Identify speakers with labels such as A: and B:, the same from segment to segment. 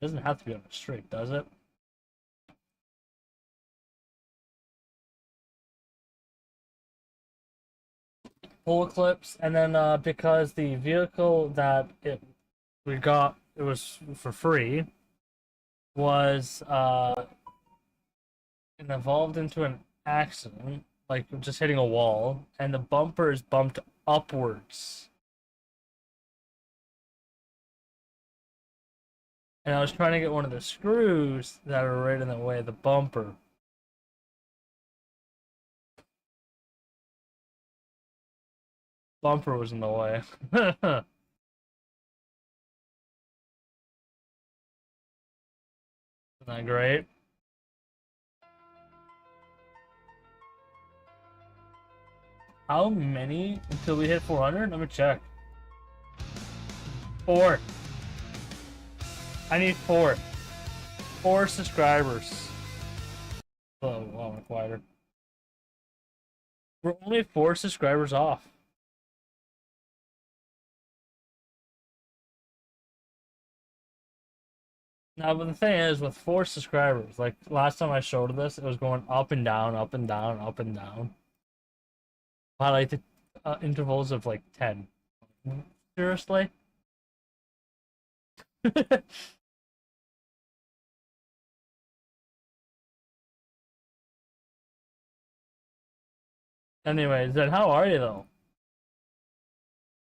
A: Doesn't have to be on a streak, does it? Full clips, and then because the vehicle that we got, it was for free, was it evolved into an accident, like just hitting a wall, and the bumper is bumped upwards. And I was trying to get one of the screws that are right in the way of the bumper. Bumper was in the way. Isn't that great? How many until we hit 400? Let me check. 4. I need 4. 4 subscribers. Oh, wow, I'm quieter. We're only 4 subscribers off. Now, but the thing is, with 4 subscribers, like last time I showed this, it was going up and down, up and down, up and down. I like the intervals of like 10. Seriously? Anyways, then how are you though?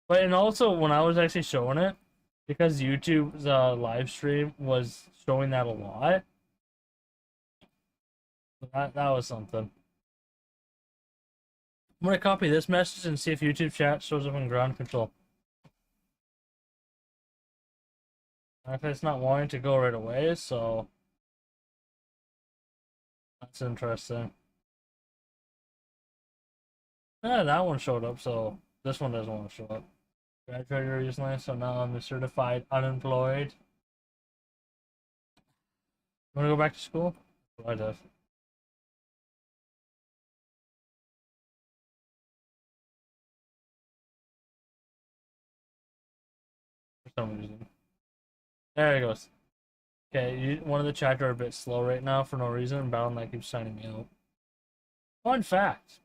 A: But and also when I was actually showing it, because YouTube's live stream was showing that a lot, that was something. I'm gonna copy this message and see if YouTube chat shows up in ground control. If it's not wanting to go right away, so that's interesting. Yeah, that one showed up, so this one doesn't want to show up. Graduated recently, so now I'm a certified unemployed. Want to go back to school? I did. For some reason. There it goes. Okay, one of the chat are a bit slow right now for no reason. Battle.net keeps signing me out. Fun fact.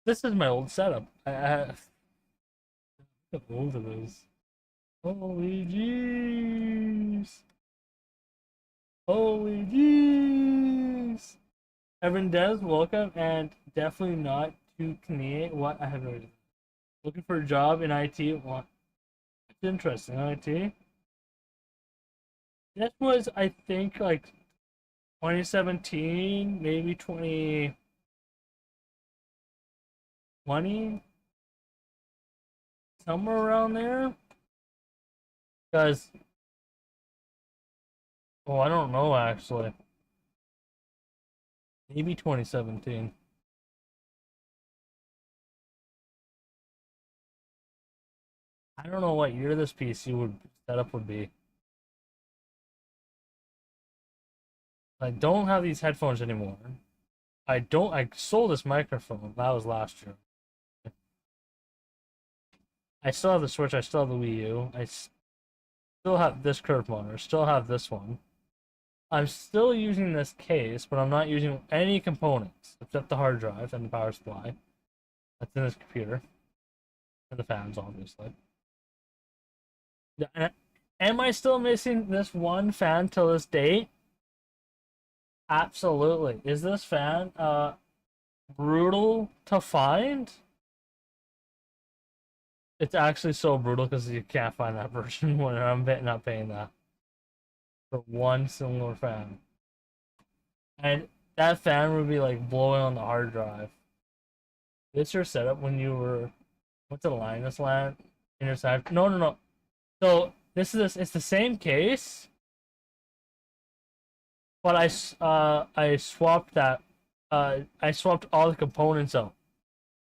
A: This is my old setup. How old it is. Holy jeez. Holy jeez. Evan Des, welcome, and definitely not to Canadian. What? I have no idea. Looking for a job in IT. What? It's interesting. IT. This was, I think, like 2017, maybe 2020, somewhere around there. Because, oh, I don't know actually. Maybe 2017. I don't know what year this PC would setup would be. I don't have these headphones anymore. I sold this microphone. That was last year. I still have the Switch. I still have the Wii U. I still have this curved monitor. Still have this one. I'm still using this case, but I'm not using any components except the hard drive and the power supply. That's in this computer. And the fans, obviously. Yeah, am I still missing this one fan till this date? Absolutely. Is this fan brutal to find? It's actually so brutal because you can't find that version when I'm not paying that for one single fan. And that fan would be like blowing on the hard drive. This your setup when you were what's the Linus LAN in your side? No, no, no. So it's the same case, but I swapped that I swapped all the components out.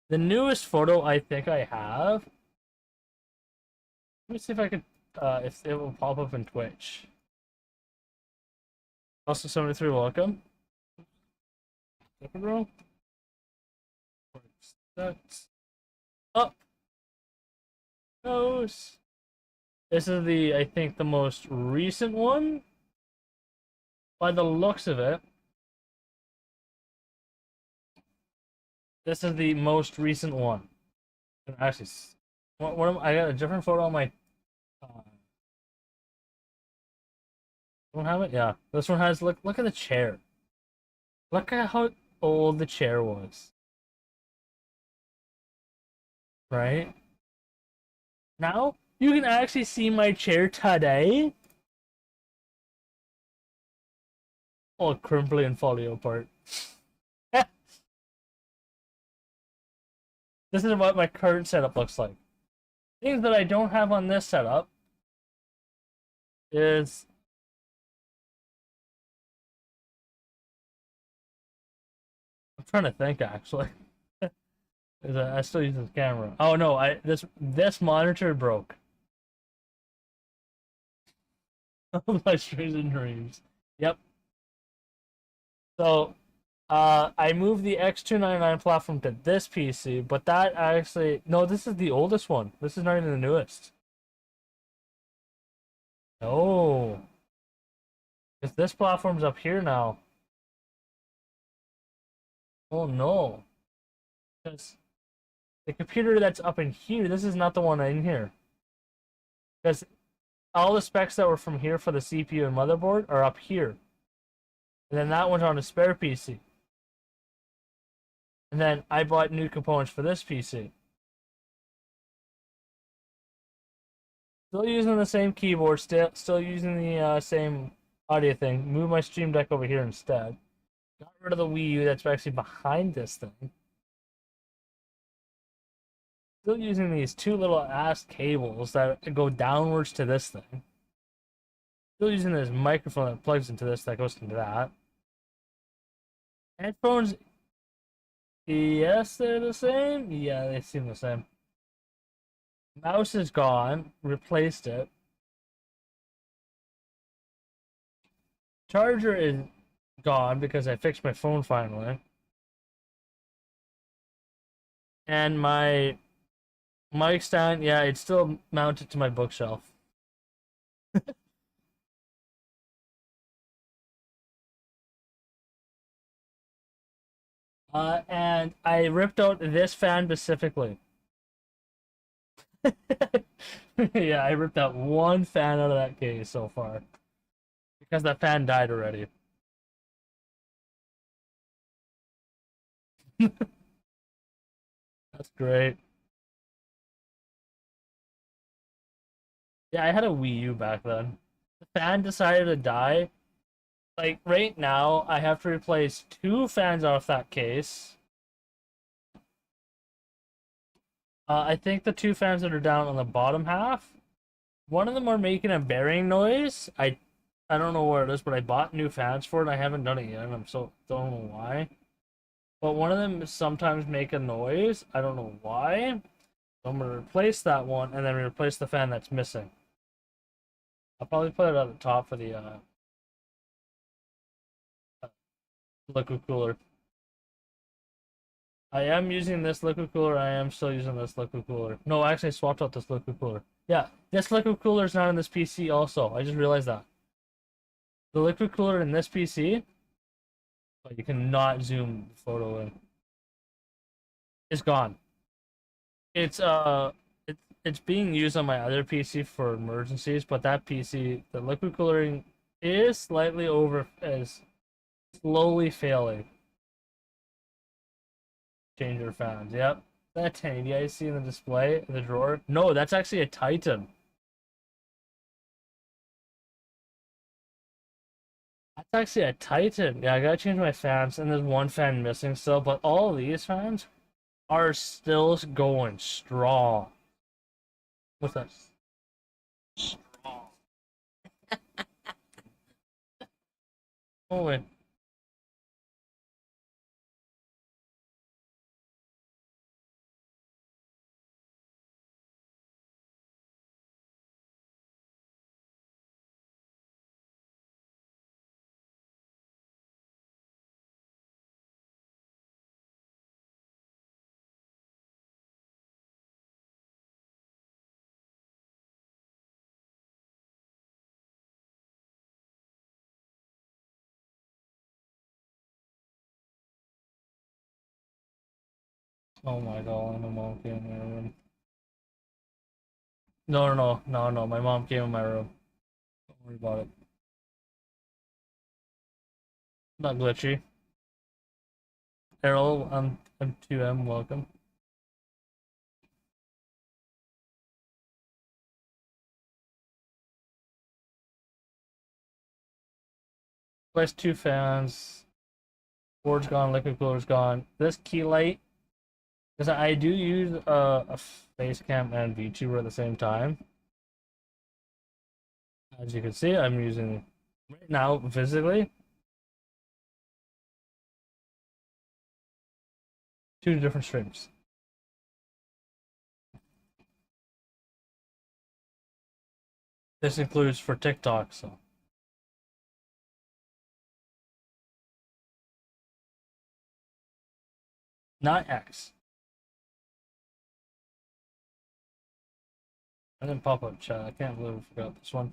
A: The newest photo I think I have. Let me see if I could if it will pop up in Twitch. Also 73, welcome. Bro. That's up. Nose. This is the, I think, the most recent one by the looks of it. This is the most recent one. Actually, what I got a different photo on my. Don't have it. Yeah, this one has. Look at the chair. Look at how old the chair was. Right now, you can actually see my chair today. All crimply and falling apart. This is what my current setup looks like. Things that I don't have on this setup is I'm trying to think actually. I still use this camera. Oh no, this monitor broke. My streams and dreams. Yep. So I moved the X299 platform to this PC, but that actually no, this is the oldest one. This is not even the newest. No. Because this platform's up here now. Oh no. Because the computer that's up in here, this is not the one in here. Because all the specs that were from here for the CPU and motherboard are up here. And then that one's on a spare PC. And then I bought new components for this PC. Still using the same keyboard, still using the same audio thing. Move my Stream Deck over here instead. Got rid of the Wii U that's actually behind this thing. Still using these two little ass cables that go downwards to this thing. Still using this microphone that plugs into this that goes into that. Headphones, yes, they're the same. Yeah, they seem the same. Mouse is gone. Replaced it. Charger is gone because I fixed my phone finally. And my mic stand, yeah, it's still mounted to my bookshelf. And I ripped out this fan specifically. Yeah, I ripped out one fan out of that case so far. Because that fan died already. That's great. Yeah, I had a Wii U back then. The fan decided to die. Like, right now, I have to replace two fans off that case. I think the two fans that are down on the bottom half, one of them are making a bearing noise. I don't know where it is, but I bought new fans for it. I haven't done it yet, and I'm so don't know why. But one of them sometimes make a noise. I don't know why. So I'm gonna replace that one and then replace the fan that's missing. I'll probably put it at the top for the liquid cooler. I am using this liquid cooler. I am still using this liquid cooler. No, actually, I swapped out this liquid cooler. Yeah, this liquid cooler is not in this PC. Also, I just realized that the liquid cooler in this PC, but you cannot zoom the photo in, is gone. It's it's being used on my other PC for emergencies, but that PC, the liquid cooling is slightly over, is slowly failing. Changer fans, yep. That 1080 you guys see in the display in the drawer? No, that's actually a Titan. That's actually a Titan. Yeah, I gotta change my fans, and there's one fan missing still, but all of these fans are still going strong. What's that? Strong. Oh wait. Oh my god, my mom came in my room. No, my mom came in my room. Don't worry about it. Not glitchy. Errol, I'm 2M, welcome. Place 2 fans. Board's gone, liquid cooler's gone. This key light, because I do use a face cam and VTuber at the same time. As you can see, I'm using right now physically 2 different streams. This includes for TikTok, so. Not X. I didn't pop up chat. I can't believe I forgot this one.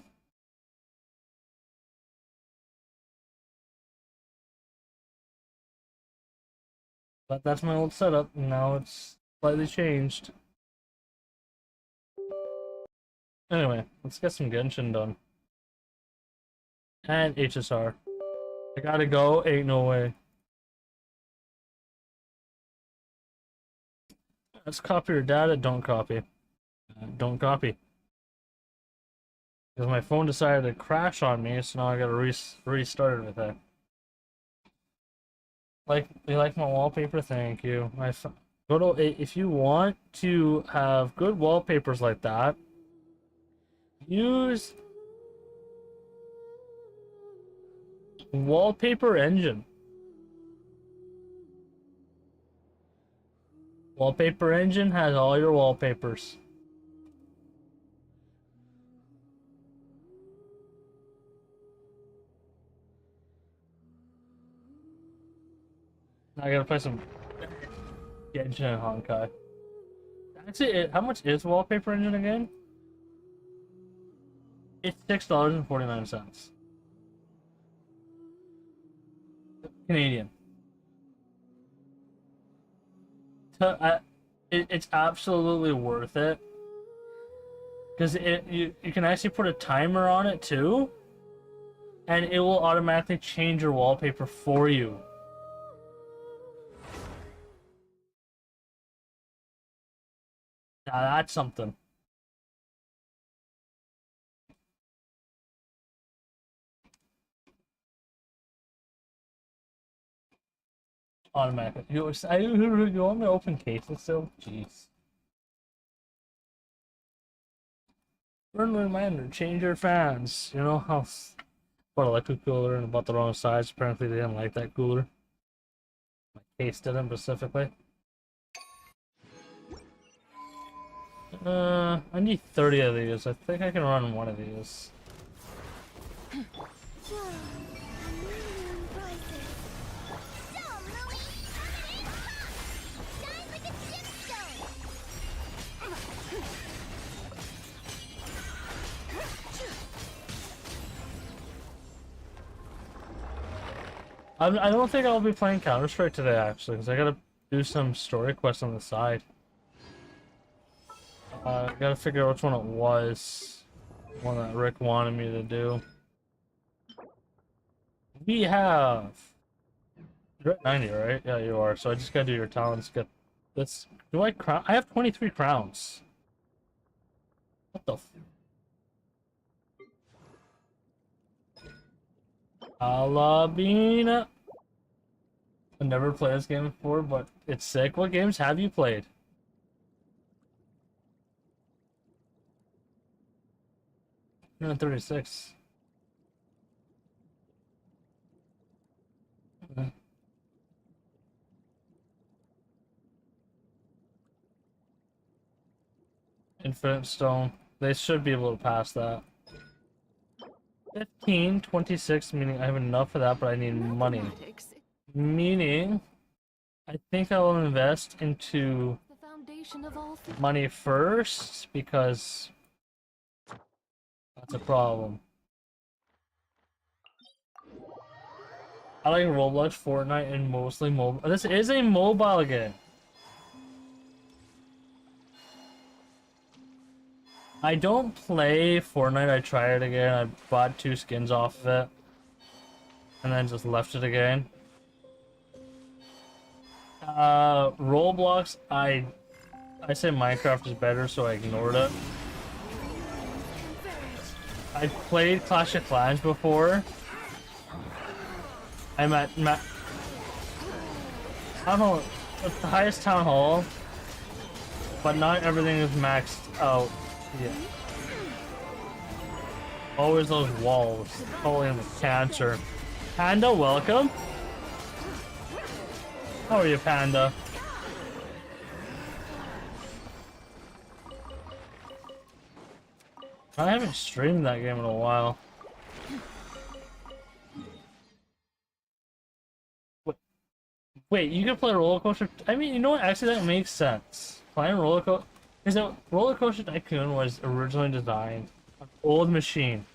A: But that's my old setup. Now it's slightly changed. Anyway, let's get some Genshin done. And HSR. I gotta go. Ain't no way. Let's copy your data. Don't copy. Don't copy. Because my phone decided to crash on me, so now I gotta restart it with it. Like, you like my wallpaper? Thank you. Go to, if you want to have good wallpapers like that, use Wallpaper Engine. Wallpaper Engine has all your wallpapers. I gotta play some Genshin and Honkai. Actually, how much is Wallpaper Engine again? It's $6.49. Canadian. It's absolutely worth it. Because you can actually put a timer on it too. And it will automatically change your wallpaper for you. Now that's something. Automatically. You want me to open cases still? Jeez. Friendly reminder, change your fans. You know how bought electric cooler and about the wrong size. Apparently they didn't like that cooler. My case didn't specifically. I need 30 of these. I think I can run one of these. I don't think I'll be playing Counter-Strike today, actually, because I gotta do some story quests on the side. I gotta figure out which one it was. One that Rick wanted me to do. We have... You're at 90, right? Yeah, you are. So I just gotta do your talents. Get this. Do I crown? I have 23 crowns. What the f... Alabina. I've never played this game before, but it's sick. What games have you played? You're on 36. Infinite Stone. They should be able to pass that. 15, 26, meaning I have enough of that, but I need money. Meaning, I think I will invest into money first, because that's a problem. I like Roblox, Fortnite, and mostly mobile. This is a mobile game. I don't play Fortnite. I tried it again. I bought 2 skins off of it. And then just left it again. Roblox, I say Minecraft is better, so I ignored it. I played Clash of Clans before. I'm at I don't know, it's the highest town hall, but not everything is maxed out. Yeah. Always those walls. Holy cancer. Panda, welcome. How are you, Panda? I haven't streamed that game in a while. Wait, you can play Roller Coaster? I mean, you know what? Actually, that makes sense. Playing Roller Coaster... Because Roller Coaster Tycoon was originally designed an old machine.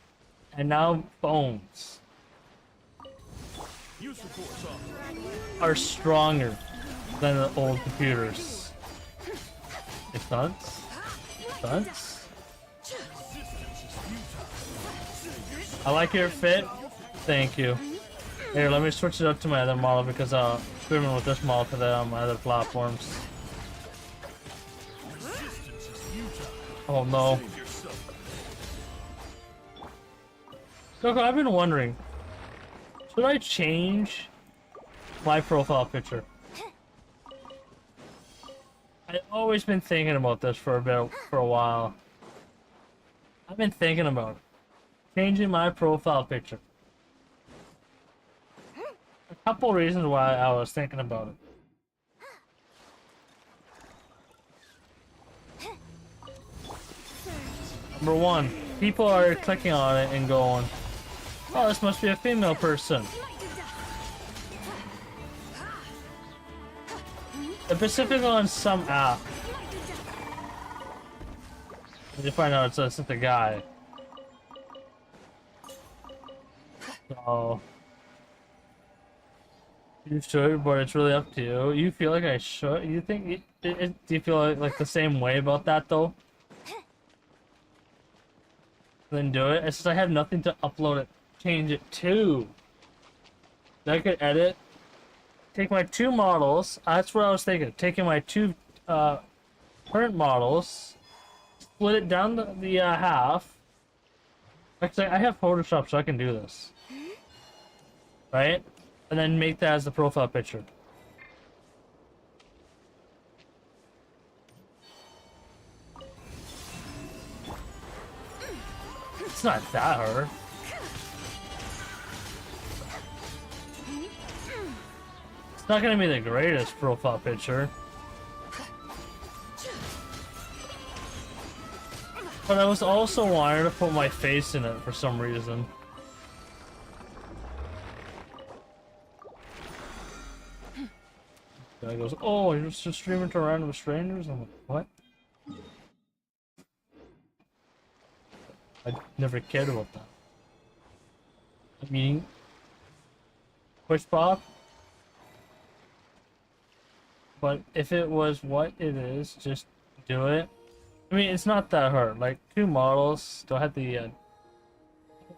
A: And now phones are stronger than the old computers. It's stunts? Stunts? I like your fit. Thank you. Here, let me switch it up to my other model because streaming with this model today on my other platforms. Oh no. Coco, I've been wondering, should I change my profile picture? I've always been thinking about this for a while. I've been thinking about it. Changing my profile picture. A couple reasons why I was thinking about it. Number one, people are clicking on it and going, oh, this must be a female person. Specifically on some app. You find out it's a guy. So you should, but it's really up to you. You feel like I should? You think? Do you feel like the same way about that though? Then do it. It's just I have nothing to upload it, change it to. I could edit. Take my 2 models. That's what I was thinking. Taking my 2 current models, split it down the half. Actually, I have Photoshop, so I can do this. Right? And then make that as the profile picture. It's not that hard. It's not gonna be the greatest profile picture. But I was also wanting to put my face in it for some reason. Guy goes, oh, you're just streaming to random strangers? I'm like, what? I never cared about that. I mean, push pop. But if it was what it is, just do it. I mean, it's not that hard. Like, 2 models. Do I have the, I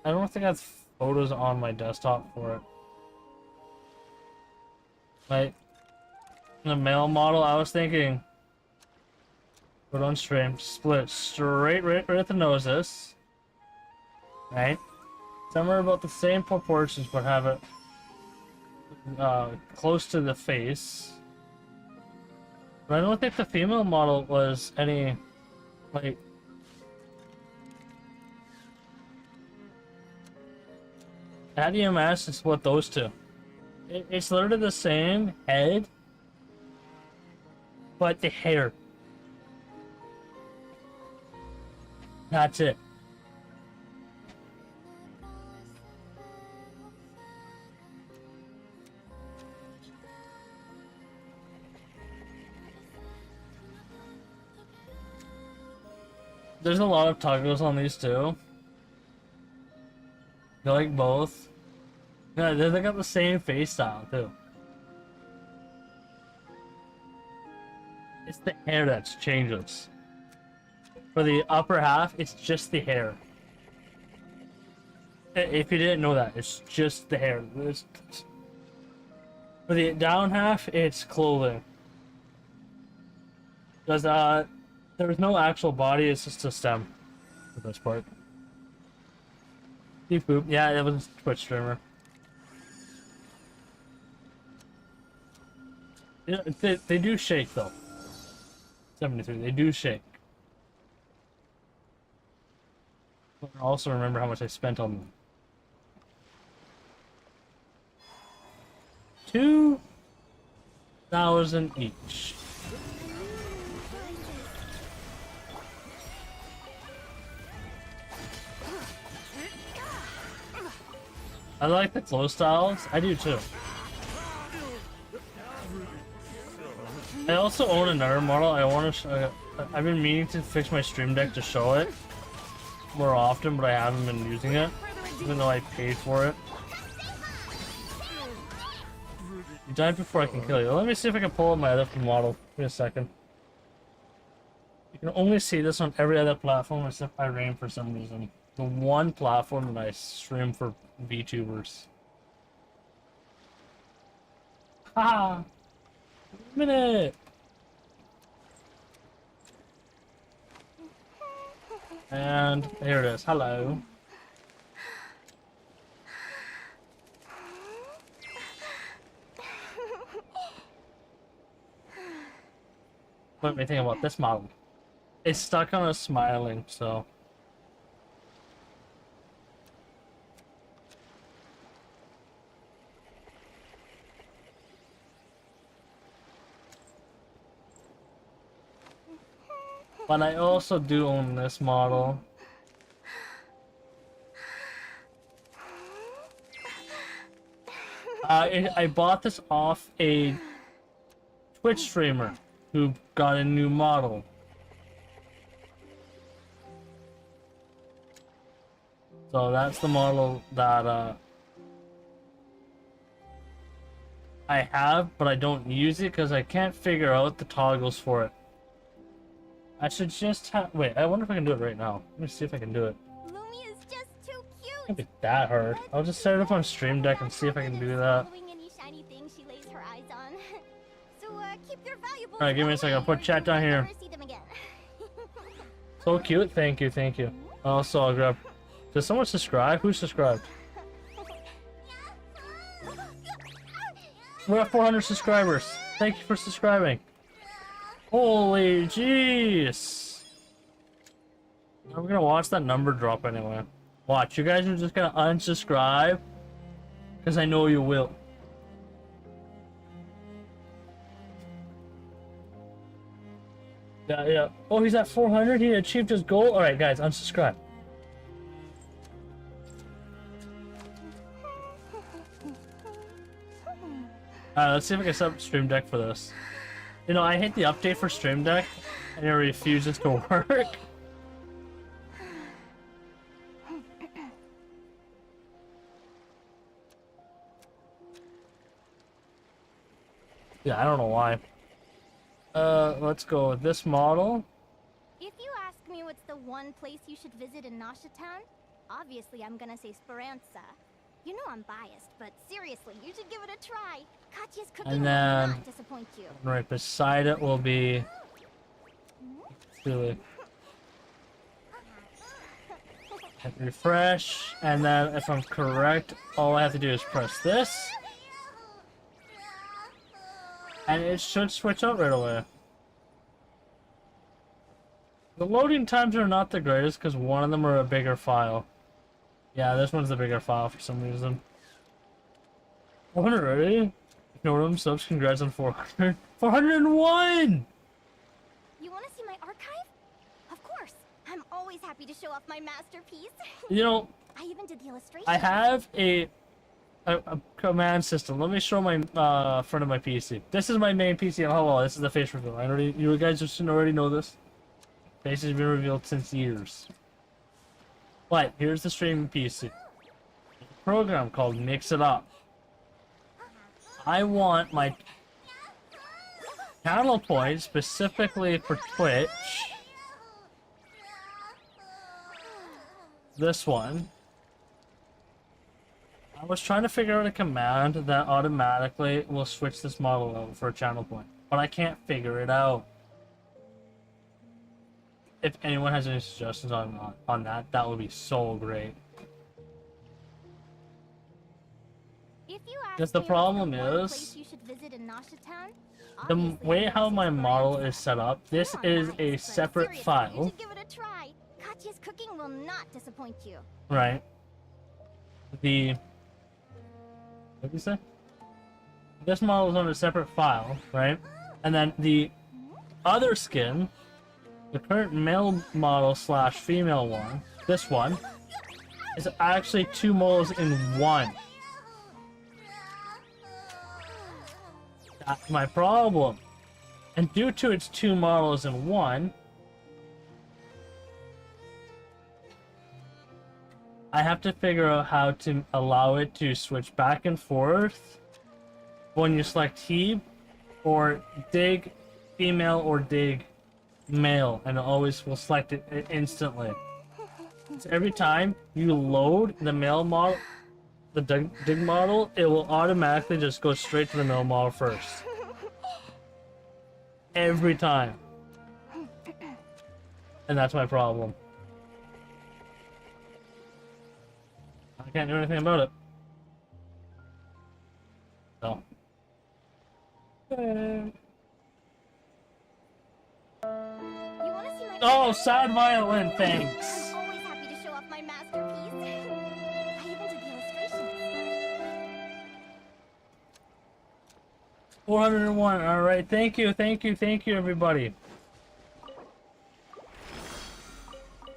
A: don't think I have photos on my desktop for it. Like, the male model, I was thinking, put on stream, split straight right at the noses. Right? Somewhere about the same proportions, but have it close to the face. But I don't think the female model was any, like... How do you manage to split those two? It's literally the same head, but the hair. That's it. There's a lot of toggles on these too. They like both. Yeah, they got the same face style too. It's the hair that changes. For the upper half, it's just the hair. If you didn't know that, it's just the hair. For the down half, it's clothing. Because there's no actual body, it's just a stem for this part. Beep boop. Yeah, it was a Twitch streamer. Yeah, they do shake though. 73, they do shake. But also remember how much I spent on them. 2,000 each. I like the glow styles. I do too. I also own another model. I want to. I've been meaning to fix my stream deck to show it more often, but I haven't been using it, even though I paid for it. You died before I can kill you. Let me see if I can pull up my other model. Wait a second. You can only see this on every other platform except Irene for some reason. The one platform that I stream for VTubers. Ha! Minute! And here it is. Hello. What do you think about this model? It's stuck on a smiling, so. But I also do own this model. I bought this off a Twitch streamer who got a new model. So that's the model that I have, but I don't use it because I can't figure out the toggles for it. I should just have. Wait, I wonder if I can do it right now. Let me see if I can do it.
B: Lumi is just too cute.
A: Can't be that hard. I'll just set it up on Stream Deck and see if I can do that.
B: Any shiny thing she lays her eyes on. So keep your valuables.
A: Alright, give me a second. I'll put chat down here. So cute. Thank you, thank you. Also, I'll grab. Did someone subscribe? Who subscribed? We're at 400 subscribers. Thank you for subscribing. Holy jeez. I'm gonna watch that number drop anyway. Watch, you guys are just gonna unsubscribe because I know you will. Yeah. Oh, he's at 400. He achieved his goal. All right, guys, unsubscribe. Let's see if I can set up Stream Deck for this. You know, I hate the update for Stream Deck, and it refuses to work. Yeah, I don't know why. Let's go with this model.
B: If you ask me what's the one place you should visit in Town, obviously I'm gonna say Speranza. You know I'm biased, but seriously, you should give it a try. Katya's cooking will not disappoint you.
A: Right beside it will be really refresh, and then if I'm correct, all I have to do is press this, and it should switch out right away. The loading times are not the greatest because one of them are a bigger file. Yeah, this one's the bigger file for some reason. 400 already? Ignore subs, congrats on 400. 401!
B: You want to see my archive? Of course. I'm always happy to show off my masterpiece.
A: You know,
B: I even did the illustration.
A: I have a command system. Let me show my front of my PC. This is my main PC. Oh well, this is the face reveal. You guys should already know this. Face has been revealed since years. But here's the streaming PC. A program called Mix It Up. I want my channel points specifically for Twitch this one. I was trying to figure out a command that automatically will switch this model out for a channel point, but I can't figure it out. If anyone has any suggestions on that, that would be so great.
B: If you ask
A: Because the
B: me
A: problem
B: what's the one
A: is,
B: place you should visit in Noshatown,
A: the
B: obviously
A: way
B: I'm
A: how
B: gonna
A: my
B: say
A: model
B: Speranza.
A: is set up, this
B: You know I'm
A: is a
B: biased, but
A: separate
B: seriously, You
A: file,
B: should give it a try. Katya's cooking will not disappoint you.
A: right? The, what did you say? This model is on a separate file, right? And then the other skin, the current male model slash female one, this one, is actually 2 models in one. That's my problem. And due to its 2 models in one, I have to figure out how to allow it to switch back and forth when you select Heeb or dig female or dig male, and it always will select it instantly. So every time you load the male model, the dig model, it will automatically just go straight to the male model first. Every time. And that's my problem. I can't do anything about it. So.
B: You wanna see my
A: Oh, sad violin, thanks.
B: I'm always happy to show off my masterpiece. I even did the illustrations.
A: 401. All right. Thank you, everybody.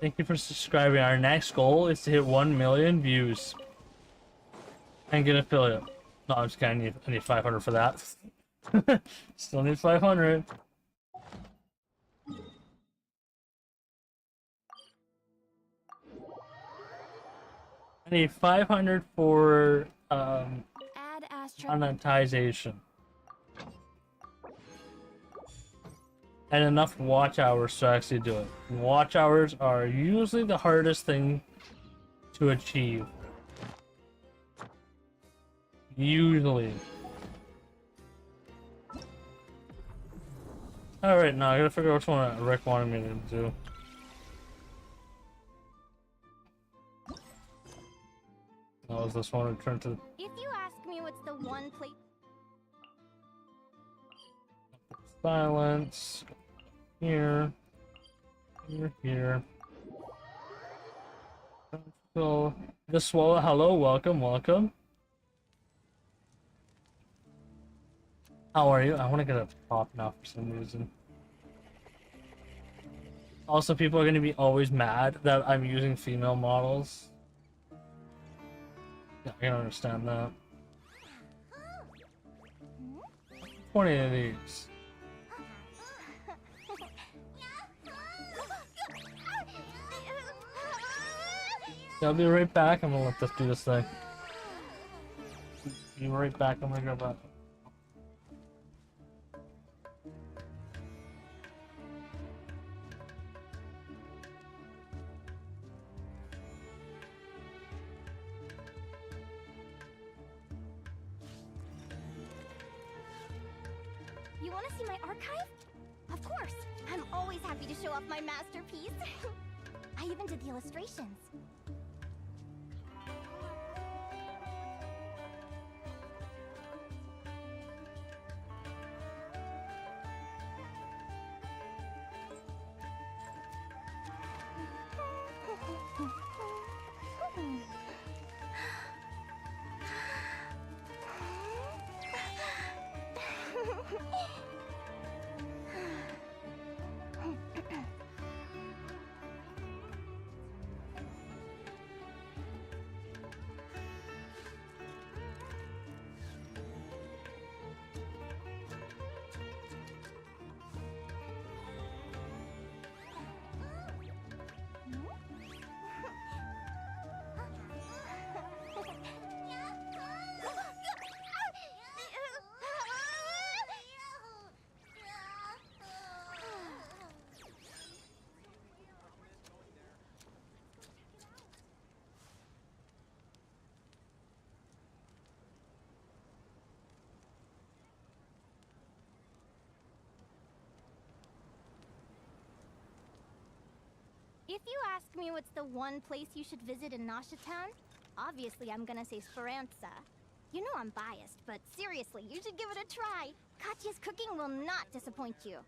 A: Thank you for subscribing. Our next goal is to hit 1 million views and get affiliate. No, I'm just kidding. I need 500 for that. Still need 500. I need 500 for
B: Add Astro.
A: monetization. And enough watch hours to actually do it. Watch hours are usually the hardest thing to achieve. Usually. Alright, now I gotta figure out which one Rick wanted me to do. That was this one. Return to
B: If you ask me what's the one place
A: silence. Here. Here. So, the swallow. Hello, welcome. How are you? I want to get a pop now for some reason. Also, people are going to be always mad that I'm using female models. Yeah, I can understand that. 20 of these. Yeah, I'll be right back. I'm gonna let this do this thing. Be right back. I'm gonna go back.
B: You want to see my archive? Of course. I'm always happy to show off my masterpiece. I even did the illustrations. If you ask me what's the one place you should visit in Town, obviously I'm gonna say Speranza. You know I'm biased, but seriously, you should give it a try. Katya's cooking will not disappoint you.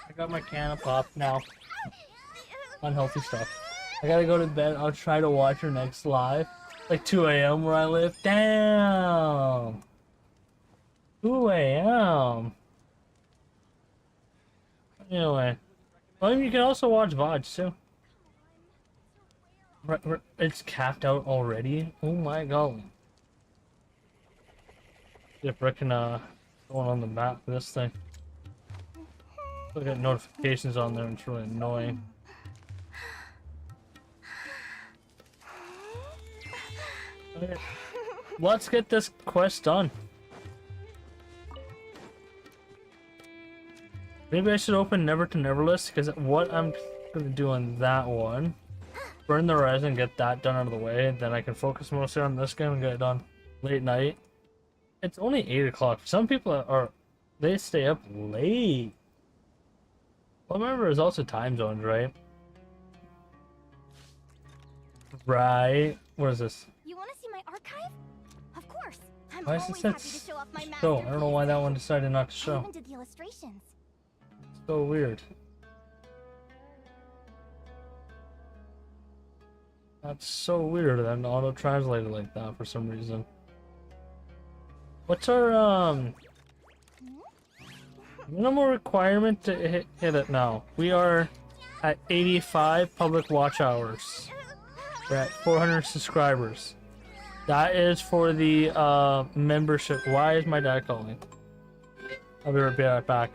A: I got my can of pop now. Unhealthy stuff. I gotta go to bed. I'll try to watch her next live. Like 2 a.m. where I live. Damn! 2 a.m. Anyway. Well, you can also watch VODs too. It's capped out already? Oh my god. Yeah, freaking going on the map for this thing. I get notifications on there and it's really annoying. Okay. Let's get this quest done. Maybe I should open Never to Neverless, because what I'm gonna do on that one, burn the resin, get that done out of the way, then I can focus mostly on this game and get it done late night. It's only 8 o'clock. Some people they stay up late. Well, remember, there's also time zones, right? Right. What is this?
B: You want to see my archive? Of course. I'm
A: Why is
B: always
A: this
B: happy to show off my masterpiece.
A: show? I don't know why that one decided not to
B: I
A: show.
B: even did the illustrations.
A: So weird. That's so weird that auto-translated like that for some reason. What's our minimal requirement to hit it now? We are at 85 public watch hours. We're at 400 subscribers. That is for the membership. Why is my dad calling? I'll be right back.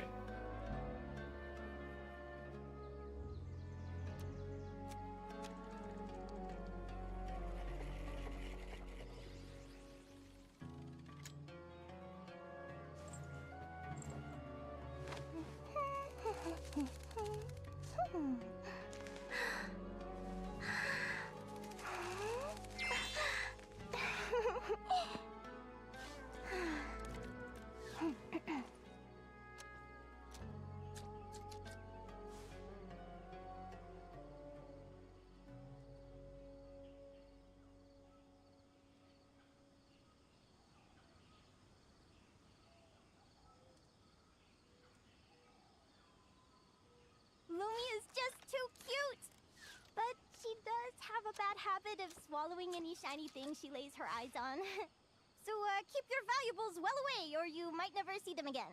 B: Lumi is just too cute! But she does have a bad habit of swallowing any shiny thing she lays her eyes on. So keep your valuables well away or you might never see them again.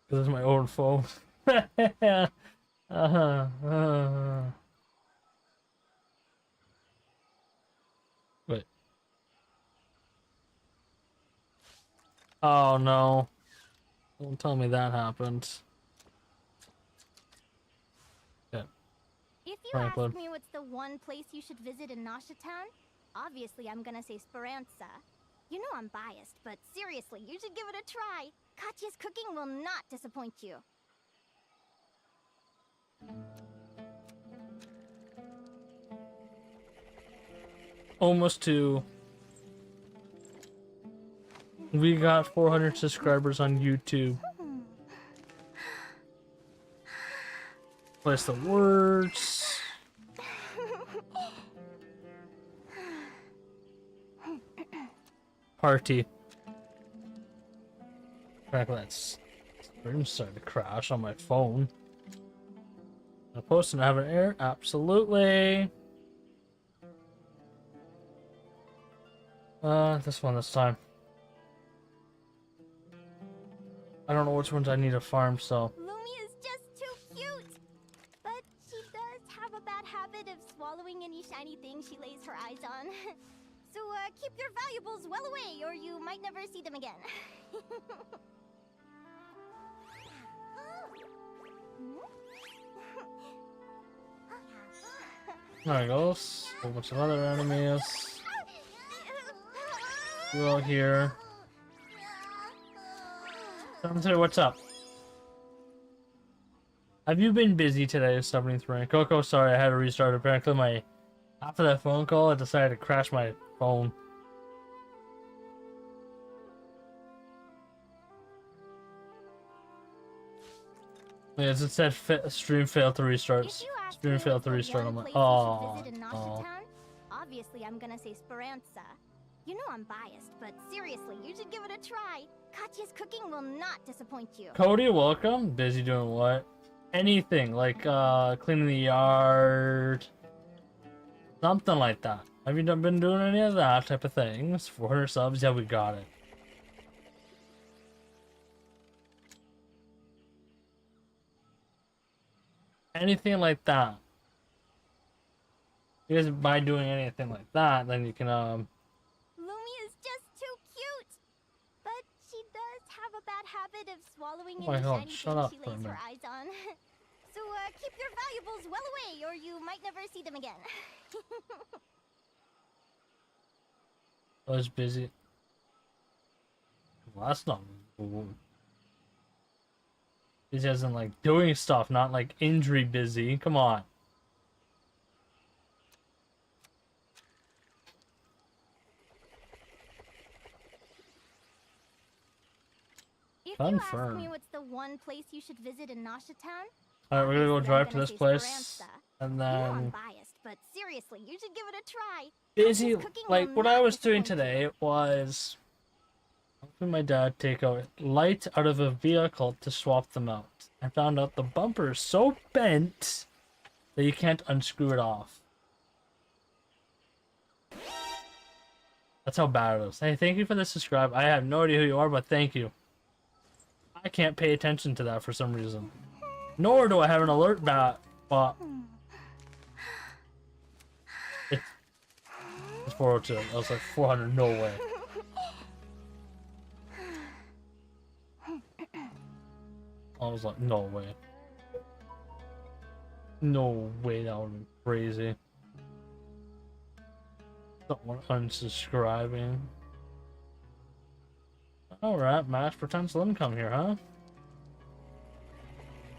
A: This is my old phone. Wait. Oh no. Don't tell me that happened. Yeah.
B: If you
A: Franklin.
B: ask me what's the one place you should visit in Town, obviously I'm gonna say Speranza. You know I'm biased, but seriously, you should give it a try. Katya's cooking will not disappoint you.
A: Almost to. We got 400 subscribers on YouTube. Place the words. Party. Crack that screen started to crash on my phone. A post and have an error? Absolutely. This one this time. I don't know which ones I need to farm, so.
B: Lumi is just too cute! But she does have a bad habit of swallowing any shiny thing she lays her eyes on. So keep your valuables well away or you might never see them again.
A: There it goes. A whole bunch of other enemies. We're all here. Tell what's up. Have you been busy today, 73? Coco, sorry, I had to restart. Apparently, after that phone call, I decided to crash my phone. Yeah, it said stream failed to restart. Stream failed to restart. I'm like, oh.
B: Obviously, I'm gonna say Speranza. You know I'm biased, but seriously, you should give it a try. Katya's cooking will not disappoint you.
A: Cody, welcome. Busy doing what? Anything, like cleaning the yard. Something like that. Have you been doing any of that type of things? 400 subs? Yeah, we got it. Anything like that. Because by doing anything like that, then you can
B: Lumi is just too cute, but she does have a bad habit of swallowing
A: Oh my
B: any
A: God,
B: shiny
A: shut
B: thing
A: up
B: she
A: for a
B: lays her
A: minute.
B: eyes on. So keep your valuables well away, or you might never see them again.
A: I was busy. Well, that's not cool. Busy as in like doing stuff, not like injury busy. Come on.
B: If
A: Confirm.
B: you ask me what's the one place you should visit in Nasha Town,
A: Alright, we're gonna go
B: obviously
A: drive
B: I'm
A: to this
B: say
A: place.
B: Speranza.
A: And
B: You know I'm
A: then
B: biased, but seriously, you should give it a try.
A: busy,
B: Katya's cooking
A: like
B: will
A: what I
B: not
A: was doing
B: disappoint you.
A: today was helping my dad take a light out of a vehicle to swap them out. I found out the bumper is so bent that you can't unscrew it off. That's how bad it is. Hey, thank you for the subscribe. I have no idea who you are, but thank you. I can't pay attention to that for some reason. Nor do I have an alert bat, but it's 402. I was like 400, no way. I was like, no way. No way, that would be crazy. Someone unsubscribing. Alright, mass potential income here, huh?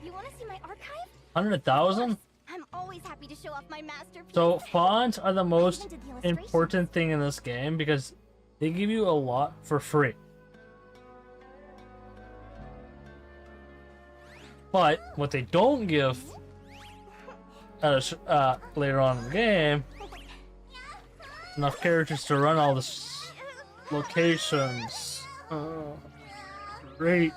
B: You want to see my archive?
A: 100,000?
B: I'm always happy to show off my masterpiece.
A: So fonts are the most
B: even did the illustrations.
A: important thing in this game because they give you a lot for free. But what they don't give later on in the game, enough characters to run all the locations. Great.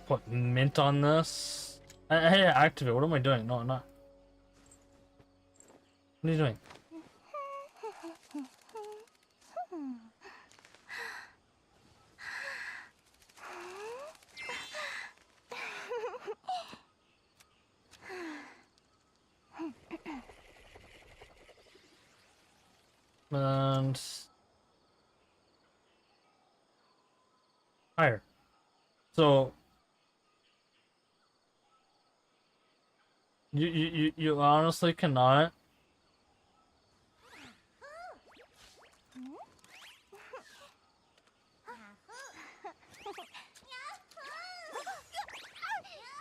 A: Put mint on this. Hey, activate. What am I doing? No, I'm not. What are you doing? And higher. So you honestly cannot.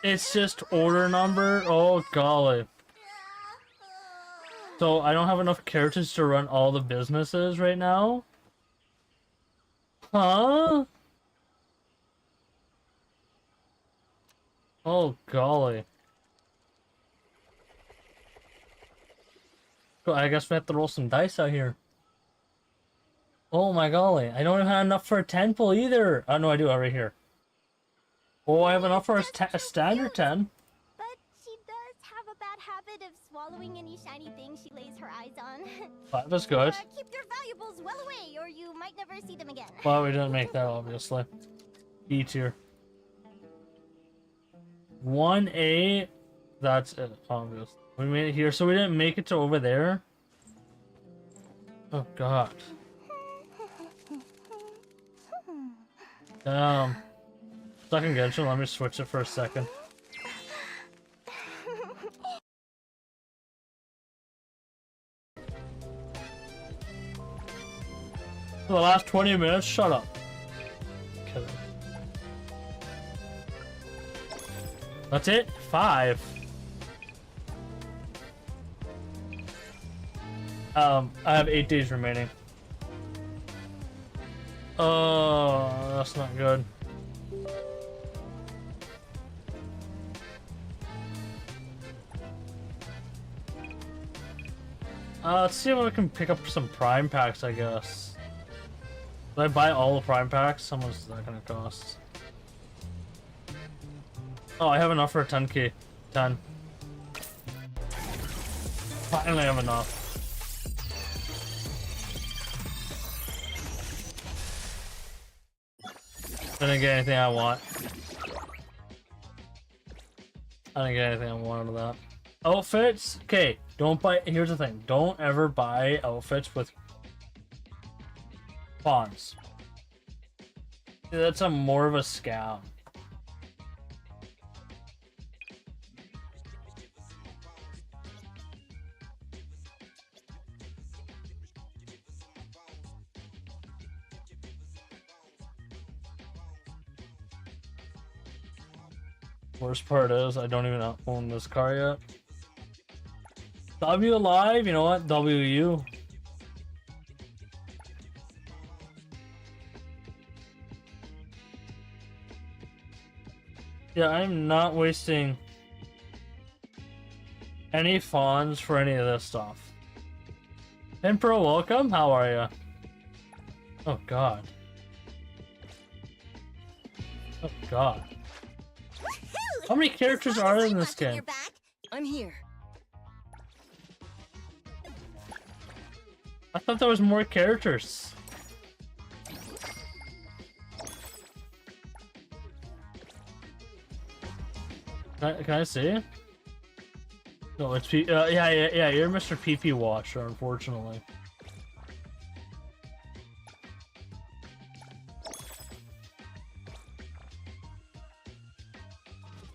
A: It's just order number. Oh golly. So I don't have enough characters to run all the businesses right now. Huh? Oh golly. Cool, I guess we have to roll some dice out here. Oh my golly. I don't have enough for a 10 pull either. Oh no, I do right here. Oh, I have enough for a standard 10.
B: But she does have a bad habit of swallowing any shiny thing she lays her eyes on.
A: That was good.
B: Keep your valuables well away, or you might never see them again.
A: Well, we didn't make that, obviously. E tier. 1A. That's it, obviously. We made it here, so we didn't make it to over there. Oh god. Stuck in Genshin, let me switch it for a second. For the last 20 minutes, shut up. Kidding. That's it? 5. I have 8 days remaining. Oh, that's not good. Let's see if we can pick up some prime packs, I guess. Did I buy all the prime packs? How much is that gonna cost? Oh, I have enough for a 10k. 10. Finally have enough. Didn't get anything I want. I didn't get anything I wanted of that. Outfits? Okay, don't buy. Here's the thing. Don't ever buy outfits with pawns. That's more of a scam. Worst part is I don't even own this car yet. W alive, you know what? WU. Yeah, I'm not wasting any funds for any of this stuff. Emperor, welcome. How are you? Oh god. Oh god. How many characters are there in this game?
C: I'm here.
A: I thought there was more characters. Can I see? No, it's yeah, you're Mr. PP Watcher, unfortunately.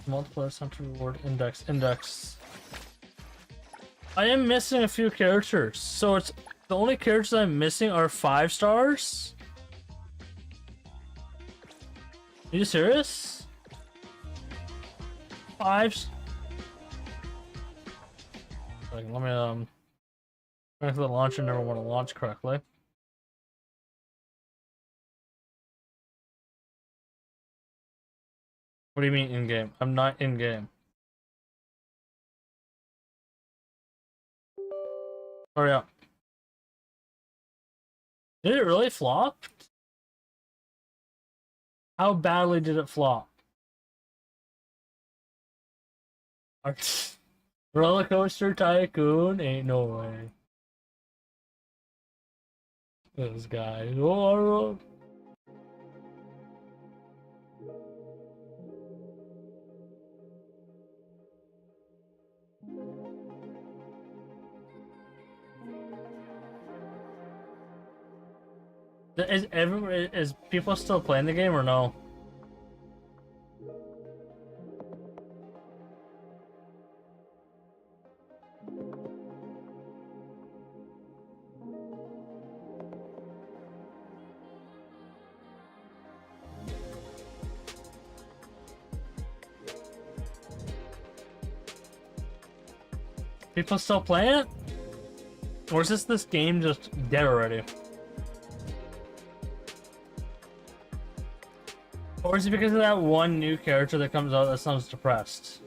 A: Multiplayer center reward index. I am missing a few characters, so it's the only characters I'm missing are 5 stars. Are you serious? 5. Like, let me back to the launcher. Never want to launch correctly. What do you mean in game? I'm not in game. Hurry up. Did it really flop? How badly did it flop? Roller Coaster Tycoon? Ain't no way. This guy. Oh, is people still playing the game or no? People still playing it? Or is this game just dead already? Or is it because of that one new character that comes out that sounds depressed?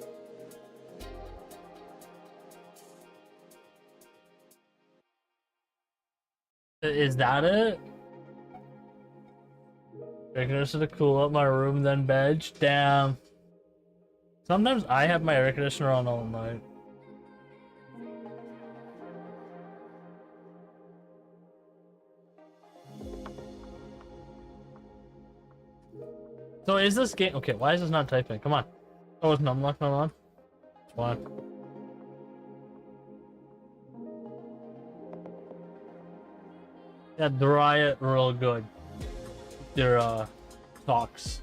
A: Is that it? Air conditioner to cool up my room, then bed. Damn. Sometimes I have my air conditioner on all night. So is this game okay? Why is this not typing? Come on. Oh, is numlock not on? Why? Yeah, dry it real good. Your socks.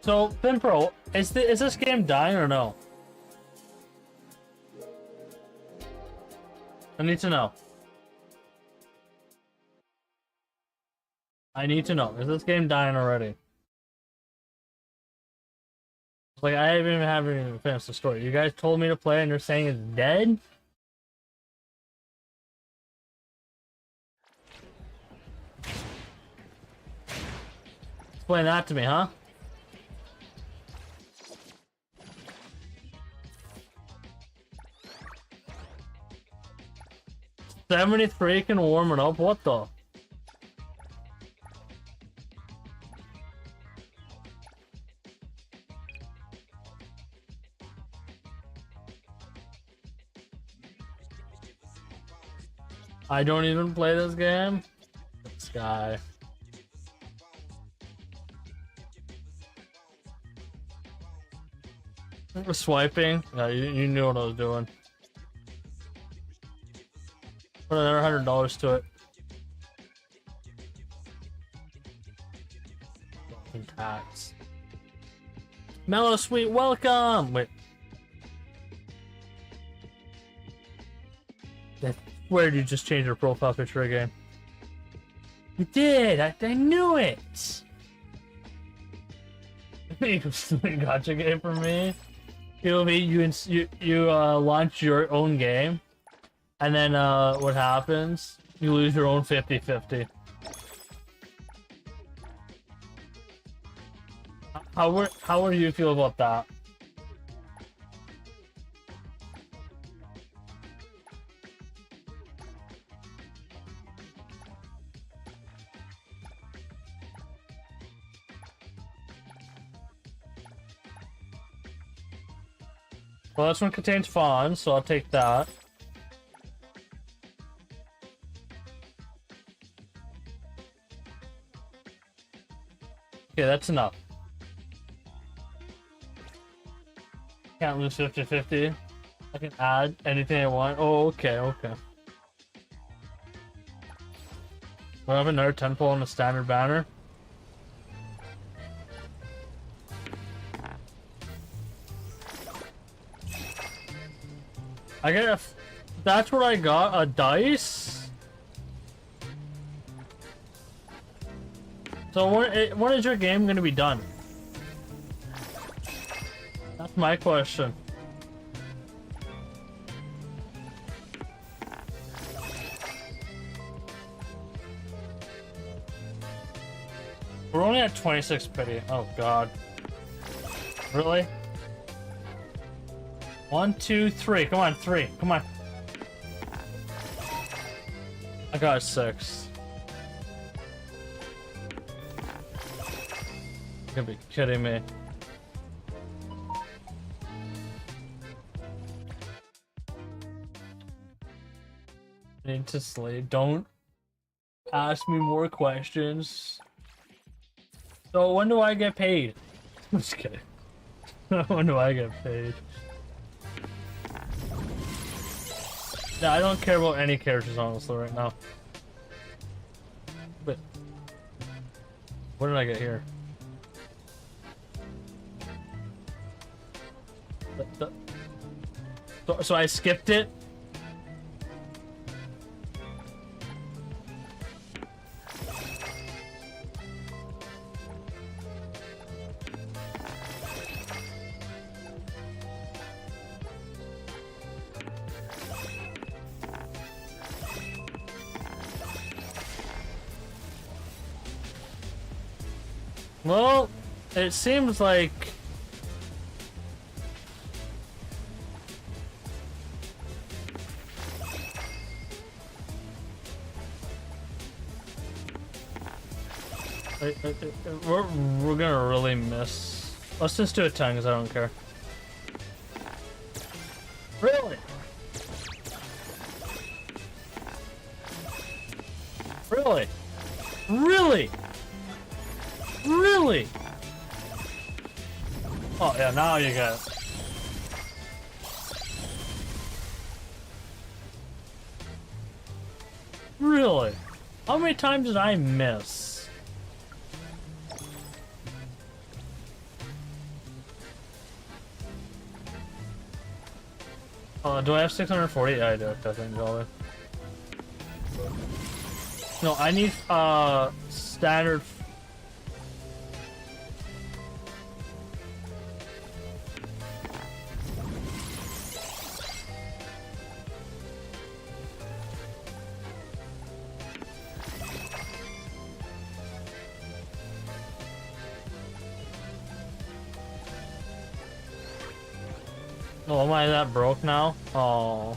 A: So, Pimpro, is this game dying or no? I need to know. I need to know. Is this game dying already? Like, I haven't even finished the story. You guys told me to play and you're saying it's dead? Explain that to me, huh? $73 can warm it up? What the? I don't even play this game? This guy. Swiping? Yeah, you knew what I was doing. Put another $100 to it. Tax. Mellow Sweet, welcome! Wait. Where did you just change your profile picture again? You did! I knew it! Gotcha game for me. It'll be you launch your own game, and then what happens? You lose your own 50-50. How would you feel about that? Well, this one contains fawns, so I'll take that. Okay, that's enough. Can't lose 50-50. I can add anything I want. Oh, okay, okay. We'll have another 10 pull on the standard banner. I get a... That's what I got, a dice? So when is your game gonna be done? That's my question. We're only at 26 pity. Oh god. Really? 1, 2, 3. Come on, 3. Come on. I got a 6. You gotta be kidding me. I need to sleep. Don't ask me more questions. So when do I get paid? I'm just kidding. When do I get paid? Yeah, I don't care about any characters honestly right now. But what did I get here? So I skipped it. Well, it seems like we're gonna really miss. Let's just do a 10 because I don't care. Really? Really? Really? Really? Oh yeah, now you got it. Really? How many times did I miss? Do I have 640? Yeah, I do. Definitely. No, I need standard. Oh, am I that broke now? Oh.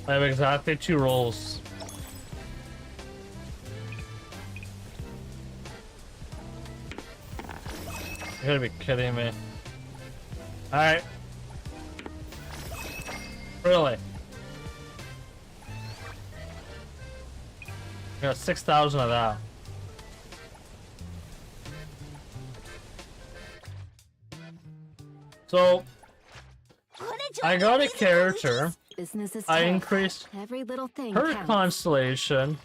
A: I have exactly 2 rolls. You gotta be kidding me. Alright. Really? I got 6,000 of that. So, I got a character. I increased
C: every little thing
A: her
C: counts.
A: constellation.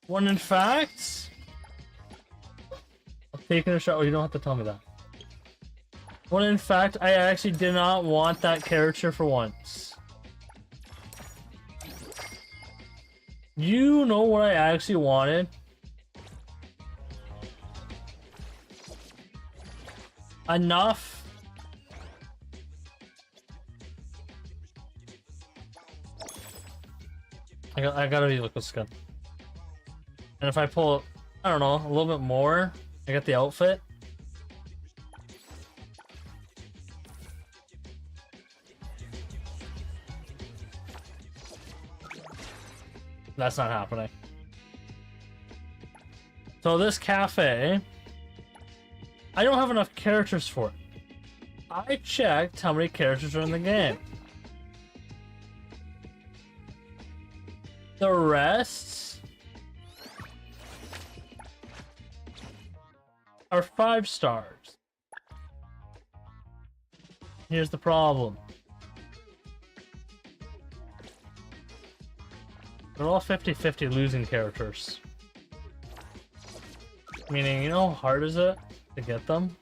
A: When in fact, I'm taking a shot. Oh, you don't have to tell me that. When in fact, I actually did not want that character for once. You know what I actually wanted? Enough. I gotta be liquid skin. And if I pull, I don't know, a little bit more, I get the outfit. That's not happening. So this cafe, I don't have enough characters for it. I checked how many characters are in the game. The rest are 5 stars. Here's the problem. They're all 50-50 losing characters. Meaning, you know how hard is it to get them?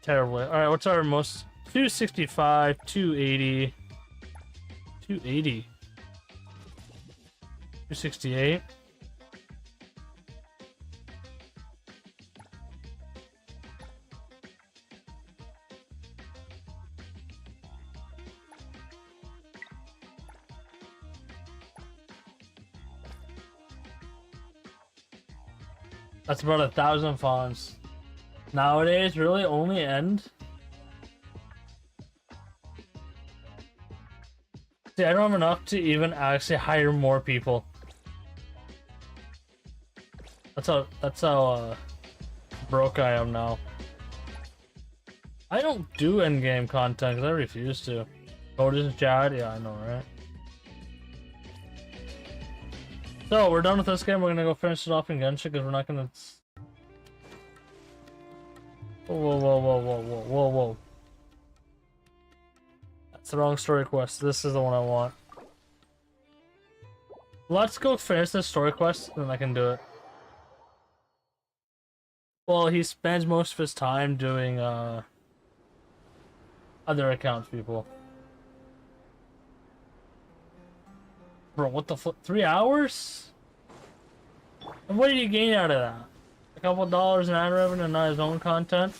A: Terribly. Alright, what's our most... 265, 280... 280... 268... That's about 1,000 fonts. Nowadays, really only end. See, I don't have enough to even actually hire more people. That's how broke I am now. I don't do endgame content because I refuse to. Otis Jad, yeah, I know, right? So we're done with this game. We're gonna go finish it off in Genshin because we're not gonna. Whoa, whoa, whoa, whoa, whoa, whoa, whoa! That's the wrong story quest. This is the one I want. Let's go finish this story quest, and then I can do it. Well, he spends most of his time doing other accounts, people. Bro, what the fuck? 3 hours? And what did he gain out of that? A couple dollars in ad revenue and not his own content?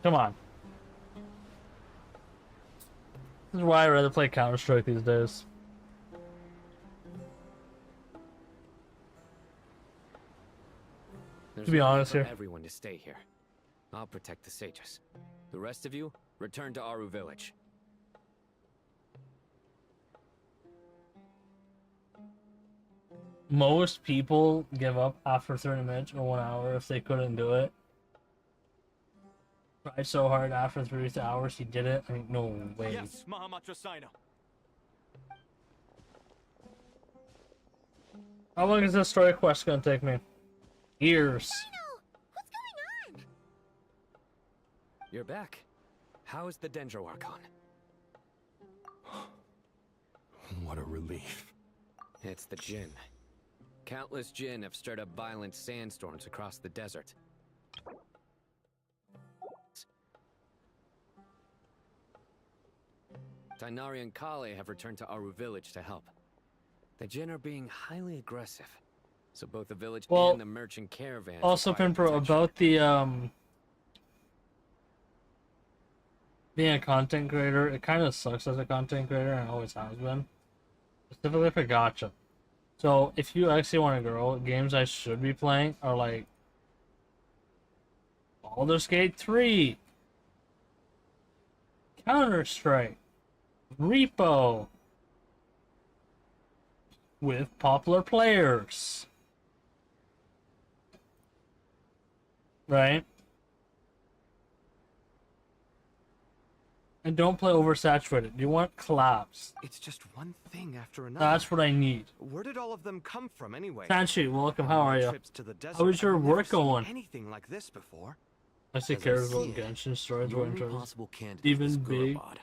A: Come on. This is why I rather play Counter-Strike these days. To be honest here.
D: Everyone to stay here. I'll protect the sages. The rest of you, return to Aru village.
A: Most people give up after 30 minutes or 1 hour if they couldn't do it. Tried so hard after 3 hours he did it. I mean, no way.
C: Yes, Mahamatra Sino.
A: How long is this story quest gonna take me? Years.
B: Sino, what's going on?
D: You're back. How is the Dendro Archon?
C: What a relief.
D: It's the Jinn. Countless Jinn have stirred up violent sandstorms across the desert. Tainari and Kale have returned to Aru village to help. The Jinn are being highly aggressive, so both the village and the merchant caravan.
A: Also, Pinpro, about the being a content creator, it kind of sucks as a content creator, and always has been. Specifically for gacha. So, if you actually want to grow, games I should be playing are like Baldur's Gate 3, Counter-Strike, Repo, with popular players. Right? And don't play oversaturated. You want collabs.
C: It's just one thing after another.
A: That's what I need.
C: Where did all of them come from anyway?
A: Sanchi, welcome. How are you?
C: Trips to the desert,
A: How is your
C: I've never
A: work
C: seen
A: going?
C: Anything like this before?
A: I see
E: As I
A: cares
E: see
A: about
E: it,
A: Genshin storage
E: Your
A: winter.
E: possible candidate
A: Even
E: is
A: big.
E: Gurabad.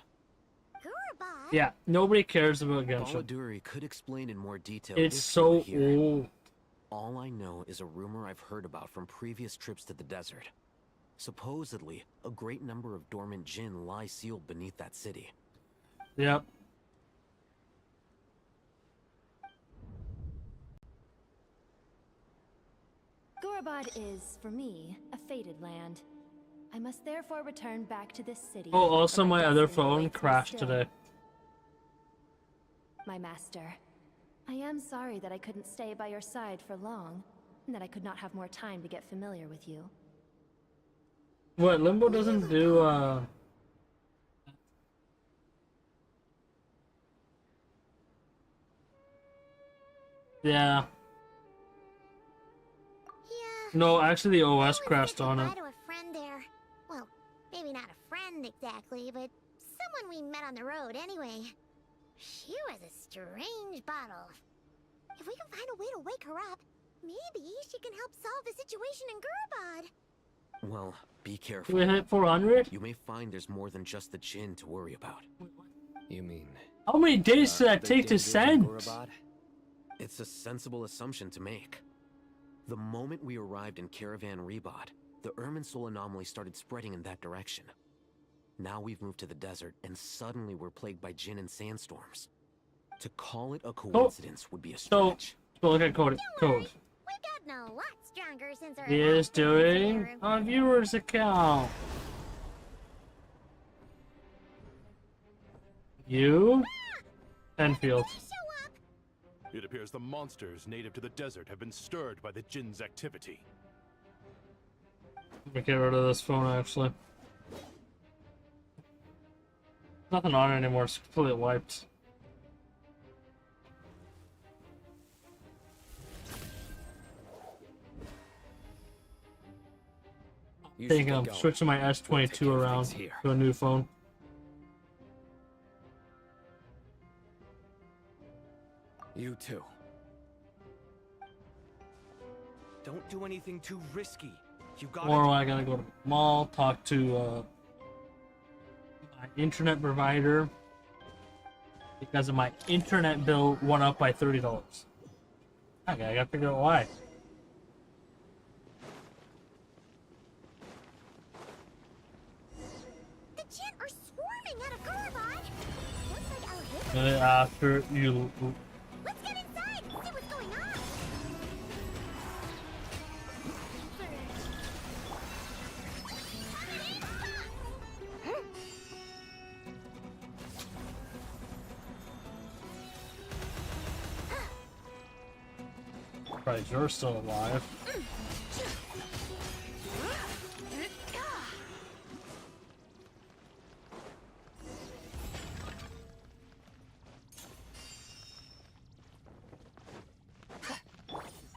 B: Gurabad?
A: Yeah, nobody cares about Genshin.
E: Baladuri could explain in more detail.
A: It's
E: if
A: so
E: you were here.
A: old.
E: All I know is a rumor I've heard about from previous trips to the desert. Supposedly, a great number of dormant Jinn lie sealed beneath that city.
A: Yep.
F: Gurabad is, for me, a fated land. I must therefore return back to this city.
A: Oh, also
F: where
A: my other
F: destiny
A: phone
F: awaits me
A: crashed
F: still.
A: today.
F: My master, I am sorry that I couldn't stay by your side for long, and that I could not have more time to get familiar with you.
A: What, Limbo doesn't do, Yeah.
B: Yeah.
A: No, actually the
B: I
A: OS
B: was
A: crashed
B: saying
A: on it.
B: goodbye to a friend there. Well, maybe not a friend exactly, but someone we met on the road anyway. She was a strange bottle. If we can find a way to wake her up, maybe she can help solve the situation in Gurabad.
E: Well, be
A: Do
E: careful.
A: we hit 400?
E: You may find there's more than just the Jinn to worry about.
D: You mean
A: How many days did that
D: the
A: take to
D: Dendros in
A: send?
D: Gurabad?
E: It's a sensible assumption to make. The moment we arrived in Caravan Rebod, the Irminsul anomaly started spreading in that direction. Now we've moved to the desert, and suddenly we're plagued by Jinn and sandstorms. To call it a coincidence would be a stretch.
A: So look at code. Code.
B: We've gotten a lot stronger since our
A: He is
B: last visit
A: doing
B: here.
A: a viewer's account. You? Enfield.
B: Show up.
G: It appears the monsters native to the desert have been stirred by the Jinn's activity.
A: Let me get rid of this phone actually. Nothing on it anymore, it's completely wiped.
D: You
A: I think
D: should
A: I'm
D: get going.
A: switching my
D: We'll take
A: S22
D: care of
A: around
D: things here.
A: to a new phone.
D: You too.
C: Don't do anything too risky. You got
A: Or I gotta go to the mall, talk to my internet provider because of my internet bill went up by $30. Okay, I gotta figure out why.
B: The Jinn are swarming out of Gurabad. Looks like our visit.
A: After you,
B: Let's get inside and see what's going on.
A: right, you're still alive.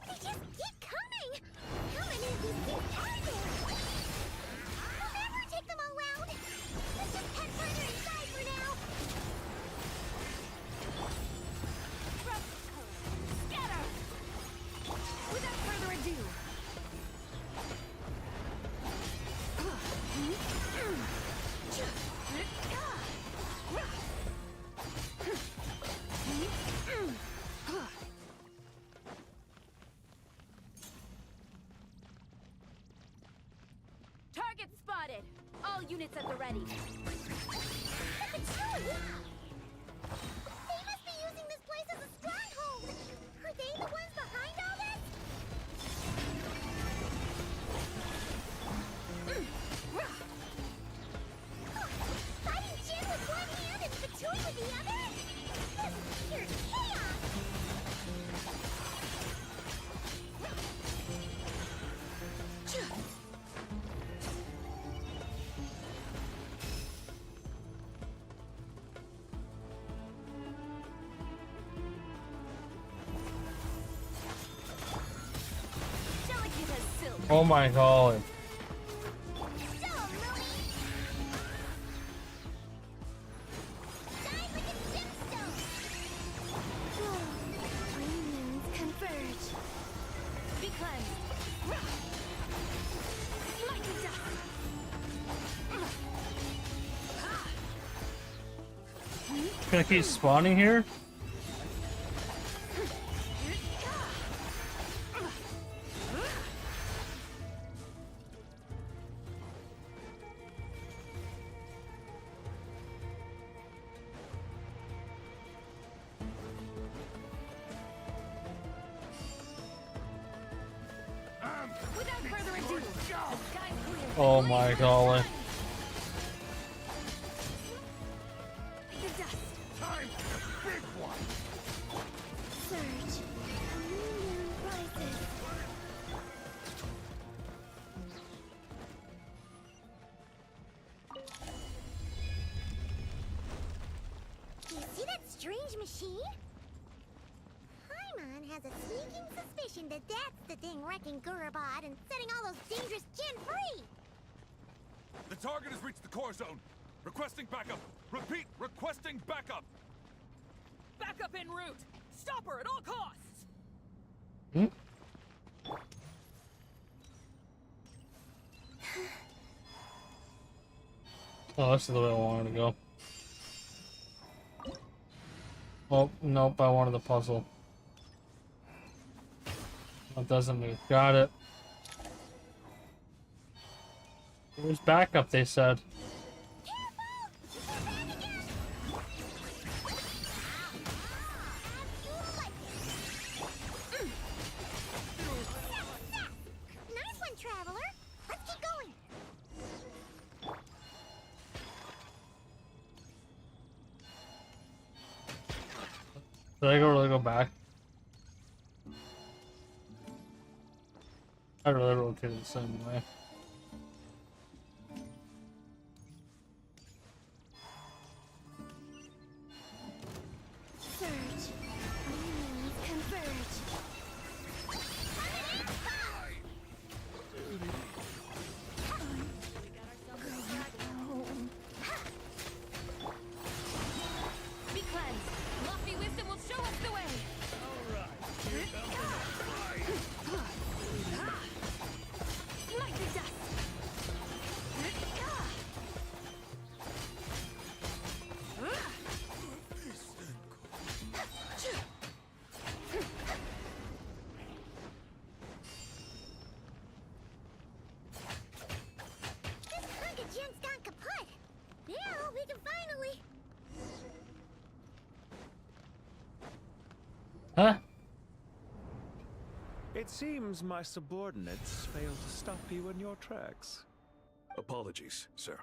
B: They just keep coming. How many of these things are there? We'll never take them
F: spotted. All units at the ready.
B: They must be using this place as a stronghold! Are they the ones behind all this? Fighting Jin with one hand and Fatui with the other? This is pure chaos!
F: Delicate as silk.
A: Oh my god.
F: Be cleansed. Like the dust.
A: Gonna keep spawning here?
F: Without further ado, the sky's clear.
A: Oh my god.
F: The dust.
G: Time for the big one.
B: Surge. Rises. You see that strange machine? Paimon has a sneaking suspicion that that's the thing wrecking Gurabad and setting all those dangerous Jin free!
G: The target has reached the core zone. Requesting backup. Repeat, requesting backup.
H: Backup en route! Stop her at all costs!
A: Hmm? Oh, this is the way I wanted to go. Oh, nope, I wanted the puzzle. It doesn't move. Got it. There's backup, they said.
B: Nice one, Traveler! Let's keep going!
A: Did I really go back? I really rotated the same way.
B: Surge. Unions converge.
F: Be cleansed. Lofty wisdom will show us the way. Like the dust.
B: This hunk of Jin's gone kaput! Now we can finally...
A: Huh?
I: It seems my subordinates failed to stop you in your tracks.
G: Apologies, sir.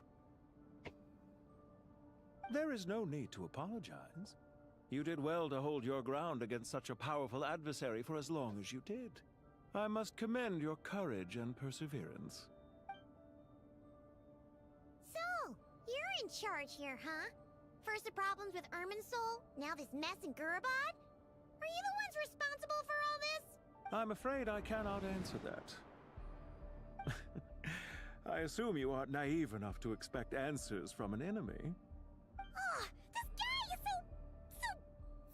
I: There is no need to apologize. You did well to hold your ground against such a powerful adversary for as long as you did. I must commend your courage and perseverance.
B: So, you're in charge here, huh? First the problems with Irminsul, now this mess in Gurabad? Are you the ones responsible for all this?
I: I'm afraid I cannot answer that. I assume you aren't naive enough to expect answers from an enemy.
B: Oh, this guy is so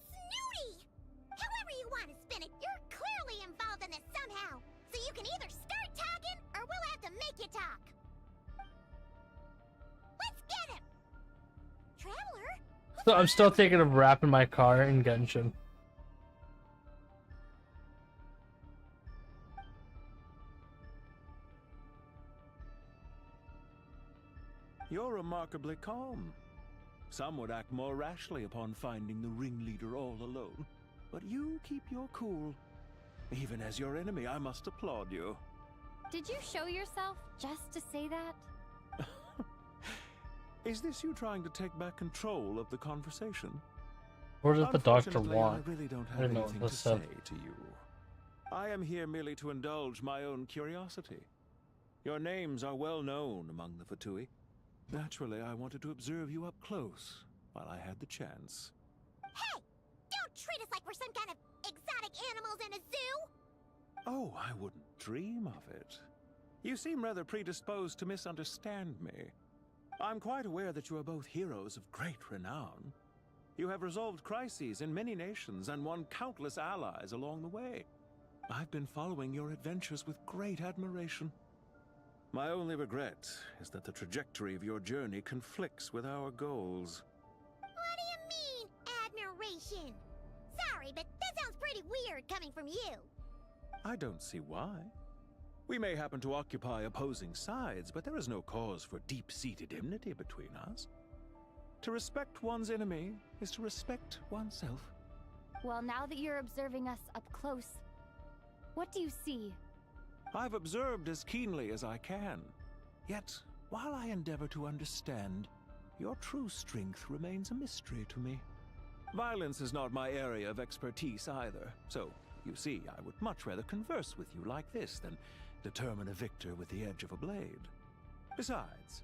B: snooty! However you want to spin it, you're clearly involved in this somehow. So you can either start talking, or we'll have to make you talk. Let's get him! Traveler?
A: So I'm still thinking of wrapping my car in Genshin.
I: You're remarkably calm. Some would act more rashly upon finding the ringleader all alone. But you keep your cool. Even as your enemy, I must applaud you.
F: Did you show yourself just to say that?
I: Is this you trying to take back control of the conversation?
A: What does the doctor
I: Unfortunately,
A: want?
I: I really don't
A: I
I: have
A: didn't know
I: anything
A: what
I: to
A: this
I: say
A: said.
I: to you. I am here merely to indulge my own curiosity. Your names are well known among the Fatui. Naturally, I wanted to observe you up close while I had the chance.
B: Hey! Don't treat us like we're some kind of exotic animals in a zoo!
I: Oh, I wouldn't dream of it. You seem rather predisposed to misunderstand me. I'm quite aware that you are both heroes of great renown. You have resolved crises in many nations and won countless allies along the way. I've been following your adventures with great admiration. My only regret is that the trajectory of your journey conflicts with our goals.
B: What do you mean, admiration? Sorry, but that sounds pretty weird coming from you.
I: I don't see why. We may happen to occupy opposing sides, but there is no cause for deep-seated enmity between us. To respect one's enemy is to respect oneself.
F: Well, now that you're observing us up close, what do you see?
I: I've observed as keenly as I can. Yet, while I endeavor to understand, your true strength remains a mystery to me. Violence is not my area of expertise either, so, you see, I would much rather converse with you like this than determine a victor with the edge of a blade. Besides,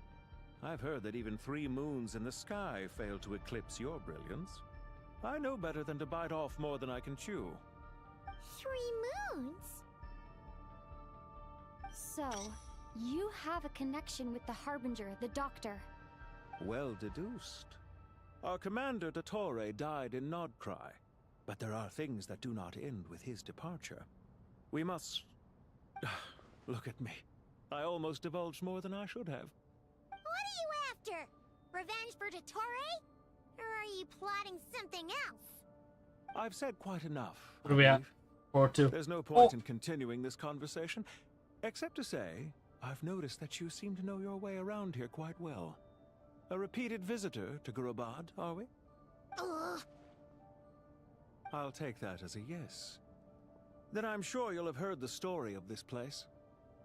I: I've heard that even 3 moons in the sky fail to eclipse your brilliance. I know better than to bite off more than I can chew.
B: 3 moons?
F: So, you have a connection with the Harbinger, the Doctor.
I: Well deduced. Our commander, Dottore, died in Nodcry, but there are things that do not end with his departure. We must... Look at me. I almost divulged more than I should have.
B: What are you after? Revenge for Dottore? Or are you plotting something else?
I: I've said quite enough.
A: What are we at?
I: believe.
A: 4-2.
I: There's no point in continuing this conversation, except to say, I've noticed that you seem to know your way around here quite well. A repeated visitor to Gurabad, are we?
B: Ugh.
I: I'll take that as a yes. Then I'm sure you'll have heard the story of this place.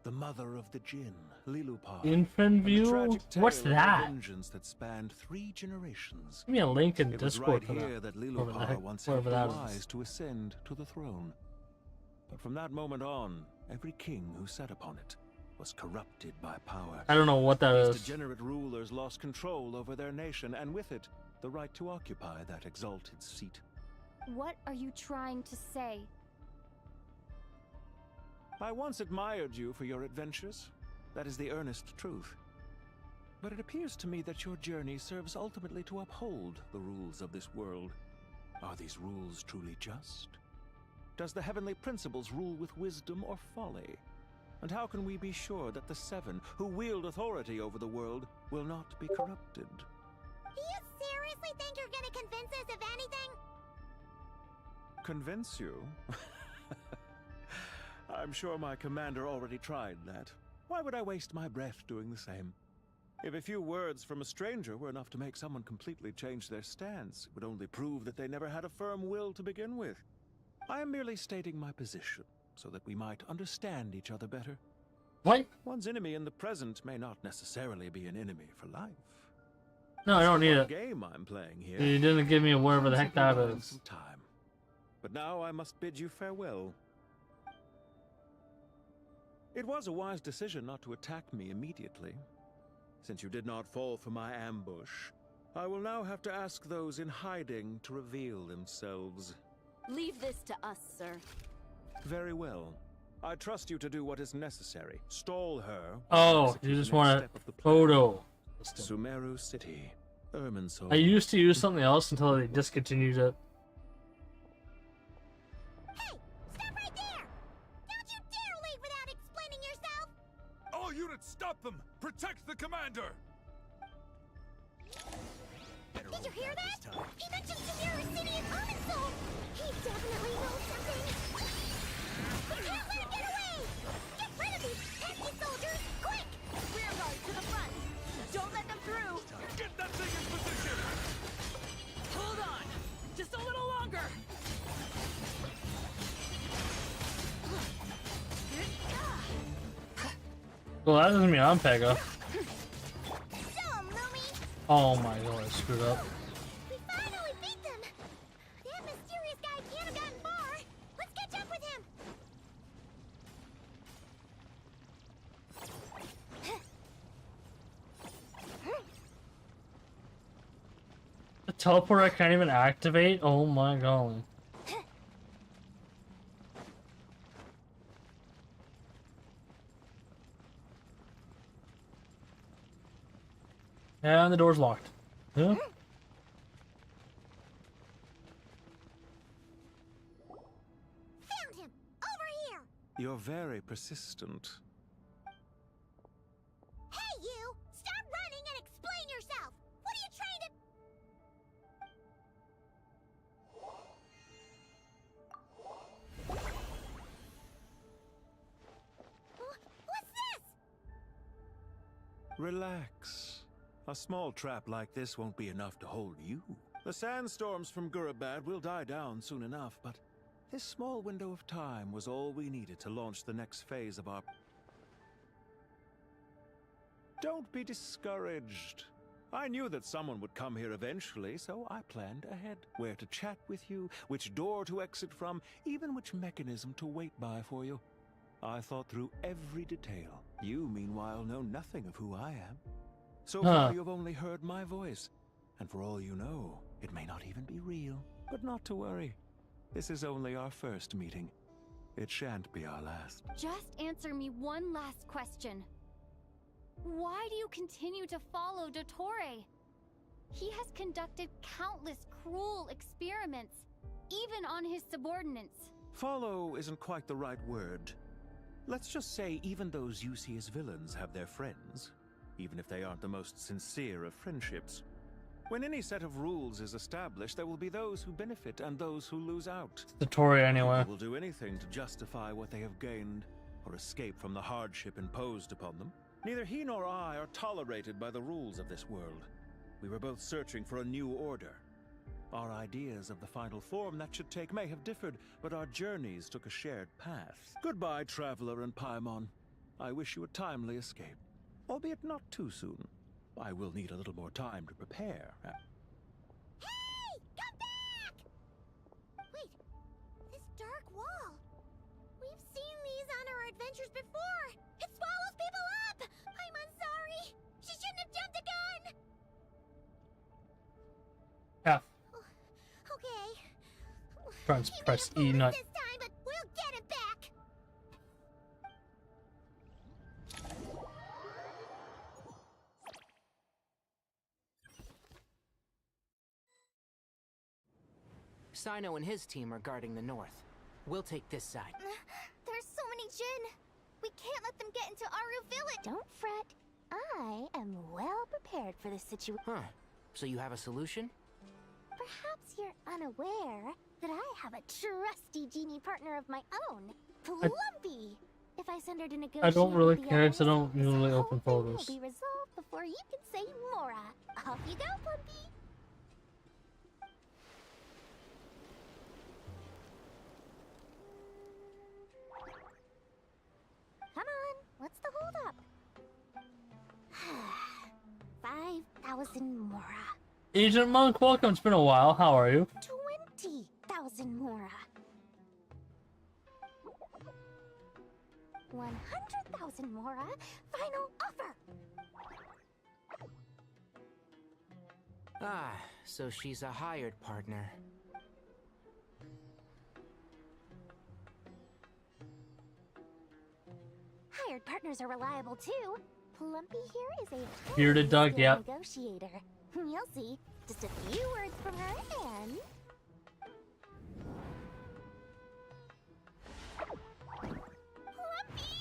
I: The mother of the Jinn, Lilupar.
A: Infant
I: and the
A: view?
I: tragic tale
A: What's
I: of a
A: that?
I: vengeance that spanned 3 generations.
A: Give me a link in
I: It was
A: Discord
I: right
A: for
I: here
A: that.
I: that
A: Whatever the
I: Lilupar
A: heck-
I: once helped
A: whatever
I: the
A: that is.
I: wise to ascend to the throne. But from that moment on, every king who sat upon it was corrupted by power.
A: I don't know what that
I: These
A: is.
I: degenerate rulers lost control over their nation, and with it, the right to occupy that exalted seat.
F: What are you trying to say?
I: I once admired you for your adventures. That is the earnest truth. But it appears to me that your journey serves ultimately to uphold the rules of this world. Are these rules truly just? Does the heavenly principles rule with wisdom or folly? And how can we be sure that the 7 who wield authority over the world will not be corrupted?
B: Do you seriously think you're gonna convince us of anything?
I: Convince you? I'm sure my commander already tried that. Why would I waste my breath doing the same? If a few words from a stranger were enough to make someone completely change their stance, it would only prove that they never had a firm will to begin with. I am merely stating my position, so that we might understand each other better.
A: What?
I: One's enemy in the present may not necessarily be an enemy for life.
A: No, I don't need
I: What
A: it.
I: game I'm playing here.
A: You didn't give me whatever the heck that
I: Simply buying
A: is.
I: some time. But now I must bid you farewell. It was a wise decision not to attack me immediately. Since you did not fall for my ambush, I will now have to ask those in hiding to reveal themselves.
H: Leave this to us, sir.
I: Very well. I trust you to do what is necessary. Stall her.
A: Oh,
I: execute
A: you
I: the
A: just
I: next
A: want a
I: step of the plan.
A: photo.
I: Sumeru City, Irminsul.
A: I used to use something else until they discontinued it.
B: Hey! Stop right there! Don't you dare leave without explaining yourself!
G: All units, stop them! Protect the commander!
B: Did you hear that? He mentioned Sumeru City and Irminsul! He definitely knows something! We can't let him get away! Get rid of these pesky soldiers, quick!
H: Rear guard to the front. Don't let them through.
A: Well, that doesn't mean I'm Pega.
B: Dumb, Lumi!
A: Oh my god, I screwed up.
B: We finally beat them! That mysterious guy can't have gotten far! Let's catch up with him!
A: The teleport I can't even activate? Oh my god. And the door's locked. Huh?
B: Found him! Over here!
I: You're very persistent.
B: Hey, you! Stop running and explain yourself! What are you trying to... What's this?
I: Relax. A small trap like this won't be enough to hold you. The sandstorms from Gurabad will die down soon enough, but this small window of time was all we needed to launch the next phase of our... Don't be discouraged. I knew that someone would come here eventually, so I planned ahead. Where to chat with you, which door to exit from, even which mechanism to wait by for you. I thought through every detail. You, meanwhile, know nothing of who I am. So far, you've only heard my voice. And for all you know, it may not even be real. But not to worry. This is only our first meeting. It shan't be our last.
F: Just answer me one last question. Why do you continue to follow Dottore? He has conducted countless cruel experiments, even on his subordinates.
I: Follow isn't quite the right word. Let's just say even those you see as villains have their friends, even if they aren't the most sincere of friendships. When any set of rules is established, there will be those who benefit and those who lose out.
A: Dottore anyway.
I: People will do anything to justify what they have gained, or escape from the hardship imposed upon them. Neither he nor I are tolerated by the rules of this world. We were both searching for a new order. Our ideas of the final form that should take may have differed, but our journeys took a shared path. Goodbye, Traveler and Paimon. I wish you a timely escape, albeit not too soon. I will need a little more time to prepare.
B: Hey! Come back! Wait, this dark wall. We've seen these on our adventures before. It swallows people up! I'm sorry. She shouldn't have jumped the gun!
A: Yeah.
B: Okay.
A: Trying to
B: He may
A: press
B: have fooled
A: E,
B: us
A: not...
B: this time, but we'll get it back.
J: Sino and his team are guarding the north. We'll take this side.
B: There's so many Jin. We can't let them get into Aru Village. Don't fret. I am well prepared for this situation.
J: Huh. So you have a solution?
B: Perhaps you're unaware that I have a trusty genie partner of my own, Plumpy. If I send her to negotiate,
A: I don't really
B: with the
A: care because I
B: others,
A: don't usually
B: this
A: open
B: whole thing
A: photos.
B: will be resolved before you can say Mora. Off you go, Plumpy. Come on, what's the holdup? 5,000 Mora.
A: Agent Monk, welcome. It's been a while. How are you?
B: 20,000 Mora. 100,000 Mora. Final offer.
J: Ah, so she's a hired partner.
B: Hired partners are reliable too. Plumpy here is a
A: Bearded
B: very
A: dog,
B: skilled
A: yep.
B: negotiator. You'll see. Just a few words from her and... Plumpy!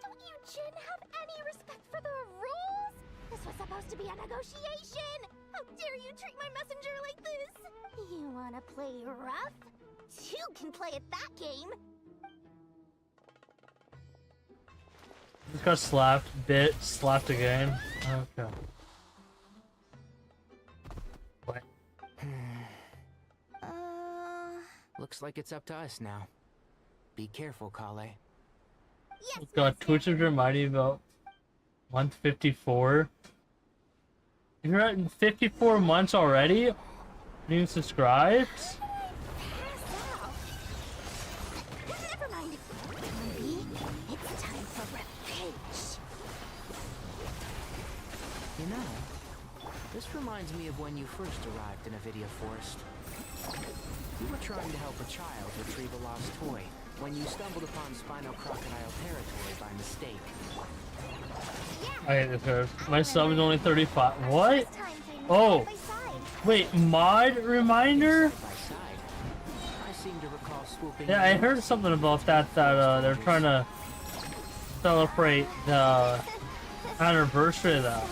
B: Don't you Jin have any respect for the rules? This was supposed to be a negotiation! How dare you treat my messenger like this? You wanna play rough? Two can play at that game!
A: Just got slapped. Slapped again. Okay. What?
J: Looks like it's up to us now. Be careful, Kale.
B: Yes,
A: God, Twitch is reminding me about month 54. You're at 54 months already? New subscribes?
B: Never mind. Maybe it's time for revenge.
J: You know, this reminds me of when you first arrived in a video forest. You were trying to help a child retrieve a lost toy when you stumbled upon Spino Crocodile territory by mistake.
B: Yeah.
A: I hate this card. My sub is only 35. What? Oh! Wait, mod reminder?
J: By side. I seem to recall swooping.
A: Yeah, I heard something about that, they're trying to celebrate the anniversary of that.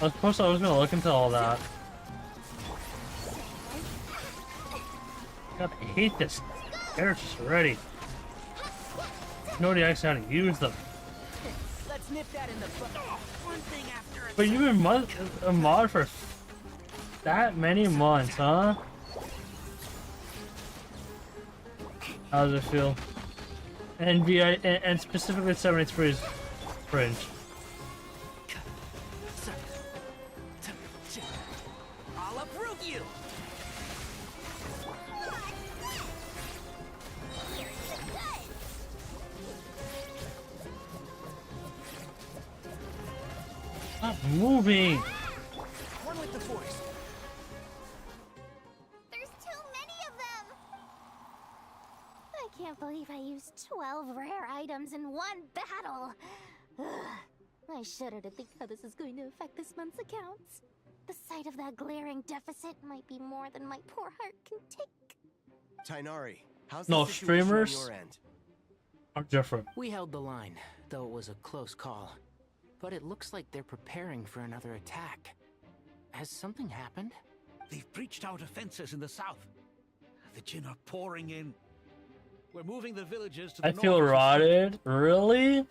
A: Of course, I was gonna look into all that. God, I hate this. Characters already. Nobody actually how to use them.
J: Let's nip that in the butt. One thing after another.
A: But you've been a mod for that many months, huh? How does it feel? And and specifically 73 is cringe.
J: I'll approve you.
A: Stop moving!
J: One with the force.
B: There's too many of them! I can't believe I used 12 rare items in one battle! Ugh. I shudder to think how this is going to affect this month's accounts. The sight of that glaring deficit might be more than my poor heart can take.
K: Tainari, how's
A: No,
K: the situation
A: streamers
K: on your end?
A: are different.
J: We held the line, though it was a close call. But it looks like they're preparing for another attack. Has something happened?
L: They've breached our defenses in the south. The Jinn are pouring in. We're moving the villagers to the
A: I
L: north.
A: feel rotted. Really?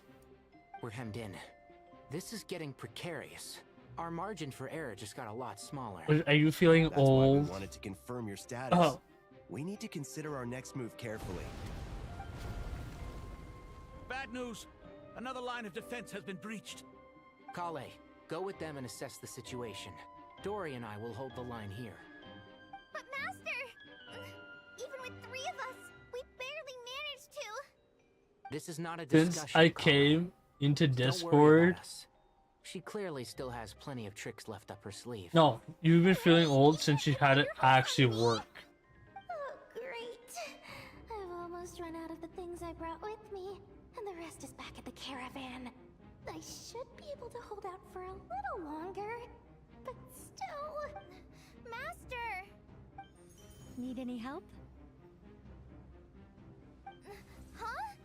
J: We're hemmed in. This is getting precarious. Our margin for error just got a lot smaller.
A: Are you feeling
K: That's why
A: old?
K: we wanted to confirm your status.
A: Oh.
K: We need to consider our next move carefully.
L: Bad news. Another line of defense has been breached.
J: Kale, go with them and assess the situation. Dory and I will hold the line here.
B: But Master! Even with 3 of us, we barely managed to!
J: This is not a
A: Since
J: discussion.
A: I
J: Kale.
A: came into
J: Don't worry
A: Discord,
J: about us. She clearly still has plenty of tricks left up her sleeve.
A: no, you've been feeling old since you had it actually work.
B: Oh, great. I've almost run out of the things I brought with me, and the rest is back at the caravan. I should be able to hold out for a little longer, but still... Master!
F: Need any help?
B: Huh?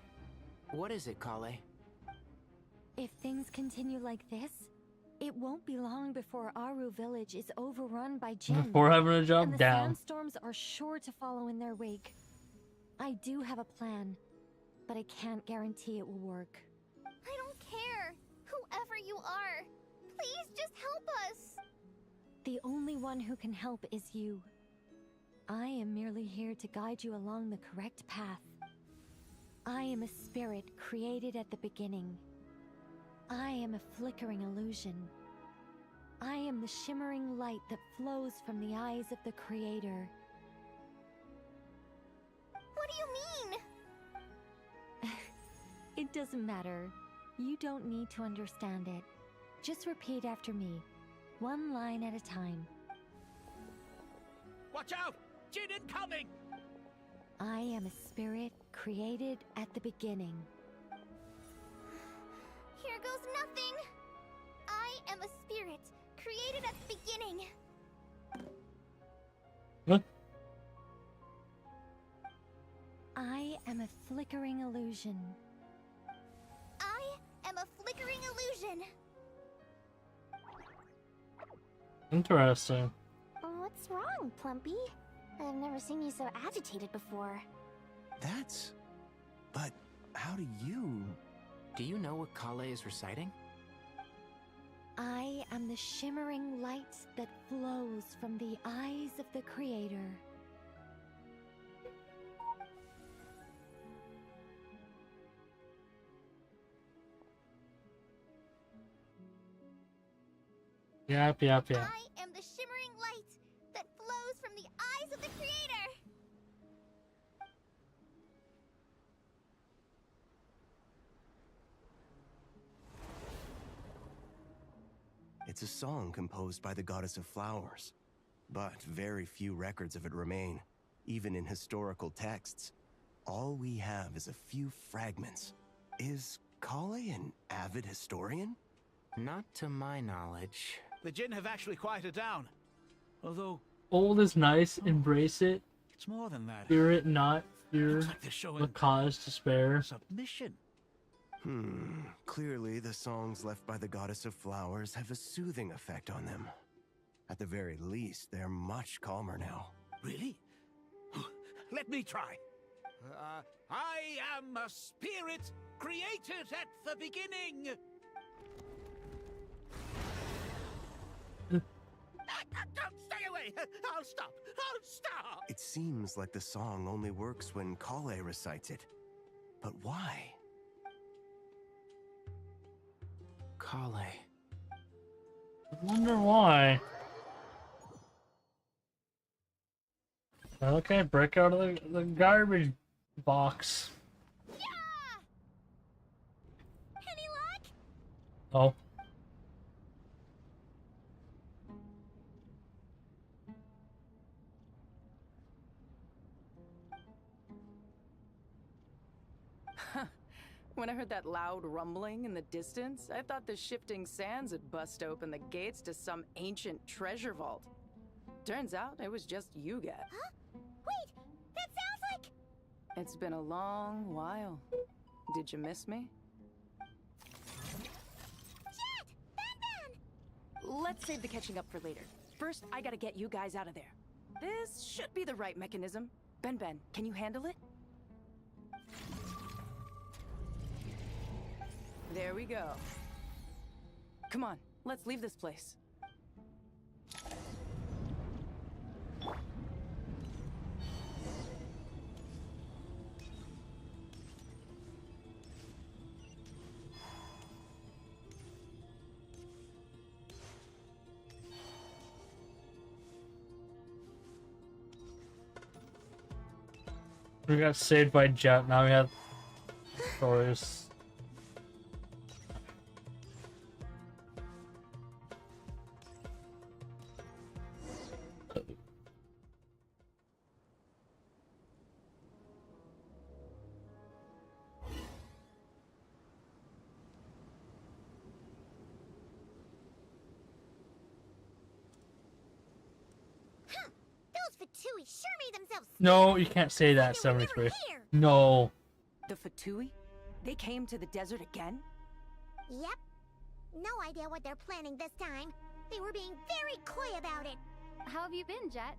J: What is it, Kale?
F: If things continue like this, it won't be long before Aru village is overrun by Jinn.
A: Before having a job
F: and the
A: down.
F: sandstorms are sure to follow in their wake. I do have a plan, but I can't guarantee it will work.
B: I don't care. Whoever you are, please just help us.
F: The only one who can help is you. I am merely here to guide you along the correct path. I am a spirit created at the beginning. I am a flickering illusion. I am the shimmering light that flows from the eyes of the Creator.
B: What do you mean?
F: It doesn't matter. You don't need to understand it. Just repeat after me, one line at a time.
L: Watch out! Jinn incoming!
F: I am a spirit created at the beginning.
B: Here goes nothing. I am a spirit created at the beginning.
A: What?
F: I am a flickering illusion.
B: I am a flickering illusion.
A: Interesting.
B: What's wrong, Plumpy? I've never seen you so agitated before.
K: That's... But how do you...
J: Do you know what Kale is reciting?
F: I am the shimmering light that flows from the eyes of the Creator.
A: Yep.
B: I am the shimmering light that flows from the eyes of the creator.
K: It's a song composed by the goddess of flowers, but very few records of it remain, even in historical texts. All we have is a few fragments. Is Kale an avid historian?
J: Not to my knowledge.
L: The Jinn have actually quieted down. Although,
A: Old is nice, embrace it.
L: it's more than that.
A: Fear it not, fear
L: Looks like they're showing
A: the cause to spare.
L: submission.
K: Clearly the songs left by the goddess of flowers have a soothing effect on them. At the very least, they're much calmer now.
L: Really? Let me try. I am a spirit created at the beginning. Don't stay away! I'll stop! I'll stop!
K: It seems like the song only works when Kale recites it. But why?
J: Kale.
A: I wonder why. Okay, break out of the garbage box.
B: Yeah! Any luck?
A: Oh.
H: When I heard that loud rumbling in the distance, I thought the shifting sands had bust open the gates to some ancient treasure vault. Turns out it was just you guys.
B: Huh? Wait, that sounds like...
H: It's been a long while. Did you miss me?
B: Jet! Ben!
H: Let's save the catching up for later. First, I gotta get you guys out of there. This should be the right mechanism. Ben, can you handle it? There we go. Come on, let's leave this place.
A: We got saved by Jet, now we have stories.
B: Those Fatui sure made themselves...
A: No, you can't say that, 73.
B: here.
A: No.
H: The Fatui? They came to the desert again?
B: Yep. No idea what they're planning this time. They were being very coy about it.
F: How have you been, Jet?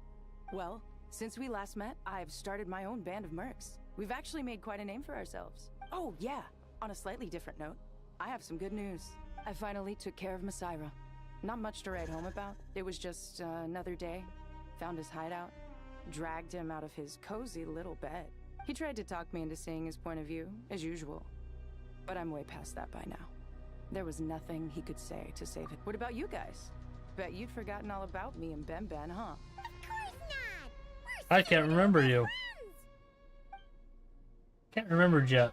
H: Well, since we last met, I've started my own band of mercs. We've actually made quite a name for ourselves. Oh, yeah. On a slightly different note, I have some good news. I finally took care of Masaira. Not much to write home about. It was just another day. Found his hideout. Dragged him out of his cozy little bed. He tried to talk me into seeing his point of view, as usual. But I'm way past that by now. There was nothing he could say to save it. What about you guys? Bet you'd forgotten all about me and Ben, huh?
B: Of course not. We're
A: I can't remember you.
B: friends.
A: Can't remember Jet.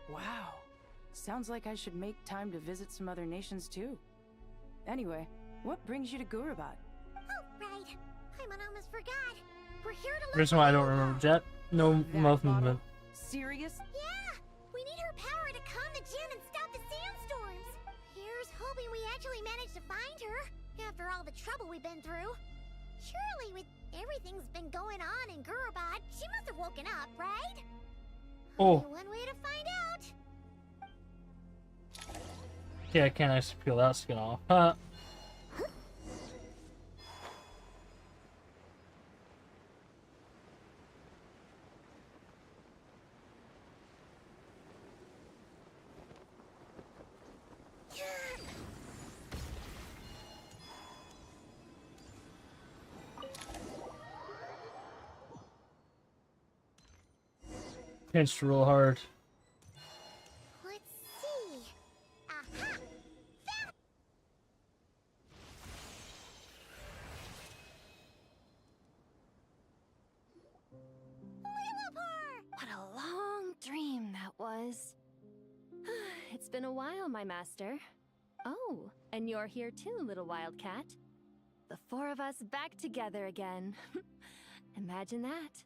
H: Wow. Sounds like I should make time to visit some other nations too. Anyway, what brings you to Gurabat?
B: Oh, right. I almost forgot. We're here to look
A: Reason why I don't remember Jet. No
H: That
A: mouth
H: bottle?
A: movement.
H: Serious?
B: Yeah! We need her power to calm the Jinn and stop the sandstorms. Here's hoping we actually manage to find her, after all the trouble we've been through. Surely with everything's been going on in Gurubad, she must have woken up, right?
A: Oh.
B: Only one way to find out.
A: Yeah, I can't actually peel that skin off. Pinched real hard.
B: Let's see. Aha!
M: is. It's been a while, my master. Oh, and you're here too, little wildcat. The four of us back together again. Imagine that.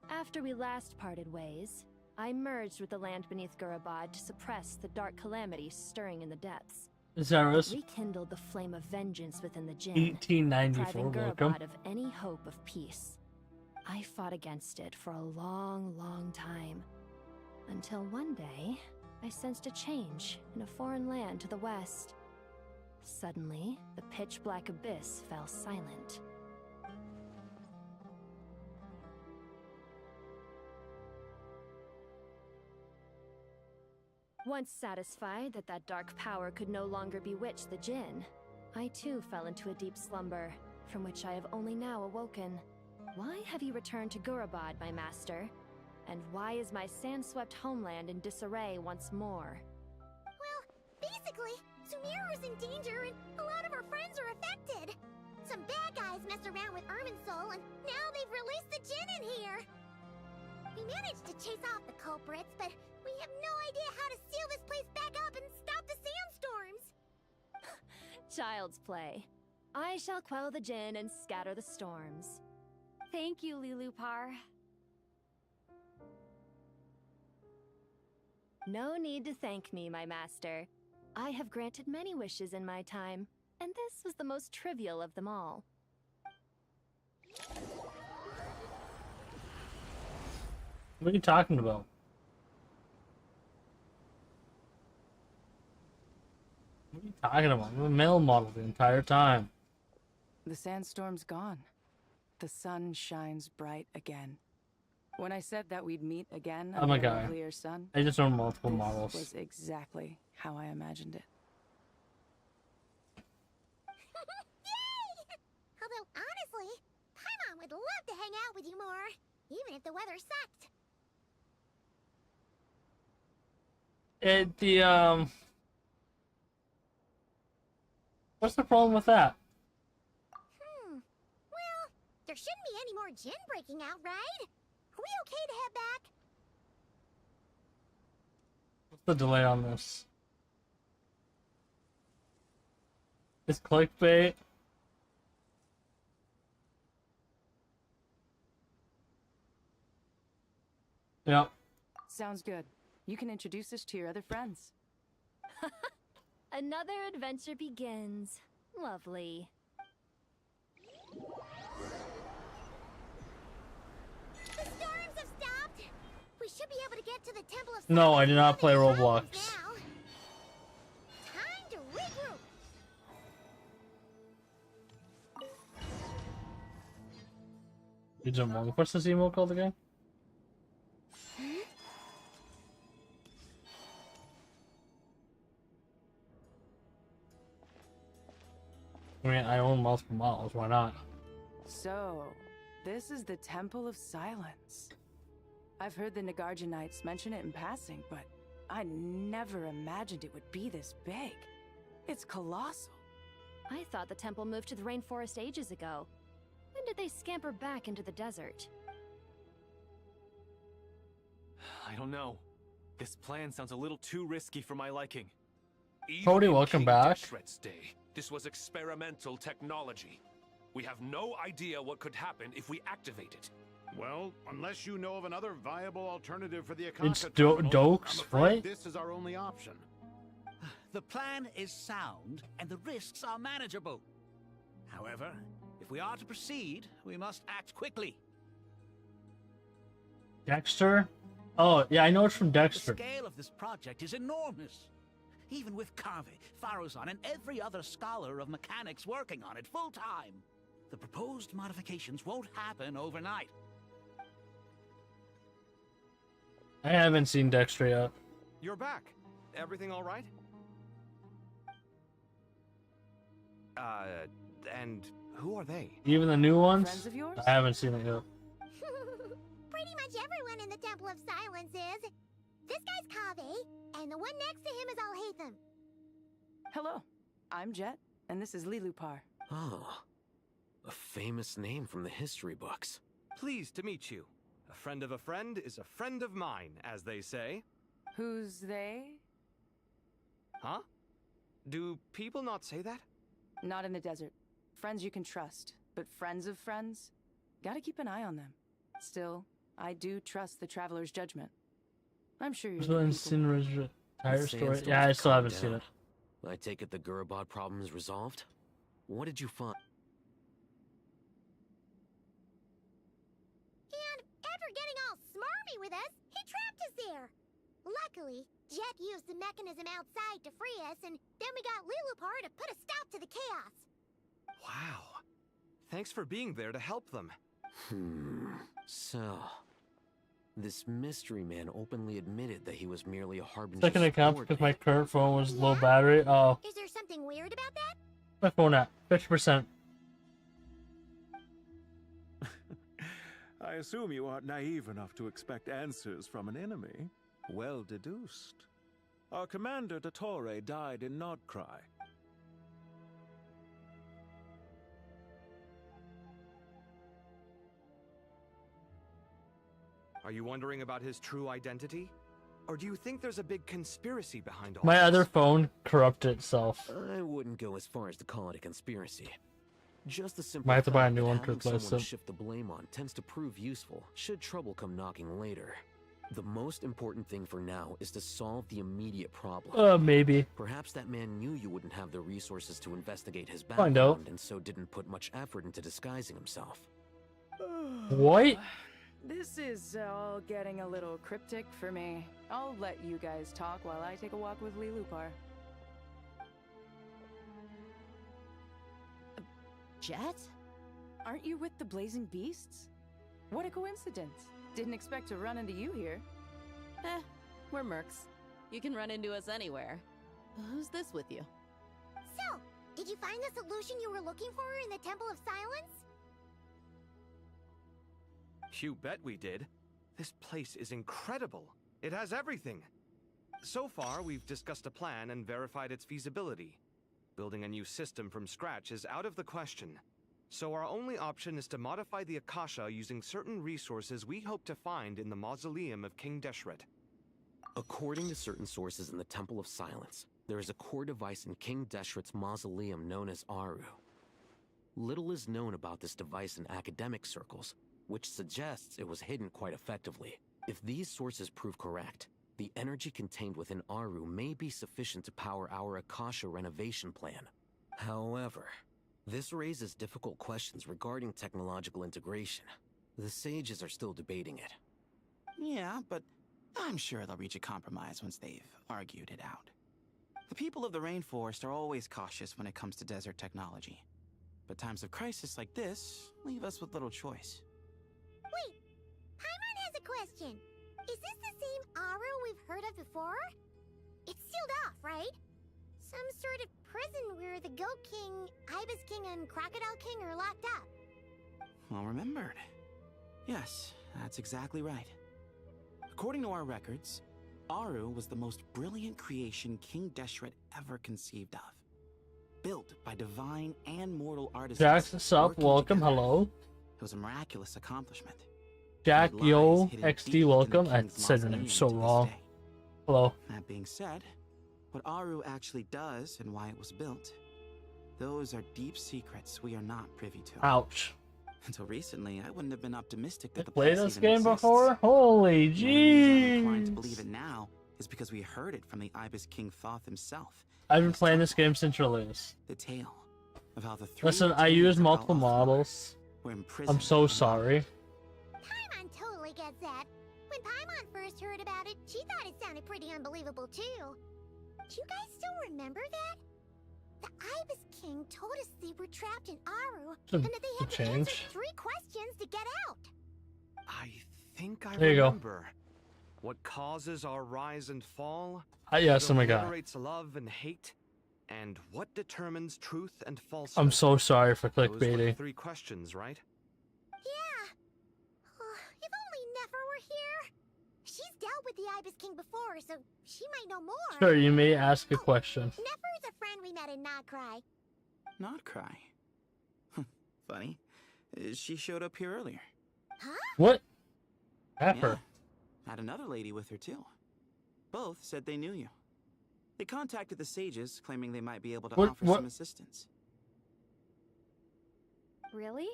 M: After we last parted ways, I merged with the land beneath Gurabad to suppress the dark calamities stirring in the depths.
A: Zarus.
M: Rekindled the flame of vengeance within the Jinn,
A: 1894,
M: depriving
A: welcome.
M: Gurabad of any hope of peace. I fought against it for a long, long time. Until one day, I sensed a change in a foreign land to the west. Suddenly, the pitch-black abyss fell silent. Once satisfied that that dark power could no longer bewitch the Jinn, I too fell into a deep slumber, from which I have only now awoken. Why have you returned to Gurabad, my master? And why is my sand-swept homeland in disarray once more?
B: Well, basically, Sumeru is in danger and a lot of our friends are affected. Some bad guys messed around with Irminsul and now they've released the Jinn in here. We managed to chase off the culprits, but we have no idea how to seal this place back up and stop the sandstorms.
M: Child's play. I shall quell the Jinn and scatter the storms. Thank you, Lilupar. No need to thank me, my master. I have granted many wishes in my time, and this was the most trivial of them all.
A: What are you talking about? What are you talking about? I'm a male model the entire time.
H: The sandstorm's gone. The sun shines bright again. When I said that we'd meet again
A: I'm a
H: under a
A: guy.
H: lovelier sun,
A: I just own multiple
H: this
A: models.
H: was exactly how I imagined it.
B: Yay! Although honestly, Paimon would love to hang out with you more, even if the weather sucked.
A: What's the problem with that?
B: Well, there shouldn't be any more Jinn breaking out, right? Are we okay to head back?
A: What's the delay on this? It's clickbait. Yep.
H: Sounds good. You can introduce us to your other friends.
M: Another adventure begins. Lovely.
B: The storms have stopped. We should be able to get to the Temple of
A: No, I
B: Silence
A: do not play
B: without any
A: Roblox.
B: problems now. Time to regroup.
A: Agent 1. What's this email called again? I mean, I own multiple models. Why not?
H: So, this is the Temple of Silence. I've heard the Nagarjanites mention it in passing, but I never imagined it would be this big. It's colossal.
M: I thought the temple moved to the rainforest ages ago. When did they scamper back into the desert?
C: I don't know. This plan sounds a little too risky for my liking.
A: Cody,
G: Even in
A: welcome
G: King
A: back.
G: Deshret's day, this was experimental technology. We have no idea what could happen if we activate it.
N: Well, unless you know of another viable alternative for the
A: It's
N: Akasha terminal,
A: Dokes,
N: I'm afraid
A: what?
N: this is our only option.
L: The plan is sound, and the risks are manageable. However, if we are to proceed, we must act quickly.
A: Dexter? Oh, yeah, I know it's from
L: The
A: Dexter.
L: scale of this project is enormous. Even with Carvey, Faruzan, and every other scholar of mechanics working on it full-time, the proposed modifications won't happen overnight.
A: I haven't seen Dexter yet.
C: You're back. Everything all right? And who are they?
A: Even the new ones?
H: Friends of yours?
A: I haven't seen it yet.
B: Pretty much everyone in the Temple of Silence is. This guy's Kaveh, and the one next to him is Alhaitham.
H: Hello, I'm Jet, and this is Lilupar.
E: Oh, a famous name from the history books.
C: Pleased to meet you. A friend of a friend is a friend of mine, as they say.
H: Who's they?
C: Huh? Do people not say that?
H: Not in the desert. Friends you can trust, but friends of friends? Gotta keep an eye on them. Still, I do trust the Traveler's judgment. I'm sure you're
A: So Inciner's entire story. Yeah, I still haven't seen it.
E: I take it the Gurabot problem is resolved? What did you find?
B: And after getting all smarmy with us, he trapped us there. Luckily, Jet used the mechanism outside to free us, and then we got Lilupar to put a stop to the chaos.
C: Wow. Thanks for being there to help them.
E: So, this mystery man openly admitted that he was merely a harbinger.
A: Second account because my current phone was low battery. Oh.
B: Is there something weird about that?
A: My phone at 50%.
I: I assume you aren't naive enough to expect answers from an enemy. Well deduced. Our commander, Dottore, died in Nordcry.
C: Are you wondering about his true identity? Or do you think there's a big conspiracy behind all
A: My
C: this?
A: other phone corrupted itself.
E: I wouldn't go as far as to call it a conspiracy. Just the simple
A: Might have to buy a
E: fact
A: new
E: that
A: one to
E: having
A: replace
E: someone
A: it.
E: to shift the blame on tends to prove useful should trouble come knocking later. The most important thing for now is to solve the immediate problem.
A: Maybe.
E: Perhaps that man knew you wouldn't have the resources to investigate his
A: Find
E: background
A: out.
E: and so didn't put much effort into disguising himself.
A: What?
H: This is all getting a little cryptic for me. I'll let you guys talk while I take a walk with Lilupar.
O: Jet?
H: Aren't you with the Blazing Beasts? What a coincidence. Didn't expect to run into you here.
O: We're mercs. You can run into us anywhere. Who's this with you?
B: So, did you find the solution you were looking for in the Temple of Silence?
C: You bet we did. This place is incredible. It has everything. So far, we've discussed a plan and verified its feasibility. Building a new system from scratch is out of the question. So our only option is to modify the Akasha using certain resources we hope to find in the mausoleum of King Deshret.
E: According to certain sources in the Temple of Silence, there is a core device in King Deshret's mausoleum known as Aru. Little is known about this device in academic circles, which suggests it was hidden quite effectively. If these sources prove correct, the energy contained within Aru may be sufficient to power our Akasha renovation plan. However, this raises difficult questions regarding technological integration. The sages are still debating it.
J: Yeah, but I'm sure they'll reach a compromise once they've argued it out. The people of the rainforest are always cautious when it comes to desert technology. But times of crisis like this leave us with little choice.
B: Wait, Paimon has a question. Is this the same Aru we've heard of before? It's sealed off, right? Some sort of prison where the Goat King, Ibis King, and Crocodile King are locked up.
J: Well remembered. Yes, that's exactly right. According to our records, Aru was the most brilliant creation King Deshret ever conceived of. Built by divine and mortal artisans.
A: Jack's sup, welcome, hello.
J: It was a miraculous accomplishment.
A: Jack,
J: It lies
A: yo,
J: hidden
A: XD,
J: deep
A: welcome.
J: within the
A: I
J: king's
A: said the name
J: mausoleum
A: so
J: to this
A: wrong.
J: day.
A: Hello.
J: That being said, what Aru actually does and why it was built, those are deep secrets we are not privy to.
A: Ouch.
J: Until recently, I wouldn't have been optimistic that the
A: Played
J: place
A: this
J: even
A: game
J: exists.
A: before? Holy
J: The only reason I'm inclined to
A: jeez.
J: believe it now is because we heard it from the Ibis King Thoth himself.
A: I've been playing this game since release.
J: The tale of how the three
A: Listen, I
J: retainers
A: use
J: of
A: multiple
J: Al-Athmar
A: models.
J: were imprisoned
A: I'm so
J: in
A: sorry.
B: Paimon totally gets that. When Paimon first heard about it, she thought it sounded pretty unbelievable too. Do you guys still remember that? The Ibis King told us they were trapped in Aru, and that they had to answer 3 questions to get out.
C: I think I
A: There you go.
C: remember. What causes our rise and fall?
A: Yes,
C: What
A: oh my god.
C: obliterates love and hate? And what determines truth and falsehood?
A: I'm so sorry for
C: Those were the
A: clickbaiting.
C: 3 questions, right?
B: Yeah. If only Nefer were here. She's dealt with the Ibis King before, so she might know more.
A: Sure, you may ask a question.
B: Nefer is a friend we met in Notcry.
J: Not cry. Funny. She showed up here earlier.
B: Huh?
A: What? Pepper.
J: Yeah. Had another lady with her too.
P: Both said they knew you. They contacted the sages, claiming they might be able to
A: What-
P: offer
A: what-
P: some assistance.
F: Really?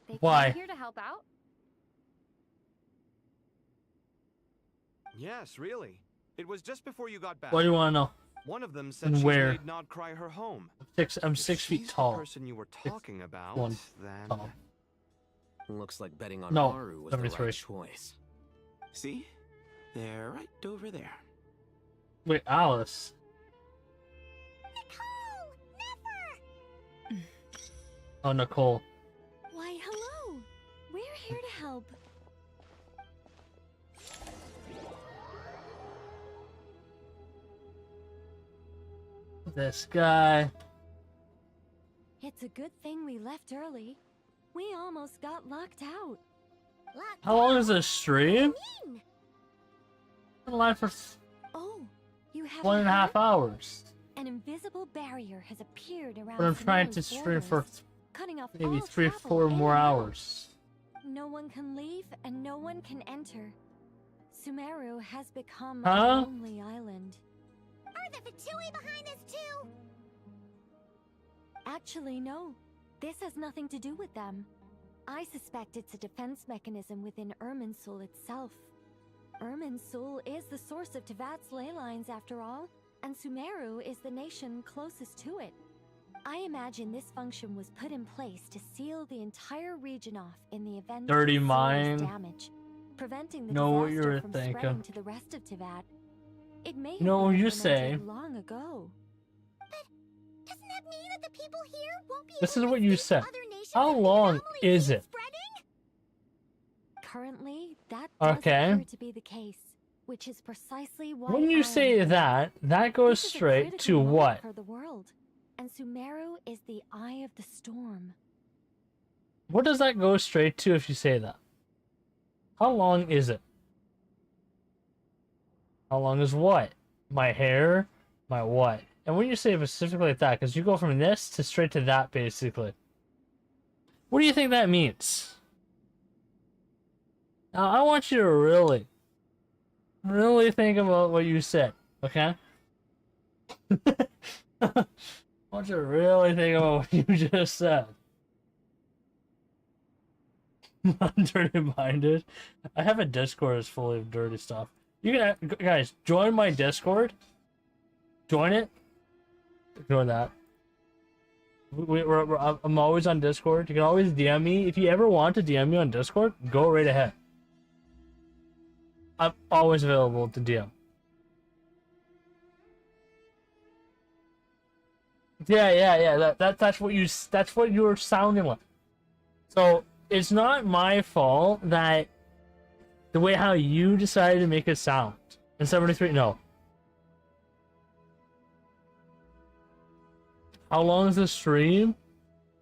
F: They
A: Why?
F: came here to help out?
C: Yes, really. It was just before you got back.
A: What do you want to know?
C: One of them said
A: And
C: she
A: where?
C: made Nod cry her home.
A: I'm
C: If
A: 6 feet
C: she's
A: tall.
C: The person you were talking about,
A: 1
C: then
A: tall.
E: Looks like betting on
A: No,
E: Haru was the
A: 73.
E: right choice.
P: See? They're right over there.
A: Wait, Alice. Oh, Nicole.
F: Why, hello. We're here to help.
A: This guy.
F: It's a good thing we left early. We almost got locked out.
A: How long is this stream? Been live for
F: Oh, you have
A: 1.5 hours.
F: An invisible barrier has appeared around.
A: But I'm trying to
F: Sumeru's
A: stream for
F: borders, cutting off
A: maybe
F: all
A: 3,
F: travel
A: 4
F: in
A: more
F: and out.
A: hours.
F: No one can leave and no one can enter. Sumeru has become
A: Huh?
F: a lonely island.
B: Are the Fatui behind this too?
F: Actually, no. This has nothing to do with them. I suspect it's a defense mechanism within Irminsul itself. Irminsul is the source of Tevat's ley lines after all, and Sumeru is the nation closest to it. I imagine this function was put in place to seal the entire region off in the event
A: Dirty
F: of serious
A: mind.
F: damage, preventing the
A: Know what
F: disaster
A: you were
F: from
A: thinking.
F: spreading to the rest of Tevat. It may have
A: You know
F: been
A: what you
F: implemented
A: say.
F: long ago.
B: Doesn't that mean that the people here won't be
A: This
B: able
A: is
B: to
A: what you
B: escape
A: said.
B: other nations
A: How
B: if the
A: long
B: anomaly
A: is
B: keeps
A: it?
B: spreading?
F: Currently, that does
A: Okay.
F: appear to be the case, which is precisely why
A: When you say that, that goes
F: this is a
A: straight
F: critical
A: to
F: moment
A: what?
F: for the world, and Sumeru is the eye of the storm.
A: What does that go straight to if you say that? How long is it? How long is what? My hair? My what? And when you say specifically like that, because you go from this to straight to that, basically. What do you think that means? Now, I want you to really think about what you said, okay? I want you to really think about what you just said. Dirty-minded. I have a Discord that's full of dirty stuff. You can, guys, join my Discord. Join it. Ignore that. I'm always on Discord. You can always DM me. If you ever want to DM me on Discord, go right ahead. I'm always available to DM. Yeah. That's what you were sounding like. So it's not my fault that the way how you decided to make it sound. And 73, no. How long is the stream?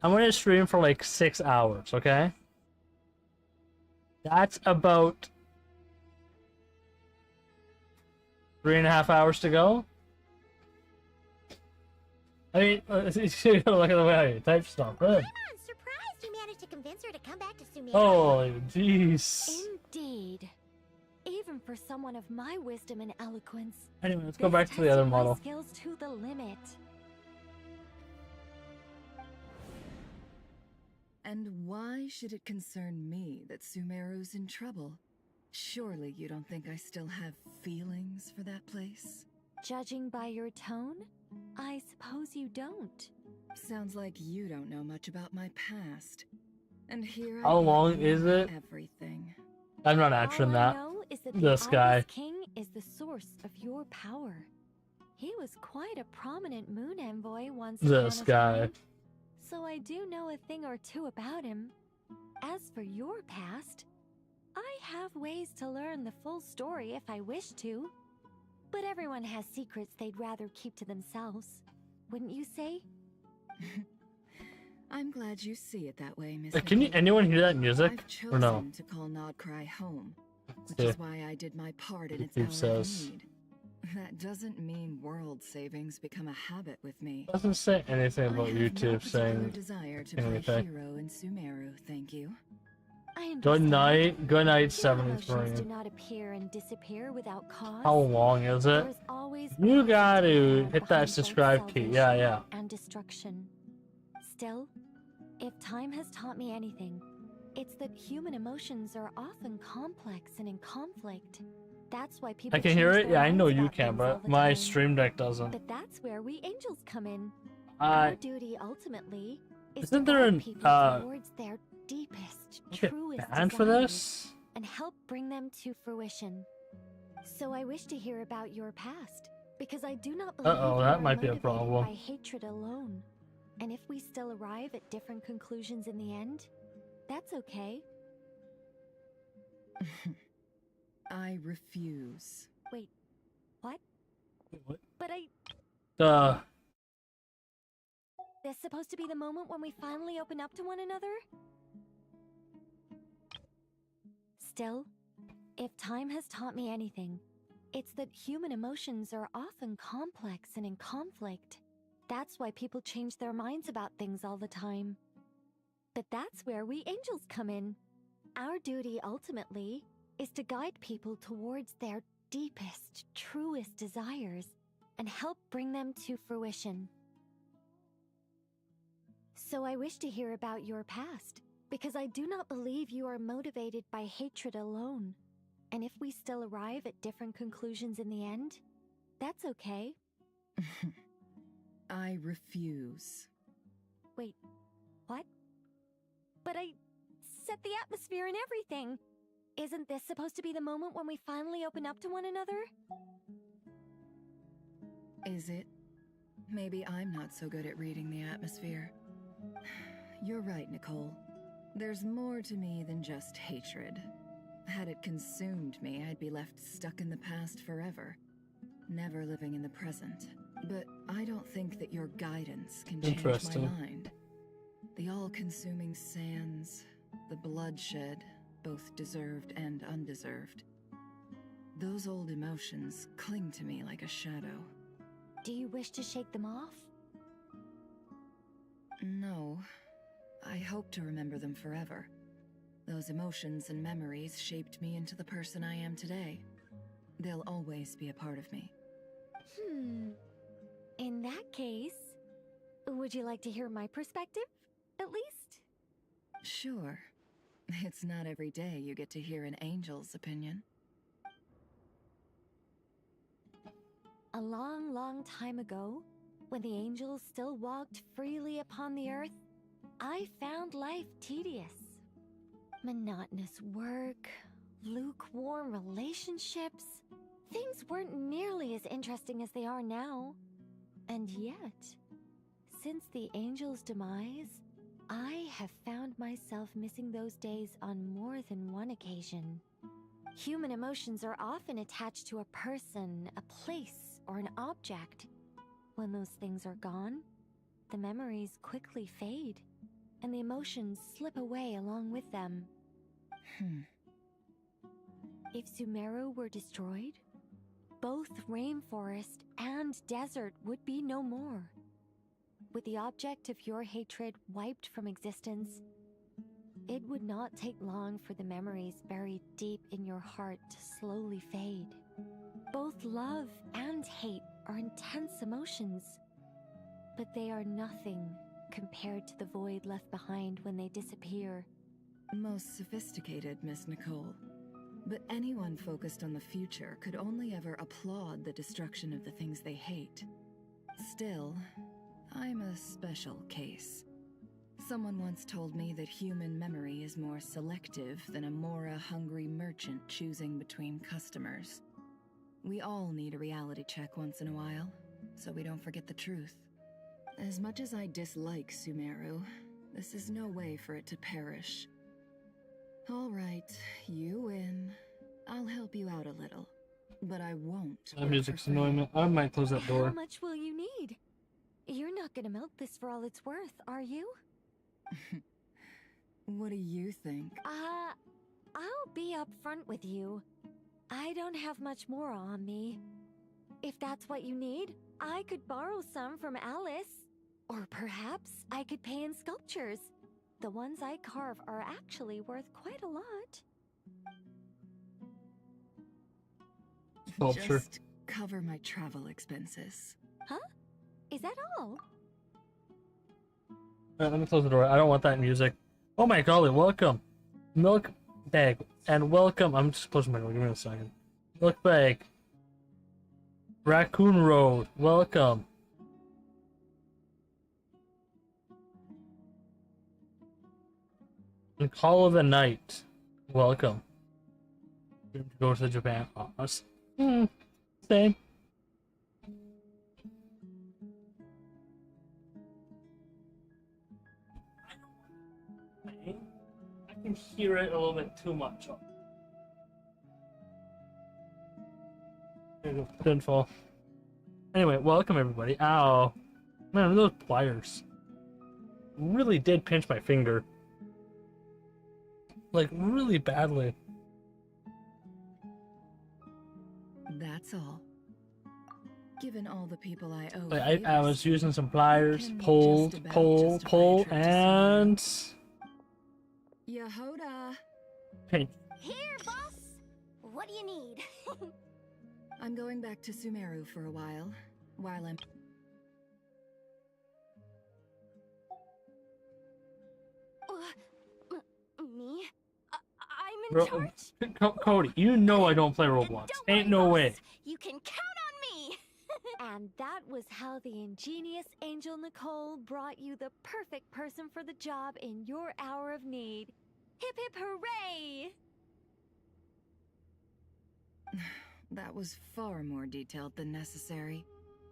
A: I'm gonna stream for like 6 hours, okay? That's about 3.5 hours to go. I mean, look at the way how you type stuff. Good.
B: I'm surprised you managed to convince her to come back to Sumeru.
A: Holy jeez.
F: Indeed. Even for someone of my wisdom and eloquence.
A: Anyway, let's go back to the other
F: tested my
A: model.
F: skills to the limit.
Q: And why should it concern me that Sumeru's in trouble? Surely you don't think I still have feelings for that place?
F: Judging by your tone, I suppose you don't.
Q: Sounds like you don't know much about my past. And here
A: How
Q: I
A: long
Q: am
A: is it?
Q: Everything.
A: I'm not answering
F: All I
A: that.
F: know is that
A: This
F: the
A: guy.
F: Ice King is the source of your power. He was quite a prominent moon envoy once upon
A: This
F: a
A: guy.
F: time, so I do know a thing or two about him. As for your past, I have ways to learn the full story if I wish to. But everyone has secrets they'd rather keep to themselves. Wouldn't you say?
Q: I'm glad you see it that way, Miss.
A: Can you, anyone hear that music?
Q: I've chosen
A: Or no?
Q: to call Nodcry home, which
A: see.
Q: is why I did my part in its
A: YouTube
Q: hour of
A: says.
Q: need. That doesn't mean world savings become a habit with me.
A: Doesn't say anything
Q: I
A: about
Q: have no
A: YouTube
Q: particular
A: saying
Q: desire to play
A: anything.
Q: hero in Sumeru, thank you.
F: I
A: Good
F: understand.
A: night. Good night,
F: Human emotions
A: 73.
F: do not appear and disappear without cause.
A: How long is it?
F: There's always a
A: You
F: reason
A: gotta
F: to
A: hit that
F: behind both
A: subscribe key. Yeah,
F: salvation
A: yeah.
F: and destruction. Still, if time has taught me anything, it's that human emotions are often complex and in conflict. That's why people
A: I can hear
F: change
A: it.
F: their
A: Yeah, I know
F: minds
A: you
F: about
A: can,
F: things all
A: but
F: the
A: my
F: time.
A: stream deck doesn't.
F: But that's where we angels come in.
A: Uh,
F: Our duty ultimately is
A: isn't
F: to
A: there
F: guide
A: an
F: people towards their deepest,
A: get
F: truest
A: banned for
F: desires
A: this?
F: and help bring them to fruition. So I wish to hear about your past, because I do not believe
A: Uh-oh,
F: you
A: that
F: are
A: might be a
F: motivated
A: problem.
F: by hatred alone. And if we still arrive at different conclusions in the end, that's okay.
Q: I refuse.
F: Wait, what?
A: What?
F: But this supposed to be the moment when we finally open up to one another? Still, if time has taught me anything, it's that human emotions are often complex and in conflict. That's why people change their minds about things all the time. But that's where we angels come in. Our duty ultimately is to guide people towards their deepest, truest desires and help bring them to fruition. So I wish to hear about your past, because I do not believe you are motivated by hatred alone. And if we still arrive at different conclusions in the end, that's okay.
Q: I refuse.
F: Wait, what? But I set the atmosphere and everything. Isn't this supposed to be the moment when we finally open up to one another?
Q: Is it? Maybe I'm not so good at reading the atmosphere. You're right, Nicole. There's more to me than just hatred. Had it consumed me, I'd be left stuck in the past forever, never living in the present. But I don't think that your guidance can change my mind. The all-consuming sands, the bloodshed, both deserved and undeserved. Those old emotions cling to me like a shadow.
F: Do you wish to shake them off?
Q: No. I hope to remember them forever. Those emotions and memories shaped me into the person I am today. They'll always be a part of me.
F: In that case, would you like to hear my perspective, at least?
Q: Sure. It's not every day you get to hear an angel's opinion.
F: A long, long time ago, when the angels still walked freely upon the earth, I found life tedious. Monotonous work, lukewarm relationships. Things weren't nearly as interesting as they are now. And yet, since the angels' demise, I have found myself missing those days on more than one occasion. Human emotions are often attached to a person, a place, or an object. When those things are gone, the memories quickly fade, and the emotions slip away along with them. If Sumeru were destroyed, both rainforest and desert would be no more. With the object of your hatred wiped from existence, it would not take long for the memories buried deep in your heart to slowly fade. Both love and hate are intense emotions, but they are nothing compared to the void left behind when they disappear.
Q: Most sophisticated, Miss Nicole. But anyone focused on the future could only ever applaud the destruction of the things they hate. Still, I'm a special case. Someone once told me that human memory is more selective than a Mora-hungry merchant choosing between customers. We all need a reality check once in a while, so we don't forget the truth. As much as I dislike Sumeru, this is no way for it to perish. All right, you win. I'll help you out a little, but I won't.
A: That music's annoying me. I might close that door.
F: How much will you need? You're not gonna milk this for all it's worth, are you?
Q: What do you think?
F: I'll be upfront with you. I don't have much more on me. If that's what you need, I could borrow some from Alice. Or perhaps I could pay in sculptures.
M: The ones I carve are actually worth quite a lot.
A: Sculpture.
Q: Just cover my travel expenses.
M: Huh? Is that all?
A: Alright, let me close the door. I don't want that music. Oh my golly, welcome. Milk bag. And welcome. I'm just closing my door. Give me a second. Milk bag. Raccoon Road. Welcome. And Call of the Night. Welcome. Go to the Japan office. Same. I can hear it a little bit too much. There you go. Didn't fall. Anyway, welcome everybody. Ow. Man, those pliers really did pinch my finger. Like, really badly.
Q: That's all. Given all the people I owe,
A: Wait, I was using some pliers, pull, and
Q: Yehoda.
A: pinch.
B: Here, boss! What do you need?
Q: I'm going back to Sumeru for a while I'm...
B: Me? I'm in charge?
A: Cody, you know I don't play Roblox. Ain't no way.
B: You can count on me!
M: And that was how the ingenious Angel Nicole brought you the perfect person for the job in your hour of need. Hip hip hooray!
Q: That was far more detailed than necessary.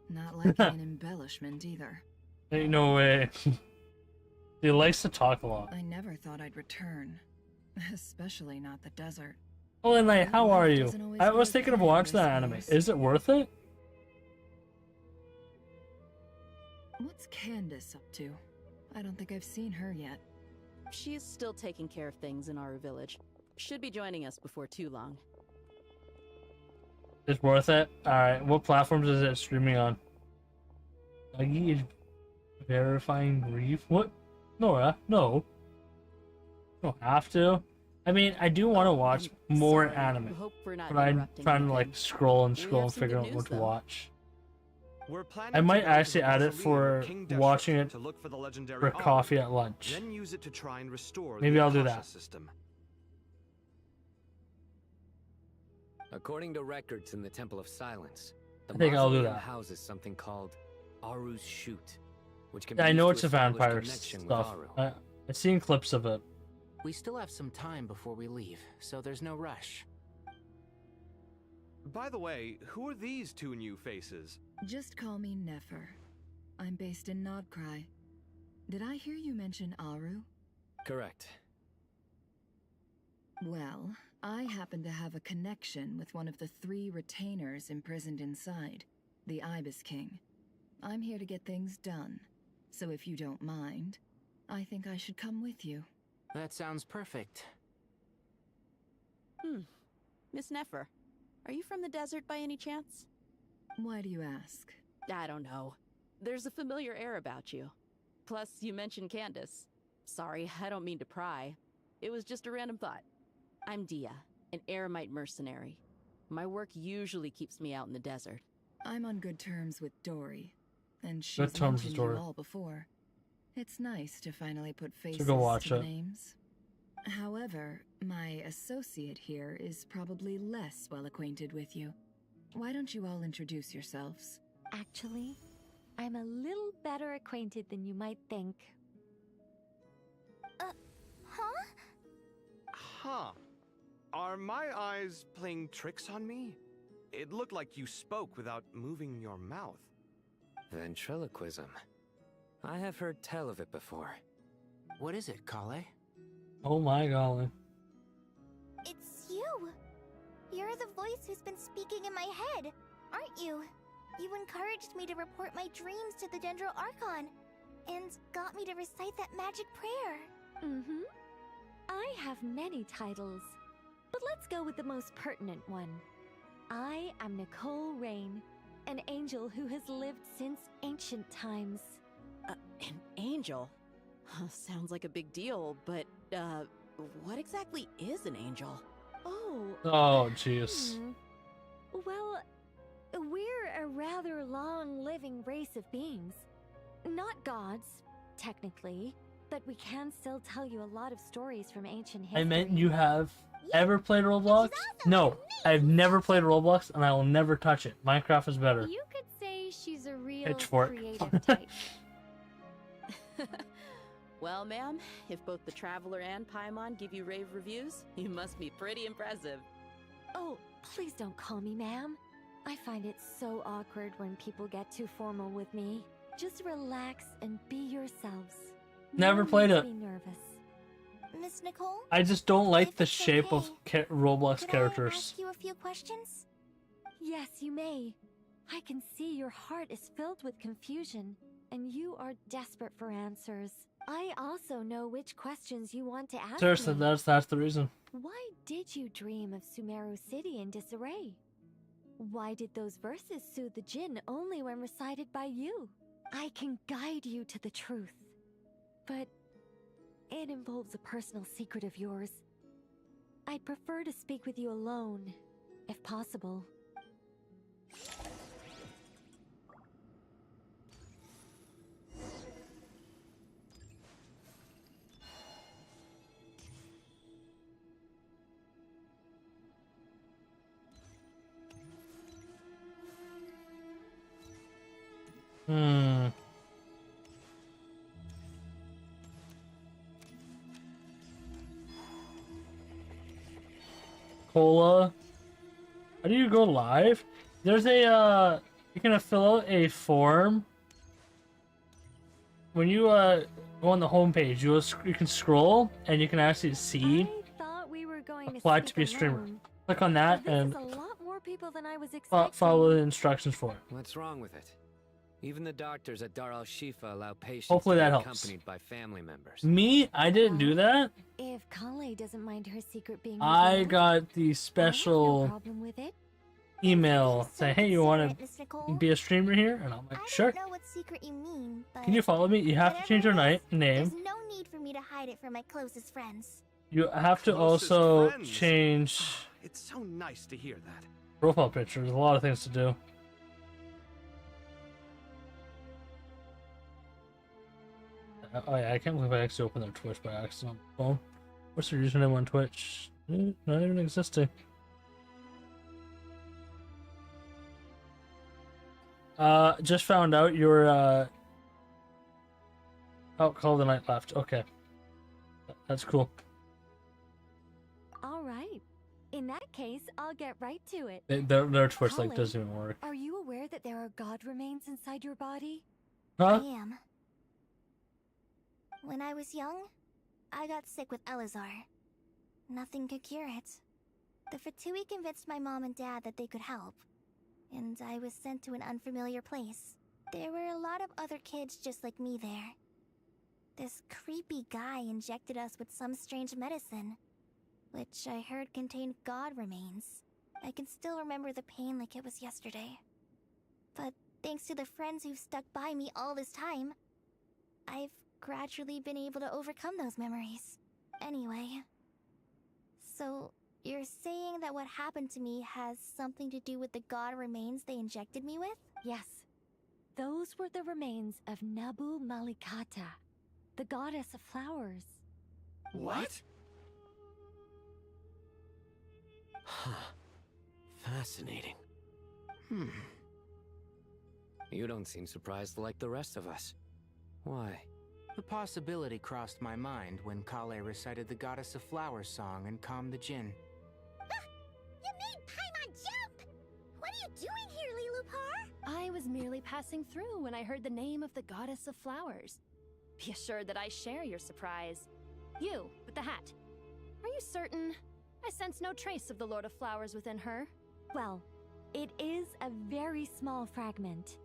Q: Not like an embellishment either.
A: Ain't no way. He likes to talk a lot.
Q: I never thought I'd return. Especially not the desert.
A: Oh, and like, how are you? I was thinking of watching that anime. Is it worth it?
Q: What's Candace up to? I don't think I've seen her yet.
O: She is still taking care of things in our village. Should be joining us before too long.
A: It's worth it? Alright, what platforms is it streaming on? Maggie is verifying grief? What? Nora, no. You don't have to. I mean, I do want to watch more anime. But I'm trying to like scroll and figure out what to watch. I might actually add it for watching it for coffee at lunch.
C: Then use it to try and restore
A: Maybe
C: the
A: I'll do
C: Akasha
A: that.
C: System.
D: According to records in the Temple of Silence, the
A: I think I'll do
D: mausoleum
A: that.
D: houses something called Aru's Chute, which can
A: Yeah,
D: be
A: I know
D: used
A: it's
D: to
A: a
D: establish
A: vampire
D: connection with
A: stuff.
D: Aru.
A: I've seen clips of it.
J: We still have some time before we leave, so there's no rush.
C: By the way, who are these two new faces?
Q: Just call me Nefer. I'm based in Nodcry. Did I hear you mention Aru?
D: Correct.
Q: Well, I happen to have a connection with one of the 3 retainers imprisoned inside, the Ibis King. I'm here to get things done, so if you don't mind, I think I should come with you.
J: That sounds perfect.
O: Miss Nefer, are you from the desert by any chance?
Q: Why do you ask?
O: I don't know. There's a familiar air about you. Plus, you mentioned Candace. Sorry, I don't mean to pry. It was just a random thought. I'm Dia, an Eremite mercenary. My work usually keeps me out in the desert.
Q: I'm on good terms with Dory, and
A: Good
Q: she's
A: terms with
Q: mentioned you
A: Dory.
Q: all before. It's nice to finally put faces
A: go watch
Q: to the
A: it.
Q: names. However, my associate here is probably less well acquainted with you. Why don't you all introduce yourselves?
M: Actually, I'm a little better acquainted than you might think.
B: Huh?
C: Huh. Are my eyes playing tricks on me? It looked like you spoke without moving your mouth.
D: Ventriloquism. I have heard tell of it before.
J: What is it, Kale?
A: Oh my golly.
B: It's you! You're the voice who's been speaking in my head, aren't you? You encouraged me to report my dreams to the Dendro Archon, and got me to recite that magic prayer.
M: Mm-hmm. I have many titles, but let's go with the most pertinent one. I am Nicole Rain, an angel who has lived since ancient times.
O: An angel? Sounds like a big deal, but, what exactly is an angel?
A: Oh, jeez.
M: Well, we're a rather long-living race of beings. Not gods, technically, but we can still tell you a lot of stories from ancient history.
A: I meant you have ever played Roblox? No, I've never played Roblox, and I will never touch it. Minecraft is better.
M: You could say she's a real
A: Pitchfork.
M: creative type.
O: Well, ma'am, if both the Traveler and Paimon give you rave reviews, you must be pretty impressive.
M: Oh, please don't call me ma'am. I find it so awkward when people get too formal with me. Just relax and be yourselves.
A: Never
M: No
A: played
M: need
A: it.
M: to be nervous.
B: Miss Nicole?
A: I just don't like the
B: it's
A: shape of Roblox
B: Could I
A: characters.
B: ask you a few questions?
M: Yes, you may. I can see your heart is filled with confusion, and you are desperate for answers. I also know which questions you want to ask
A: Seriously,
M: me.
A: that's the reason.
M: Why did you dream of Sumeru City in disarray? Why did those verses soothe the djinn only when recited by you? I can guide you to the truth, but it involves a personal secret of yours. I'd prefer to speak with you alone, if possible.
A: Cola. How do you go live? There's a you can fill out a form. When you go on the homepage, you can scroll and you can actually see
M: I thought we were going
A: apply
M: to
A: to be a
M: speak
A: streamer.
M: alone.
A: Click on that
M: This
A: and
M: is a lot more people than I was expecting.
A: follow the instructions for it.
D: What's wrong with it? Even the doctors at Dar al-Shifa allow patients
A: Hopefully
D: to
A: that
D: be
A: helps.
D: accompanied by family members.
A: Me, I didn't do that.
M: If Kale doesn't mind her secret being
A: I
M: revealed,
A: got the
M: no
A: special
M: problem with it.
A: email saying, "Hey, you want
B: Miss
A: to
B: Nicole?
A: be a streamer here?" And I'm like, "Sure."
B: I don't know what secret you mean, but
A: Can you follow me? You have to change your name.
B: there's no need for me to hide it from my closest friends.
A: You have to
C: Closest
A: also
C: friends.
A: change
C: It's so nice to hear that.
A: profile picture. There's a lot of things to do. Oh yeah, I can't believe I actually opened their Twitch by accident on the phone. What's their username on Twitch? Not even existing. Just found out your oh, Call the Night left. Okay. That's cool.
M: All right. In that case, I'll get right to it.
A: Their Twitch like
M: Colin,
A: doesn't even work.
M: Are you aware that there are god remains inside your body?
A: Huh?
B: I am. When I was young, I got sick with Elazar. Nothing could cure it. The Fatui convinced my mom and dad that they could help, and I was sent to an unfamiliar place. There were a lot of other kids just like me there. This creepy guy injected us with some strange medicine, which I heard contained god remains. I can still remember the pain like it was yesterday. But thanks to the friends who've stuck by me all this time, I've gradually been able to overcome those memories. Anyway, so you're saying that what happened to me has something to do with the god remains they injected me with?
M: Yes. Those were the remains of Nabu Malikata, the goddess of flowers.
C: What?
E: Huh. Fascinating.
D: You don't seem surprised like the rest of us. Why?
J: The possibility crossed my mind when Kale recited the Goddess of Flowers song and calmed the djinn.
B: You made Paimon jump! What are you doing here, Lilupar?
M: I was merely passing through when I heard the name of the goddess of flowers. Be assured that I share your surprise. You, with the hat. Are you certain? I sense no trace of the Lord of Flowers within her. Well, it is a very small fragment.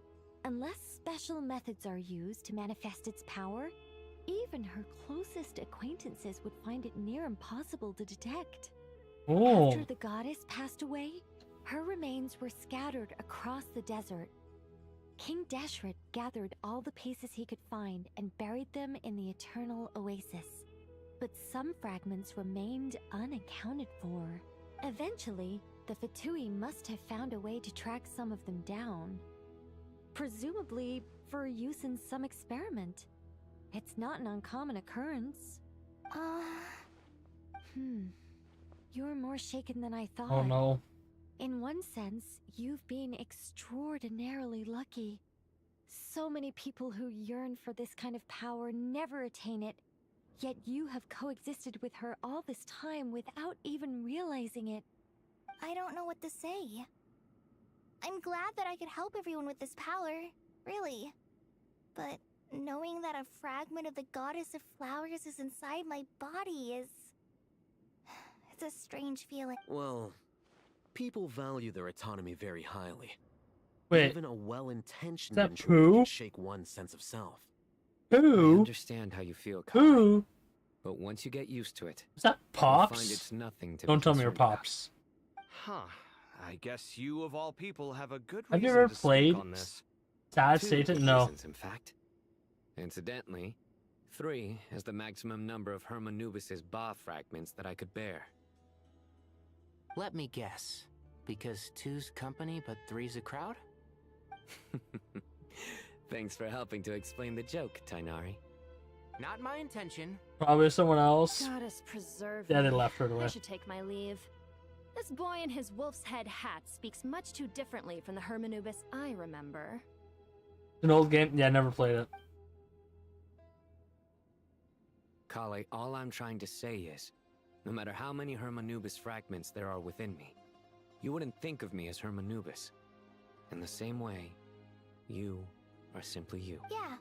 M: Unless special methods are used to manifest its power, even her closest acquaintances would find it near impossible to detect.
A: Oh.
M: After the goddess passed away, her remains were scattered across the desert.
R: King Deshret gathered all the pieces he could find and buried them in the Eternal Oasis. But some fragments remained unaccounted for. Eventually, the Fatui must have found a way to track some of them down. Presumably for use in some experiment. It's not an uncommon occurrence. You're more shaken than I thought.
A: Oh no.
R: In one sense, you've been extraordinarily lucky. So many people who yearn for this kind of power never attain it, yet you have coexisted with her all this time without even realizing it.
B: I don't know what to say. I'm glad that I could help everyone with this power, really. But knowing that a fragment of the Goddess of Flowers is inside my body is... it's a strange feeling.
E: Well, people value their autonomy very highly.
A: Wait,
E: even a well-intentioned
A: is that
E: intruder
A: Pooh?
E: can shake one's sense of self.
D: I
A: Who?
D: understand how you feel, Kai.
A: Who?
D: But once you get used to it,
A: Is that
D: you'll
A: Pops?
D: find it's nothing to
A: Don't
D: be
A: tell me you're
D: concerned about.
A: Pops.
C: Huh. I guess you of all people have a good
A: Have
C: reason
A: you ever
C: to speak
A: played
C: on this.
A: Sad
D: Two
A: Satan? No.
D: reasons, in fact. Incidentally, 3 is the maximum number of Hermanubis' Ba fragments that I could bear.
J: Let me guess. Because 2's company, but 3's a crowd?
D: Thanks for helping to explain the joke, Tainari.
J: Not my intention.
A: Probably someone else.
M: Goddess preserve
A: Yeah, they
M: me.
A: left right away.
M: I should take my leave. This boy in his wolf's head hat speaks much too differently from the Hermanubis I remember.
A: An old game? Yeah, I never played it.
D: Kale, all I'm trying to say is, no matter how many Hermanubis fragments there are within me, you wouldn't think of me as Hermanubis. In the same way, you are simply you.
B: Yeah,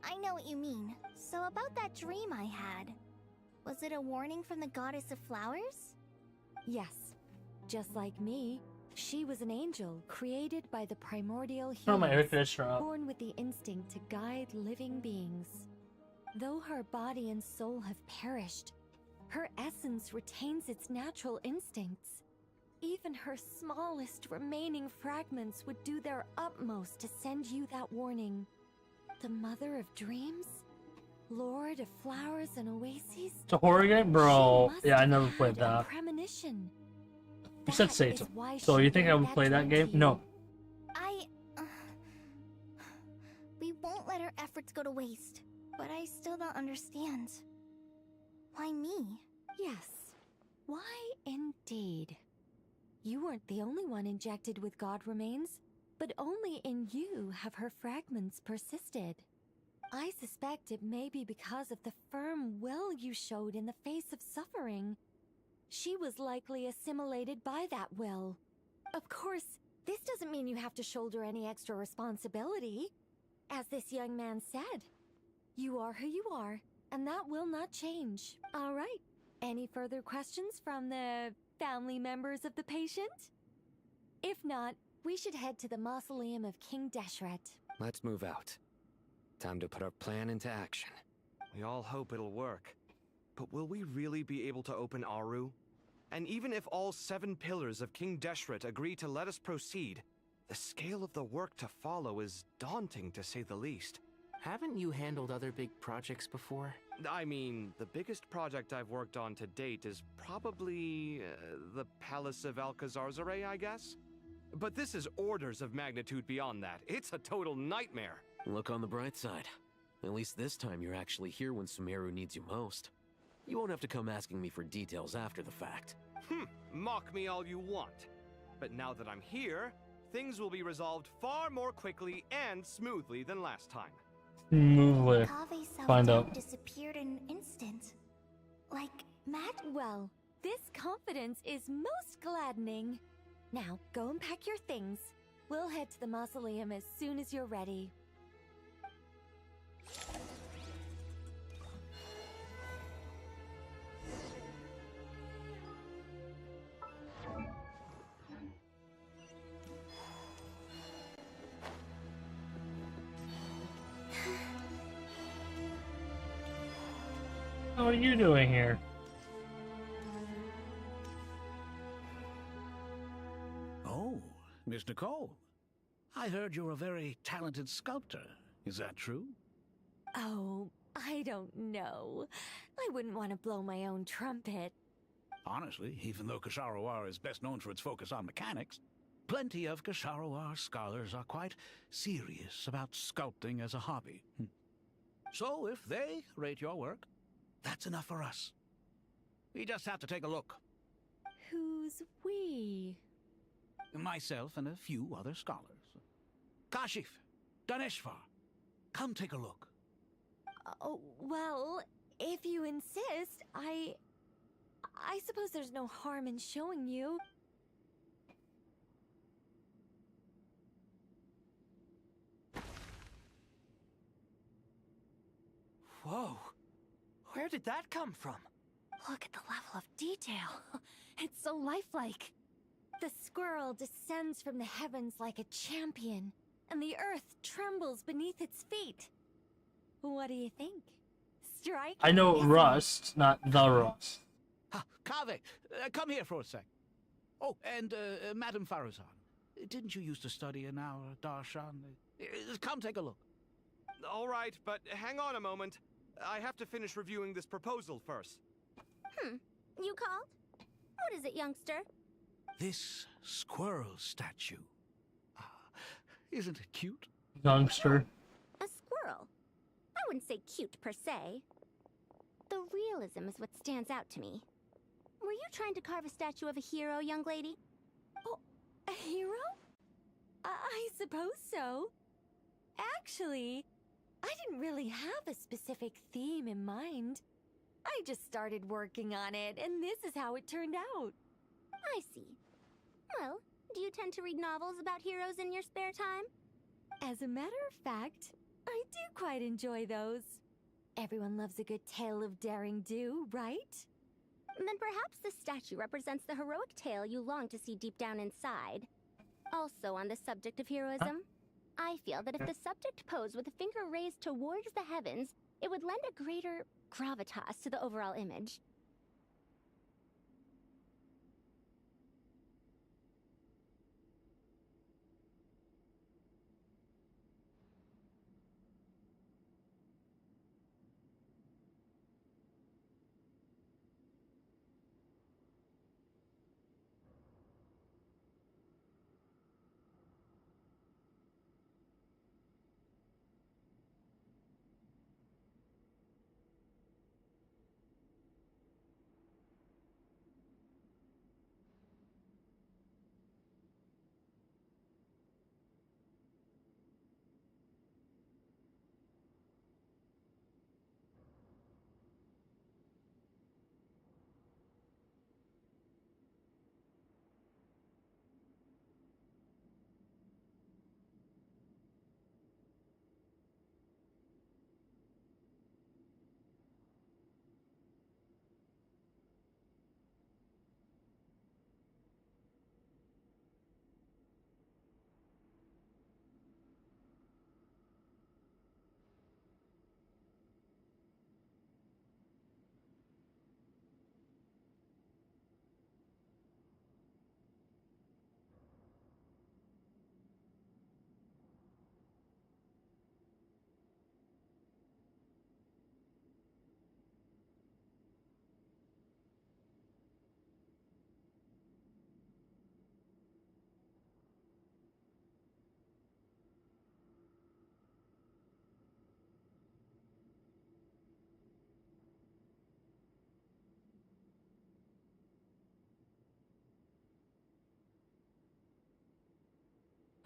B: I know what you mean. So about that dream I had, was it a warning from the Goddess of Flowers?
R: Yes. Just like me, she was an angel created by the primordial
A: Throw my air
R: humans,
A: conditioner up.
R: born with the instinct to guide living beings. Though her body and soul have perished, her essence retains its natural instincts. Even her smallest remaining fragments would do their utmost to send you that warning. The Mother of Dreams? Lord of Flowers and Oases?
A: It's a horror game? Bro.
R: She must
A: Yeah, I
R: have
A: never
R: had
A: played
R: a
A: that.
R: premonition.
A: You said
R: That
A: Satan.
R: is why
A: So
R: she
A: you think I
R: gave
A: would
R: that
A: play that
R: dream
A: game?
R: to you.
A: No.
B: We won't let our efforts go to waste. But I still don't understand. Why me?
R: Yes. Why indeed? You weren't the only one injected with God remains, but only in you have her fragments persisted. I suspect it may be because of the firm will you showed in the face of suffering. She was likely assimilated by that will. Of course, this doesn't mean you have to shoulder any extra responsibility. As this young man said, you are who you are, and that will not change. All right. Any further questions from the family members of the patient? If not, we should head to the mausoleum of King Deshret.
D: Let's move out. Time to put our plan into action.
C: We all hope it'll work. But will we really be able to open Aru? And even if all 7 pillars of King Deshret agree to let us proceed, the scale of the work to follow is daunting, to say the least.
J: Haven't you handled other big projects before?
C: I mean, the biggest project I've worked on to date is probably the Palace of Alcazarzaray, I guess? But this is orders of magnitude beyond that. It's a total nightmare.
E: Look on the bright side. At least this time you're actually here when Sumeru needs you most. You won't have to come asking me for details after the fact.
C: Mock me all you want. But now that I'm here, things will be resolved far more quickly and smoothly than last time.
A: Smoothly.
B: Kave's
A: Find
B: self-doubt
A: out.
B: disappeared in an instant. Like,
R: Well, this confidence is most gladdening. Now, go and pack your things. We'll head to the mausoleum as soon as you're ready.
A: What are you doing here?
L: Oh, Miss Nicole. I heard you're a very talented sculptor. Is that true?
R: Oh, I don't know. I wouldn't want to blow my own trumpet.
L: Honestly, even though Kasharawar is best known for its focus on mechanics, plenty of Kasharawar scholars are quite serious about sculpting as a hobby. So if they rate your work, that's enough for us. We just have to take a look.
R: Who's we?
L: Myself and a few other scholars. Kashif, Daneshvar, come take a look.
R: Oh, well, if you insist, I suppose there's no harm in showing you.
J: Whoa. Where did that come from?
R: Look at the level of detail. It's so lifelike. The squirrel descends from the heavens like a champion, and the earth trembles beneath its feet. What do you think? Striking?
A: I know Rust, not the Rust.
L: Kaveh, come here for a sec. Oh, and Madame Faruzan, didn't you used to study in our darshan? Come take a look.
C: All right, but hang on a moment. I have to finish reviewing this proposal first.
B: You called? What is it, youngster?
L: This squirrel statue. Isn't it cute?
A: Youngster.
B: A squirrel? I wouldn't say cute per se. The realism is what stands out to me. Were you trying to carve a statue of a hero, young lady?
R: Oh, a hero? I suppose so. Actually, I didn't really have a specific theme in mind. I just started working on it, and this is how it turned out.
B: I see. Well, do you tend to read novels about heroes in your spare time?
R: As a matter of fact, I do quite enjoy those. Everyone loves a good tale of daring do, right?
B: Then perhaps this statue represents the heroic tale you long to see deep down inside. Also on the subject of heroism, I feel that if the subject posed with a finger raised towards the heavens, it would lend a greater gravitas to the overall image.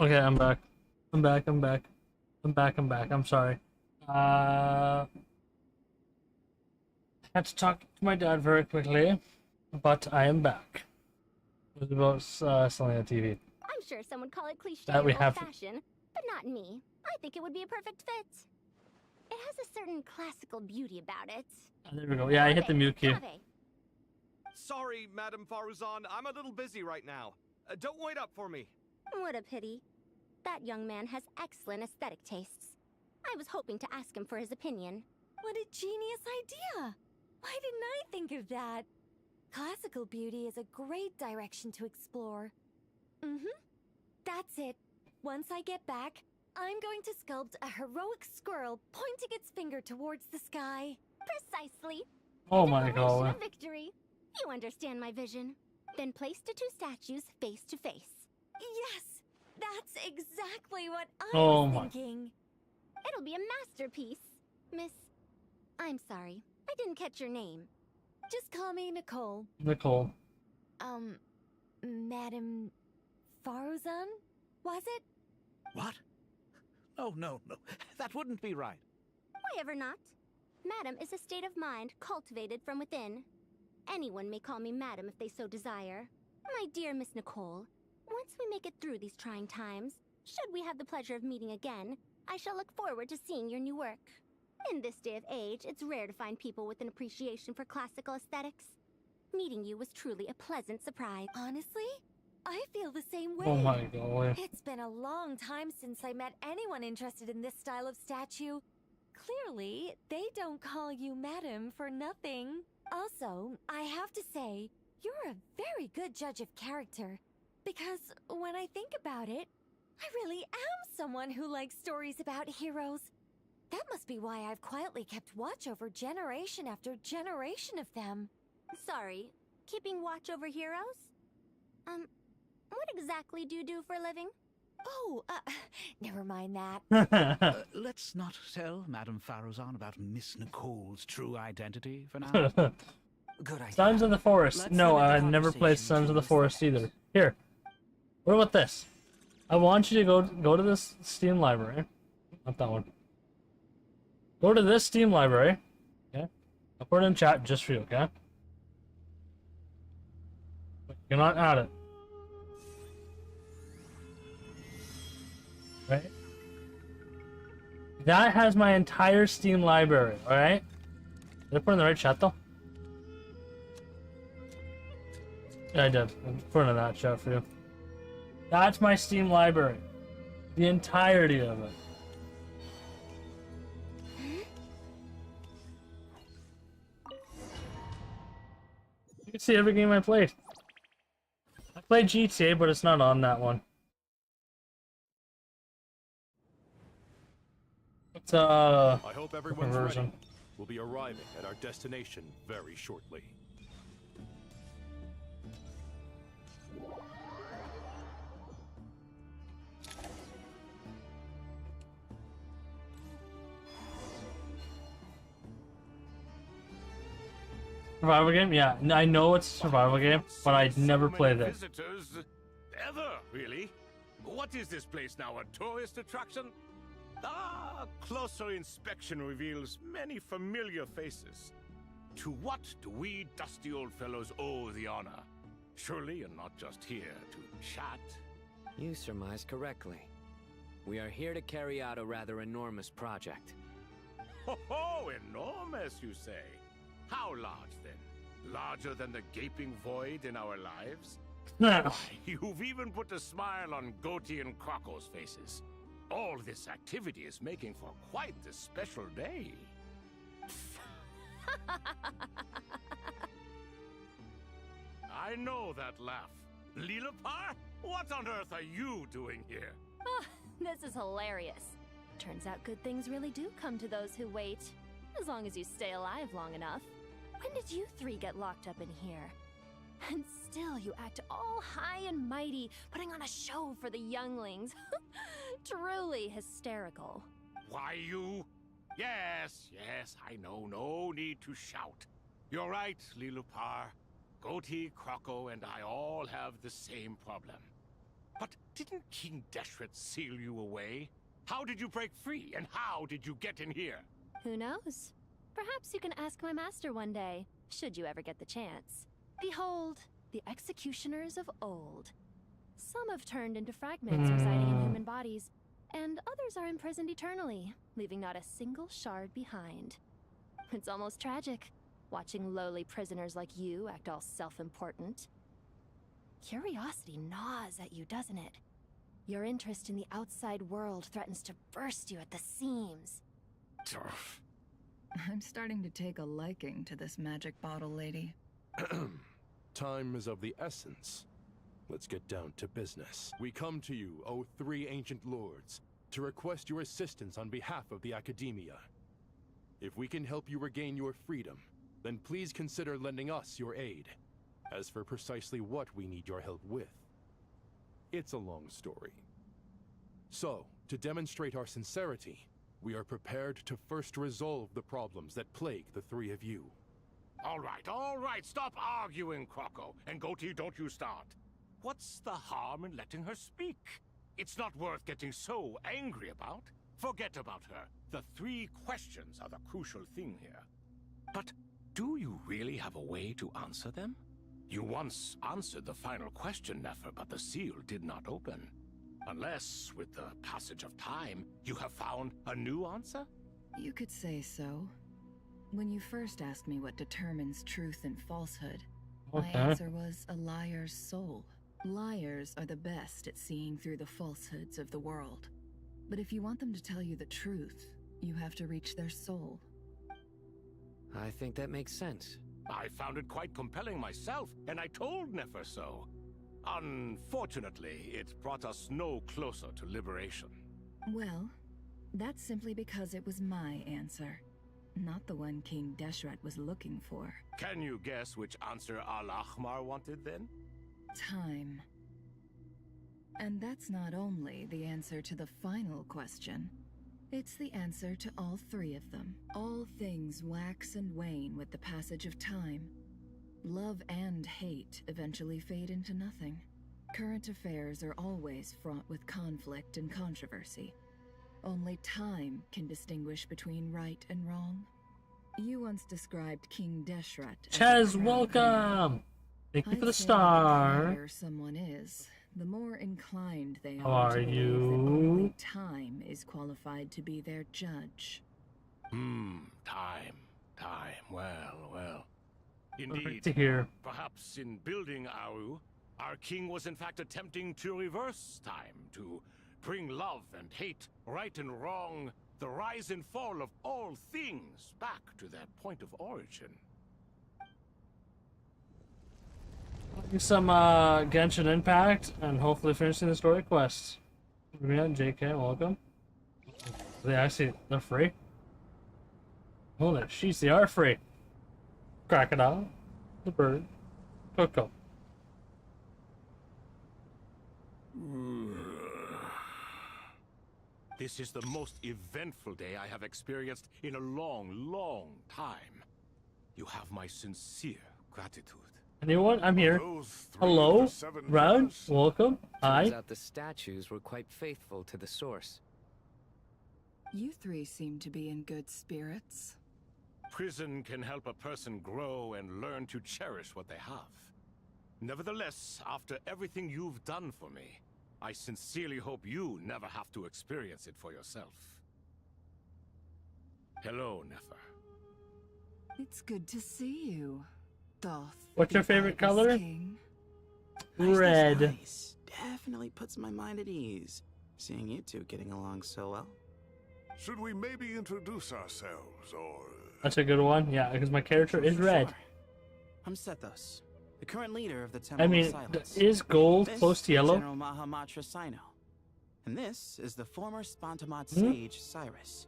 A: Okay, I'm back. I'm back. I'm sorry. Had to talk to my dad very quickly, but I am back. It was about selling a TV.
B: I'm sure some would call it cliche
A: That we
B: or
A: have to-
B: old-fashioned, but not me. I think it would be a perfect fit. It has a certain classical beauty about it.
A: Oh, there we go. Yeah, I hit the mute key.
C: Sorry, Madame Faruzan, I'm a little busy right now. Don't wait up for me.
B: What a pity. That young man has excellent aesthetic tastes. I was hoping to ask him for his opinion.
R: What a genius idea! Why didn't I think of that? Classical beauty is a great direction to explore. That's it. Once I get back, I'm going to sculpt a heroic squirrel pointing its finger towards the sky.
B: Precisely.
A: Oh
B: A
A: my
B: declaration
A: god.
B: of victory. You understand my vision. Then place the two statues face to face.
R: Yes, that's exactly what I
A: Oh
R: was
A: my.
R: thinking.
B: It'll be a masterpiece. Miss... I'm sorry. I didn't catch your name.
R: Just call me Nicole.
A: Nicole.
R: Madam Faruzan? Was it?
L: What? Oh, no. That wouldn't be right.
B: Why ever not? Madam is a state of mind cultivated from within. Anyone may call me Madam if they so desire. My dear Miss Nicole, once we make it through these trying times, should we have the pleasure of meeting again, I shall look forward to seeing your new work. In this day of age, it's rare to find people with an appreciation for classical aesthetics. Meeting you was truly a pleasant surprise.
R: Honestly, I feel the same way.
A: Oh my god.
R: It's been a long time since I met anyone interested in this style of statue. Clearly, they don't call you Madam for nothing. Also, I have to say, you're a very good judge of character. Because when I think about it, I really am someone who likes stories about heroes. That must be why I've quietly kept watch over generation after generation of them.
B: Sorry, keeping watch over heroes? What exactly do you do for a living?
R: Oh, never mind that.
L: Let's not tell Madame Faruzan about Miss Nicole's true identity for now.
P: Good idea.
A: Sons of the Forest.
P: Let's
A: No,
P: limit the
A: I've never played
P: conversation
A: Sons
P: to
A: of the
P: aesthetics.
A: Forest either. Here. What about this? I want you to go to this Steam library. Not that one. Go to this Steam library. Okay? I'll put it in chat just for you, okay? You're not at it. Right? That has my entire Steam library, alright? Did I put it in the right chat though? Yeah, I did. I'm putting it in that chat for you. That's my Steam library. The entirety of it. You can see every game I played. I played GTA, but it's not on that one. It's
G: I hope everyone's
A: version.
G: ready. We'll be arriving at our destination very shortly.
A: Survival game? Yeah, I know it's a survival game, but I'd never played it.
G: Visitors ever, really? What is this place now, a tourist attraction? Ah, closer inspection reveals many familiar faces. To what do we dusty old fellows owe the honor? Surely you're not just here to chat.
D: You surmise correctly. We are here to carry out a rather enormous project.
G: Ho, enormous, you say? How large, then? Larger than the gaping void in our lives?
A: No.
G: You've even put a smile on Goatee and Crocco's faces. All this activity is making for quite the special day. I know that laugh. Lilipar? What on earth are you doing here?
M: Ah, this is hilarious. Turns out good things really do come to those who wait. As long as you stay alive long enough. When did you three get locked up in here? And still you act all high and mighty, putting on a show for the younglings. Truly hysterical.
G: Why, you? Yes, I know. No need to shout. You're right, Lilipar. Goatee, Crocco, and I all have the same problem. But didn't King Deshret seal you away? How did you break free, and how did you get in here?
M: Who knows? Perhaps you can ask my master one day, should you ever get the chance. Behold, the executioners of old. Some have turned into fragments residing in human bodies, and others are imprisoned eternally, leaving not a single shard behind. It's almost tragic, watching lowly prisoners like you act all self-important. Curiosity gnaws at you, doesn't it? Your interest in the outside world threatens to burst you at the seams.
Q: I'm starting to take a liking to this magic bottle lady.
N: Time is of the essence.
S: let's get down to business. We come to you, O three ancient lords, to request your assistance on behalf of the Academia. If we can help you regain your freedom, then please consider lending us your aid. As for precisely what we need your help with, it's a long story. So, to demonstrate our sincerity, we are prepared to first resolve the problems that plague the three of you.
G: All right, stop arguing, Croco. And Goatee, don't you start. What's the harm in letting her speak? It's not worth getting so angry about. Forget about her. The three questions are the crucial thing here. But do you really have a way to answer them? You once answered the final question, Nefer, but the seal did not open. Unless, with the passage of time, you have found a new answer?
Q: You could say so. When you first asked me what determines truth and falsehood, my answer was a liar's soul. Liars are the best at seeing through the falsehoods of the world. But if you want them to tell you the truth, you have to reach their soul.
D: I think that makes sense.
G: I found it quite compelling myself, and I told Nefer so. Unfortunately, it brought us no closer to liberation.
Q: Well, that's simply because it was my answer, not the one King Deshret was looking for.
G: Can you guess which answer Al-Ahmar wanted then?
Q: Time. And that's not only the answer to the final question. It's the answer to all three of them. All things wax and wane with the passage of time. Love and hate eventually fade into nothing. Current affairs are always fraught with conflict and controversy. Only time can distinguish between right and wrong. You once described King Deshret as
A: Chaz, welcome! Thank you for the star.
Q: The higher someone is, the more inclined they
A: How
Q: are
A: are
Q: to believe
A: you?
Q: that only time is qualified to be their judge.
G: Time. Well. Indeed.
A: Perfect to hear.
G: Perhaps in building Aru, our king was in fact attempting to reverse time, to bring love and hate, right and wrong, the rise and fall of all things back to their point of origin.
A: Some Genshin Impact, and hopefully finishing the story quest. Yeah, JK, welcome. They're free. Holy sheets, they are free. Crocodile, the bird, Coco.
G: This is the most eventful day I have experienced in a long time. You have my sincere gratitude.
A: Anyone? I'm here. Hello? Round? Welcome. Hi.
D: Turns out the statues were quite faithful to the source.
Q: You three seem to be in good spirits.
G: Prison can help a person grow and learn to cherish what they have. Nevertheless, after everything you've done for me, I sincerely hope you never have to experience it for yourself. Hello, Nefer.
Q: It's good to see you, Thoth.
A: What's your favorite color? Red.
P: Nice. Definitely puts my mind at ease, seeing you two getting along so well.
N: Should we maybe introduce ourselves, or...
A: That's a good one. Yeah, because my character is red.
P: Sure. I'm Sethos, the current leader of the Temple
A: I
P: of
A: mean,
P: Silence.
A: is gold
P: This
A: close to
P: is
A: yellow?
P: General Mahamatra Sino. And this is the former Spantamat sage, Cyrus.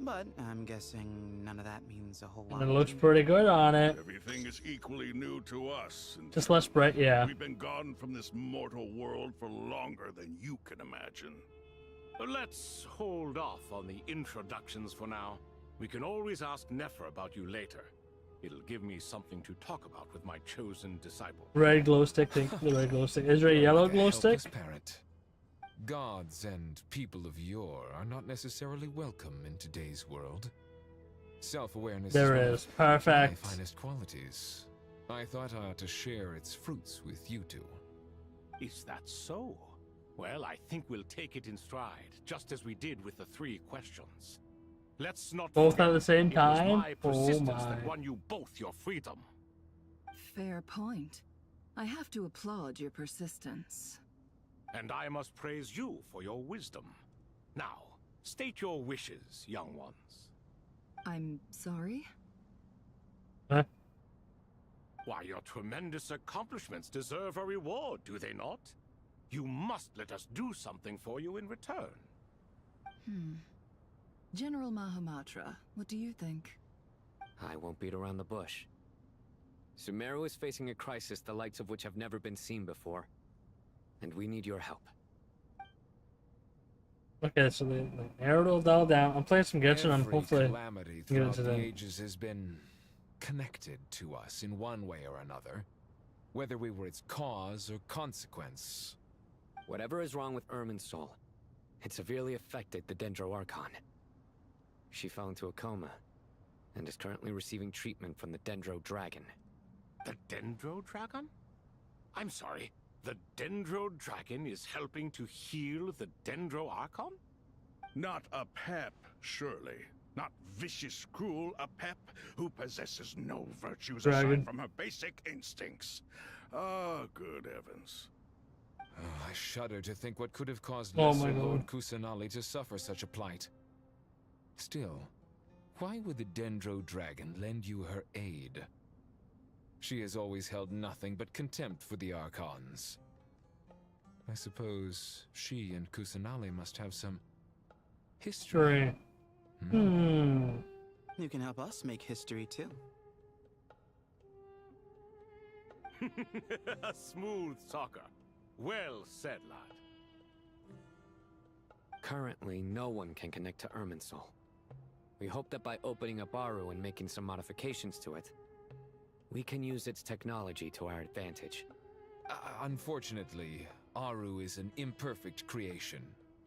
P: But I'm guessing none of that means a whole lot.
A: And it looks pretty good on it.
N: Everything is equally new to us.
A: Just less bright, yeah.
N: We've been gone from this mortal world for longer than you can imagine.
G: Let's hold off on the introductions for now. We can always ask Nefer about you later. It'll give me something to talk about with my chosen disciple.
A: Red glow stick, think the red glow stick. Is there a yellow glow stick?
T: Parent. Gods and people of yore are not necessarily welcome in today's world. Self-awareness
A: There
T: is
A: is. Perfect.
T: my finest qualities. I thought I ought to share its fruits with you two.
G: Is that so? Well, I think we'll take it in stride, just as we did with the 3 questions. Let's not
A: Both
G: forget,
A: at the same
G: it was
A: time?
G: my
A: Oh
G: persistence
A: my.
G: that won you both your freedom.
Q: Fair point. I have to applaud your persistence.
G: And I must praise you for your wisdom. Now, state your wishes, young ones.
Q: I'm sorry?
A: Huh?
G: Why, your tremendous accomplishments deserve a reward, do they not? You must let us do something for you in return.
Q: General Mahamatra, what do you think?
D: I won't beat around the bush. Sumeru is facing a crisis the likes of which have never been seen before. And we need your help.
A: Okay, so the narrative will dial down. I'm playing some Genshin. I'm
T: Every
A: hopefully
T: calamity
A: get
T: throughout
A: into
T: the
A: the
T: ages has been connected to us in one way or another, whether we were its cause or consequence.
D: Whatever is wrong with Irminsul, it severely affected the Dendro Archon. She fell into a coma and is currently receiving treatment from the Dendro Dragon.
G: The Dendro Dragon? I'm sorry, the Dendro Dragon is helping to heal the Dendro Archon?
N: Not a pep, surely. Not vicious, cruel a pep who possesses no virtues
A: Dragon.
N: aside from her basic instincts. Ah, good heavens.
T: Oh, I shudder to think what could have caused
A: Oh
T: Lesser
A: my God.
T: Lord Kusanali to suffer such a plight. Still, why would the Dendro Dragon lend you her aid? She has always held nothing but contempt for the Archons. I suppose she and Kusanali must have some history.
P: You can help us make history too.
G: A smooth talker. Well said, lad.
D: Currently, no one can connect to Irminsul. We hope that by opening up Aru and making some modifications to it, we can use its technology to our advantage.
T: Unfortunately, Aru is an imperfect creation.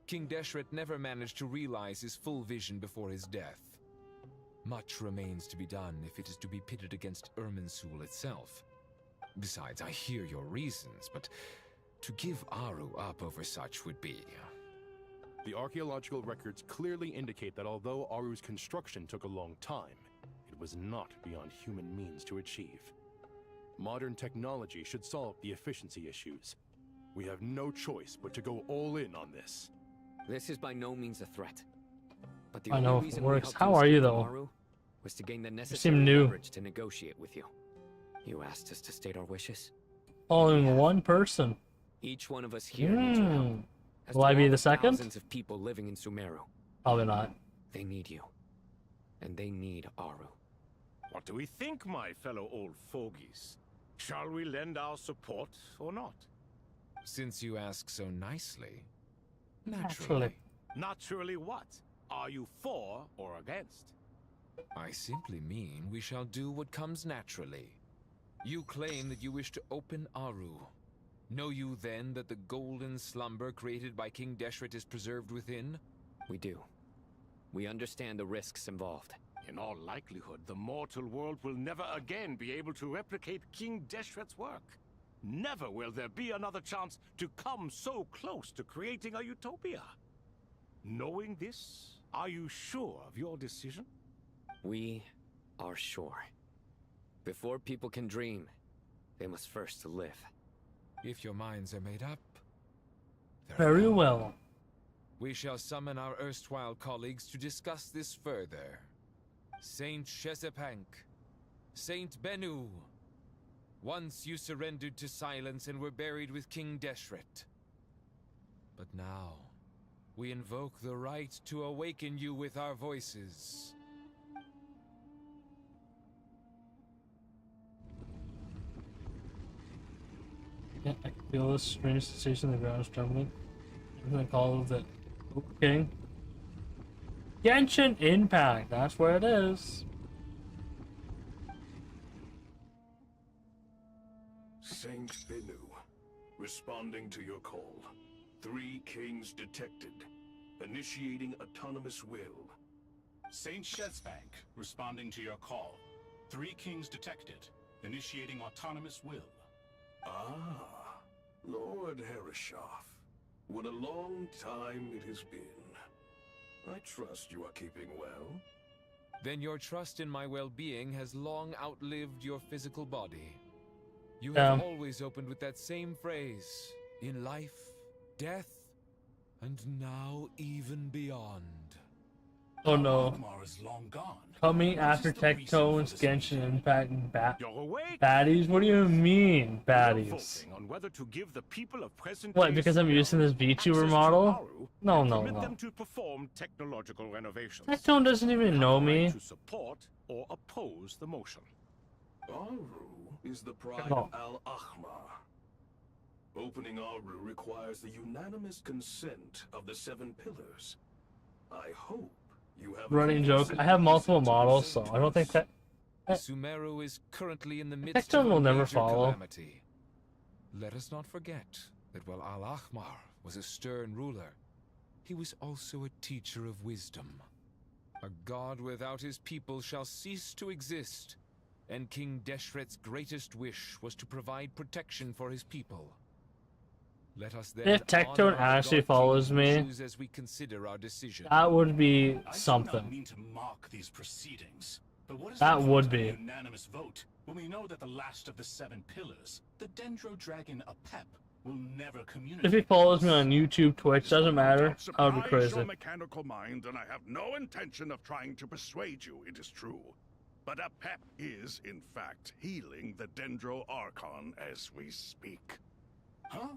T: King Deshret never managed to realize his full vision before his death. Much remains to be done if it is to be pitted against Irminsul itself. Besides, I hear your reasons, but to give Aru up over such would be...
S: The archaeological records clearly indicate that although Aru's construction took a long time, it was not beyond human means to achieve. Modern technology should solve the efficiency issues. We have no choice but to go all in on this.
D: This is by no means a threat. But the
A: I know
D: only
A: if it
D: reason
A: works.
D: we helped
A: How are you,
D: escape
A: though?
D: Aru was to gain the
A: seem
D: necessary
A: new.
D: leverage to negotiate with you. You asked us to state our wishes.
A: Following one person.
D: Each one of us here needs your help. As
A: Will
D: do
A: I be
D: all
A: the second?
D: Thousands of people living in Sumeru.
A: Probably not.
D: They need you. And they need Aru.
G: What do we think, my fellow old fogies? Shall we lend our support or not?
T: Since you ask so nicely,
A: Naturally.
G: Naturally what? Are you for or against?
T: I simply mean we shall do what comes naturally. You claim that you wish to open Aru. Know you then that the golden slumber created by King Deshret is preserved within?
D: We do. We understand the risks involved.
G: In all likelihood, the mortal world will never again be able to replicate King Deshret's work. Never will there be another chance to come so close to creating a utopia. Knowing this, are you sure of your decision?
D: We are sure. Before people can dream, they must first live.
T: If your minds are made up,
A: Very well.
T: we shall summon our erstwhile colleagues to discuss this further. Saint Shezepank, Saint Bennu, once you surrendered to silence and were buried with King Deshret. But now, we invoke the right to awaken you with our voices.
A: Yeah, I can feel this strange sensation in the ground is trembling. I'm gonna call it King. Genshin Impact, that's where it is.
N: Saint Bennu, responding to your call. 3 kings detected. Initiating autonomous will.
U: Saint Shezbank, responding to your call. 3 kings detected. Initiating autonomous will.
N: Ah, Lord Herreshoff. What a long time it has been. I trust you are keeping well.
T: Then your trust in my well-being has long outlived your physical body. You
A: Yeah.
T: have always opened with that same phrase, in life, death, and now even beyond.
A: Oh no.
G: Alkmaar is long gone.
A: Coming after Tectone's Genshin Impact baddies? What do you mean, baddies?
G: On whether to give the people of present
A: What, because I'm using this VTuber model? No, no,
G: permit
A: no.
G: them to perform technological renovations.
A: Tectone doesn't even know me.
G: To support or oppose the motion.
N: Aru is the pride
A: No.
N: of Al-Ahmar. Opening Aru requires the unanimous consent of the 7 pillars. I hope you have
A: Running joke. I have multiple models, so I don't think that
T: Sumeru is currently in the midst
A: Tectone
T: of
A: will
T: a
A: never
T: major
A: follow.
T: calamity. Let us not forget that while Al-Ahmar was a stern ruler, he was also a teacher of wisdom. A god without his people shall cease to exist, and King Deshret's greatest wish was to provide protection for his people. Let us then
A: If Tectone
T: honor our
A: actually
T: God
A: follows
T: King
A: me,
T: choose as we consider our decision.
A: that would be
G: I do not
A: something.
G: mean to mock these proceedings, but what is
A: That
G: the
A: would
G: point of
A: be.
G: a unanimous vote when we know that the last of the 7 pillars, the Dendro Dragon Apep, will never communicate?
A: If he follows me on YouTube, Twitch, doesn't matter. I would be
K: Surprise
A: crazy.
K: your mechanical mind, and I have no intention of trying to persuade you, it is true. But Apep is, in fact, healing the Dendro Archon as we speak.
G: Huh?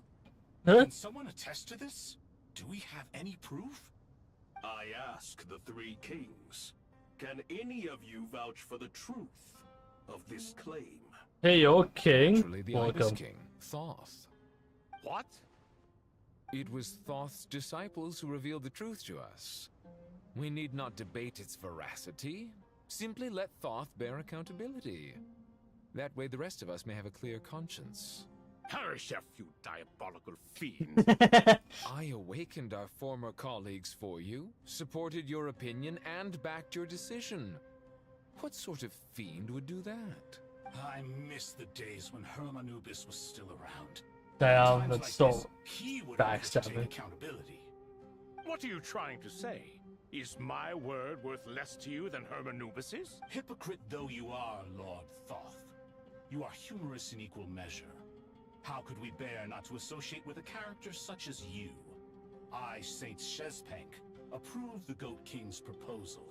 A: Huh?
G: Can someone attest to this? Do we have any proof?
N: I ask the 3 kings. Can any of you vouch for the truth of this claim?
A: Hey, yo, King.
T: Naturally, the Ibis
A: Welcome.
T: King, Thoth.
G: What?
T: It was Thoth's disciples who revealed the truth to us. We need not debate its veracity. Simply let Thoth bear accountability. That way the rest of us may have a clear conscience.
G: Harishef, you diabolical fiend.
T: I awakened our former colleagues for you, supported your opinion, and backed your decision. What sort of fiend would do that?
G: I miss the days when Hermanubis was still around.
A: Damn,
G: Times
A: that's
G: like
A: so
G: this, he would have to take
A: backstabbing.
G: accountability. What are you trying to say? Is my word worth less to you than Hermanubis's? Hypocrite though you are, Lord Thoth, you are humorous in equal measure. How could we bear not to associate with a character such as you? I, Saint Shezpank, approve the Goat King's proposal.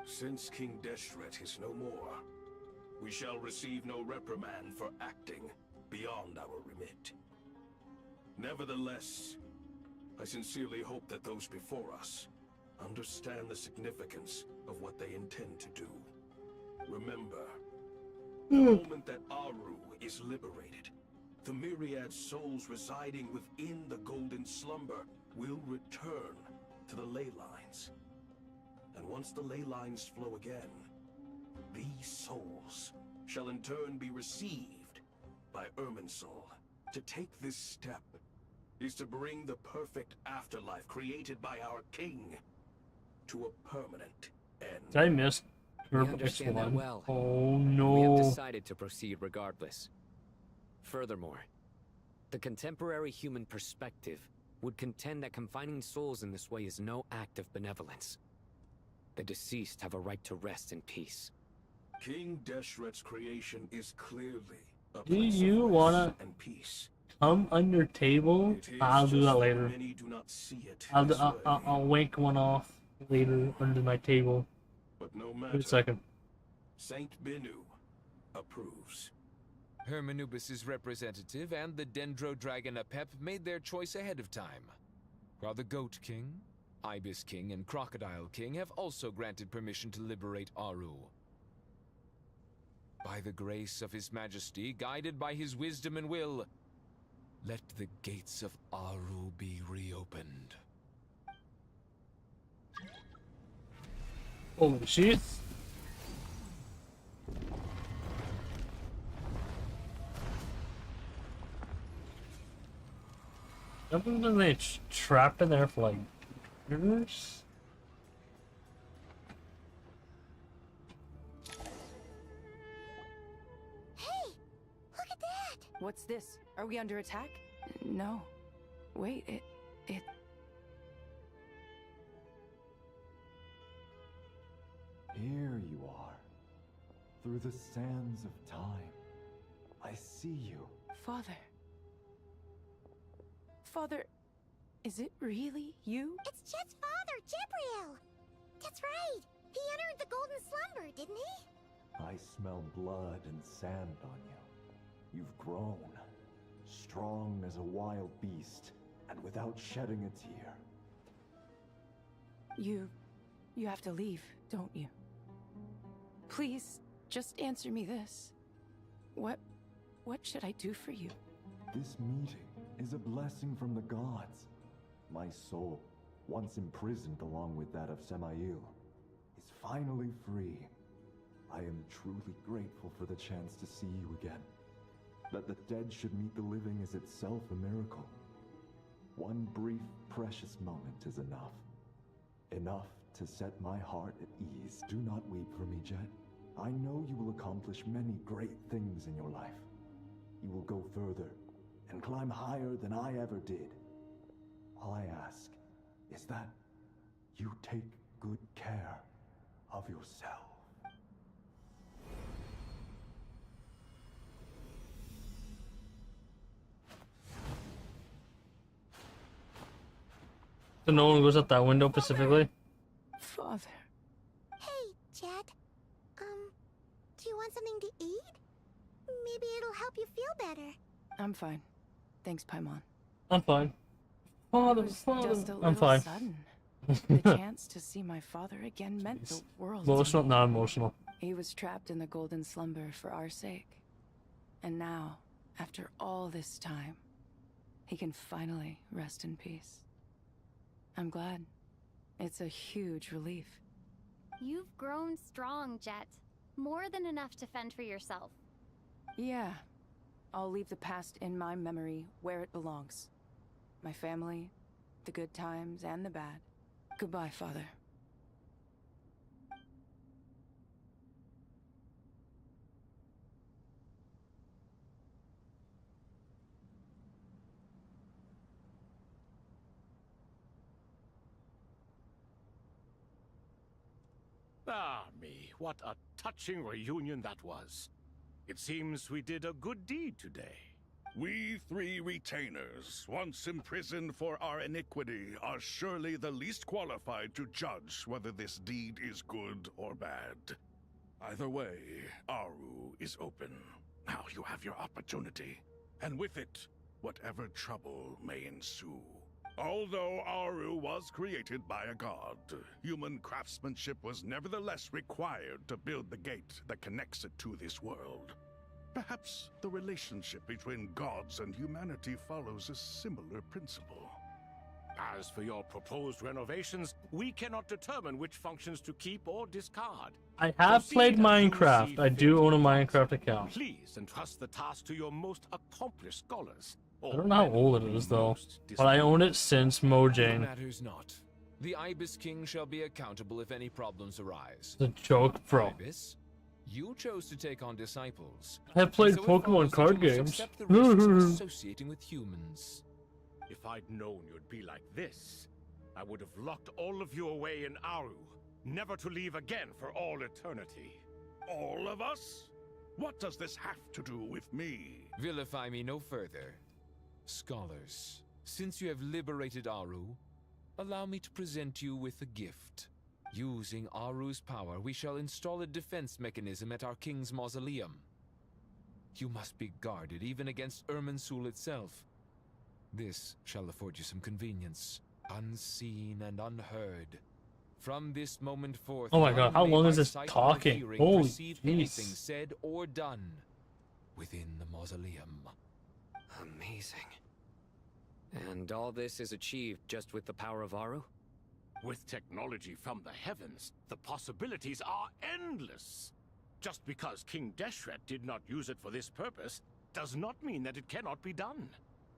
N: Since King Deshret is no more, we shall receive no reprimand for acting beyond our remit. Nevertheless, I sincerely hope that those before us understand the significance of what they intend to do. Remember, the moment that Aru is liberated, the myriad souls residing within the Golden Slumber will return to the ley lines. And once the ley lines flow again, these souls shall in turn be received by Irminsul. To take this step is to bring the perfect afterlife created by our king to a permanent end.
A: Did I miss
D: We
A: Herb
D: understand that
A: X1?
D: well.
A: Oh
D: We have
A: no.
D: decided to proceed regardless. Furthermore, the contemporary human perspective would contend that confining souls in this way is no act of benevolence. The deceased have a right to rest in peace.
N: King Deshret's creation is clearly a
A: Do
N: place
A: you
N: of
A: wanna
N: rest and peace.
A: come under table?
N: It is
A: I'll do
N: just
A: that
N: that
A: later.
N: many do not see it
A: I'll
N: this way.
A: I'll wink one off later under my table.
N: But no
A: Wait a
N: matter.
A: second.
N: Saint Benu approves.
T: Hermanubis' representative and the Dendro Dragon Apep made their choice ahead of time, while the Goat King, Ibis King, and Crocodile King have also granted permission to liberate Aru. By the grace of His Majesty, guided by his wisdom and will, let the gates of Aru be reopened.
A: Holy shit. Haven't been they trapped in there for like years?
B: Hey, look at that!
H: What's this? Are we under attack? No. Wait, it...
V: Here you are. Through the sands of time. I see you.
H: Father. Father, is it really you?
B: It's Chet's father, Jibriel! That's right! He entered the Golden Slumber, didn't he?
V: I smell blood and sand on you. You've grown, strong as a wild beast, and without shedding a tear.
H: You have to leave, don't you? Please, just answer me this. What should I do for you?
V: This meeting is a blessing from the gods. My soul, once imprisoned along with that of Samael, is finally free. I am truly grateful for the chance to see you again. That the dead should meet the living is itself a miracle. One brief, precious moment is enough. Enough to set my heart at ease. Do not weep for me, Jet. I know you will accomplish many great things in your life. You will go further and climb higher than I ever did. All I ask is that you take good care of yourself.
A: So no one goes out that window specifically?
H: Father.
B: Hey, Jet. Do you want something to eat? Maybe it'll help you feel better.
H: I'm fine. Thanks, Paimon.
A: I'm fine. Father, father.
H: Just a little
A: I'm fine.
H: sudden. The chance to see my father again meant the world to
A: Emotional,
H: me.
A: not emotional.
H: He was trapped in the Golden Slumber for our sake. And now, after all this time, he can finally rest in peace. I'm glad. It's a huge relief.
B: You've grown strong, Jet. More than enough to fend for yourself.
H: Yeah. I'll leave the past in my memory where it belongs. My family, the good times and the bad. Goodbye, Father.
G: Ah, me, what a touching reunion that was. It seems we did a good deed today.
K: We three retainers, once imprisoned for our iniquity, are surely the least qualified to judge whether this deed is good or bad. Either way, Aru is open. Now you have your opportunity, and with it, whatever trouble may ensue. Although Aru was created by a god, human craftsmanship was nevertheless required to build the gate that connects it to this world. Perhaps the relationship between gods and humanity follows a similar principle.
G: As for your proposed renovations, we cannot determine which functions to keep or discard.
A: I have played Minecraft. I do own a Minecraft account.
G: Please entrust the task to your most accomplished scholars.
A: I don't know how old it is though, but I own it since Mojang.
T: Matters not. The Ibis King shall be accountable if any problems arise.
A: It's a joke, bro.
T: Ibis, you chose to take on disciples.
A: I have played
T: So it
A: Pokemon
T: follows that
A: card
T: you must
A: games.
T: accept the risks of associating with humans.
G: If I'd known you'd be like this, I would have locked all of you away in Aru, never to leave again for all eternity.
K: All of us? What does this have to do with me?
T: Vilify me no further. Scholars, since you have liberated Aru, allow me to present you with a gift. Using Aru's power, we shall install a defense mechanism at our king's mausoleum. You must be guarded even against Irminsul itself. This shall afford you some convenience, unseen and unheard. From this moment forth,
A: Oh my god, how
T: none may
A: long
T: by
A: is this
T: sight or
A: talking?
T: hearing
A: Holy
T: perceive anything
A: jeez.
T: said or done within the mausoleum.
D: Amazing. And all this is achieved just with the power of Aru?
G: With technology from the heavens, the possibilities are endless. Just because King Deshret did not use it for this purpose does not mean that it cannot be done.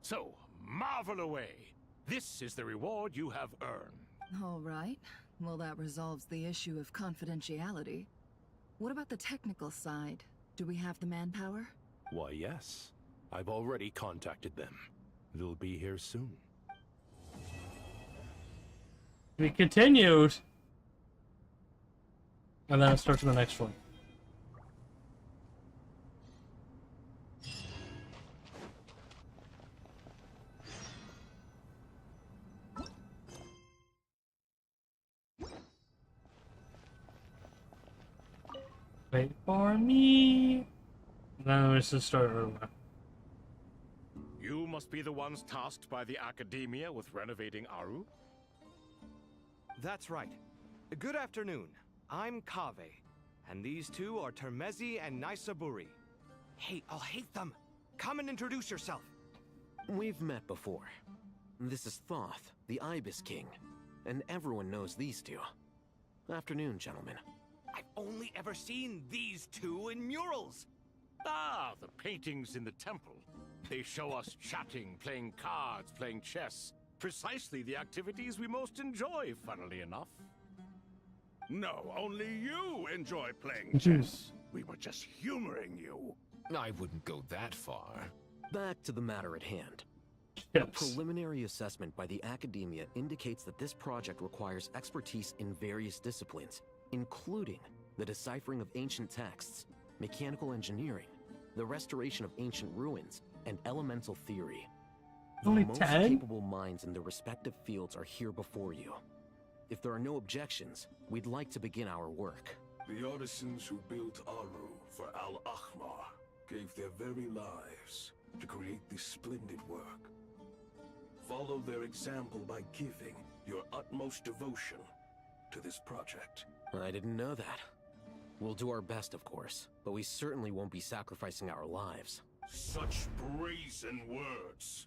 G: So, marvel away. This is the reward you have earned.
Q: All right. Well, that resolves the issue of confidentiality. What about the technical side? Do we have the manpower?
S: Why, yes. I've already contacted them. They'll be here soon.
A: We continued. And then it starts the next one. Wait for me. Then we should start over.
G: You must be the ones tasked by the Academia with renovating Aru?
C: That's right. Good afternoon. I'm Kave, and these two are Termezi and Naisaburi. Hey, I'll hate them. Come and introduce yourself.
E: We've met before. This is Thoth, the Ibis King, and everyone knows these two. Afternoon, gentlemen.
C: I've only ever seen these two in murals.
G: Ah, the paintings in the temple. They show us chatting, playing cards, playing chess. Precisely the activities we most enjoy, funnily enough.
K: No, only you enjoy playing chess. We were just humoring you.
T: I wouldn't go that far.
E: Back to the matter at hand.
A: Yes.
E: A preliminary assessment by the Academia indicates that this project requires expertise in various disciplines, including the deciphering of ancient texts, mechanical engineering, the restoration of ancient ruins, and elemental theory. The
A: Only
E: most
A: 10?
E: capable minds in their respective fields are here before you. If there are no objections, we'd like to begin our work.
N: The artisans who built Aru for Al-Ahmar gave their very lives to create this splendid work. Follow their example by giving your utmost devotion to this project.
E: I didn't know that. We'll do our best, of course, but we certainly won't be sacrificing our lives.
N: Such brazen words.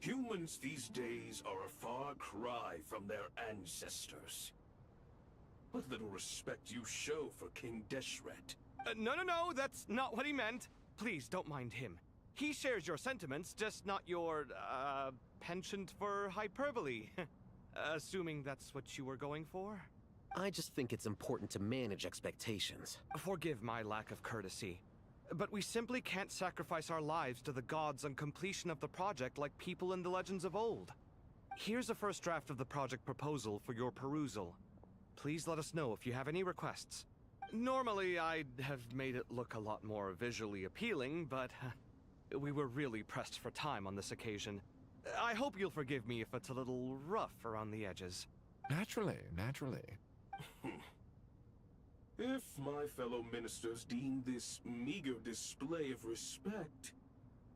N: Humans these days are a far cry from their ancestors. What little respect you show for King Deshret.
C: No, that's not what he meant. Please, don't mind him. He shares your sentiments, just not your, penchant for hyperbole. Assuming that's what you were going for?
E: I just think it's important to manage expectations.
C: Forgive my lack of courtesy, but we simply can't sacrifice our lives to the gods on completion of the project like people in the legends of old. Here's a first draft of the project proposal for your perusal. Please let us know if you have any requests. Normally, I'd have made it look a lot more visually appealing, but we were really pressed for time on this occasion. I hope you'll forgive me if it's a little rough around the edges.
T: Naturally.
N: If my fellow ministers deem this meager display of respect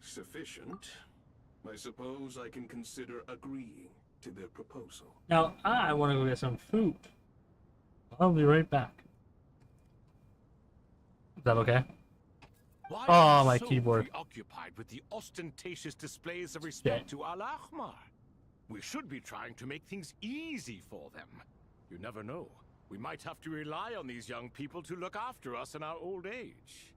N: sufficient, I suppose I can consider agreeing to their proposal.
A: Now, I want to go get some food. I'll be right back. Is that okay?
G: Why
A: Oh,
G: are you
A: my
G: so
A: keyboard.
G: preoccupied with the ostentatious displays of respect to Al-Ahmar? We should be trying to make things easy for them. You never know. We might have to rely on these young people to look after us in our old age.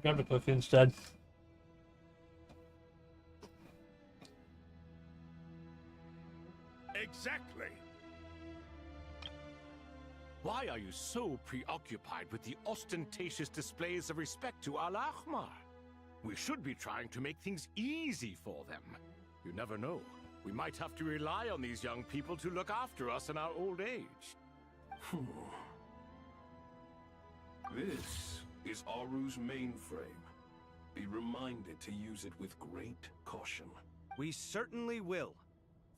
A: Grab the coffee instead.
K: Exactly.
G: Why are you so preoccupied with the ostentatious displays of respect to Al-Ahmar? We should be trying to make things easy for them. You never know. We might have to rely on these young people to look after us in our old age.
N: This is Aru's mainframe. Be reminded to use it with great caution.
C: We certainly will.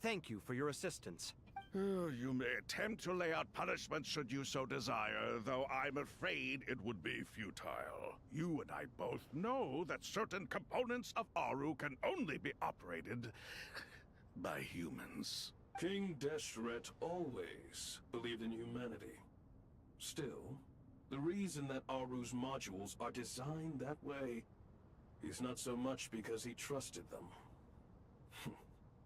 C: Thank you for your assistance.
K: You may attempt to lay out punishment should you so desire, though I'm afraid it would be futile. You and I both know that certain components of Aru can only be operated by humans.
N: King Deshret always believed in humanity. Still, The reason that Aru's modules are designed that way is not so much because he trusted them,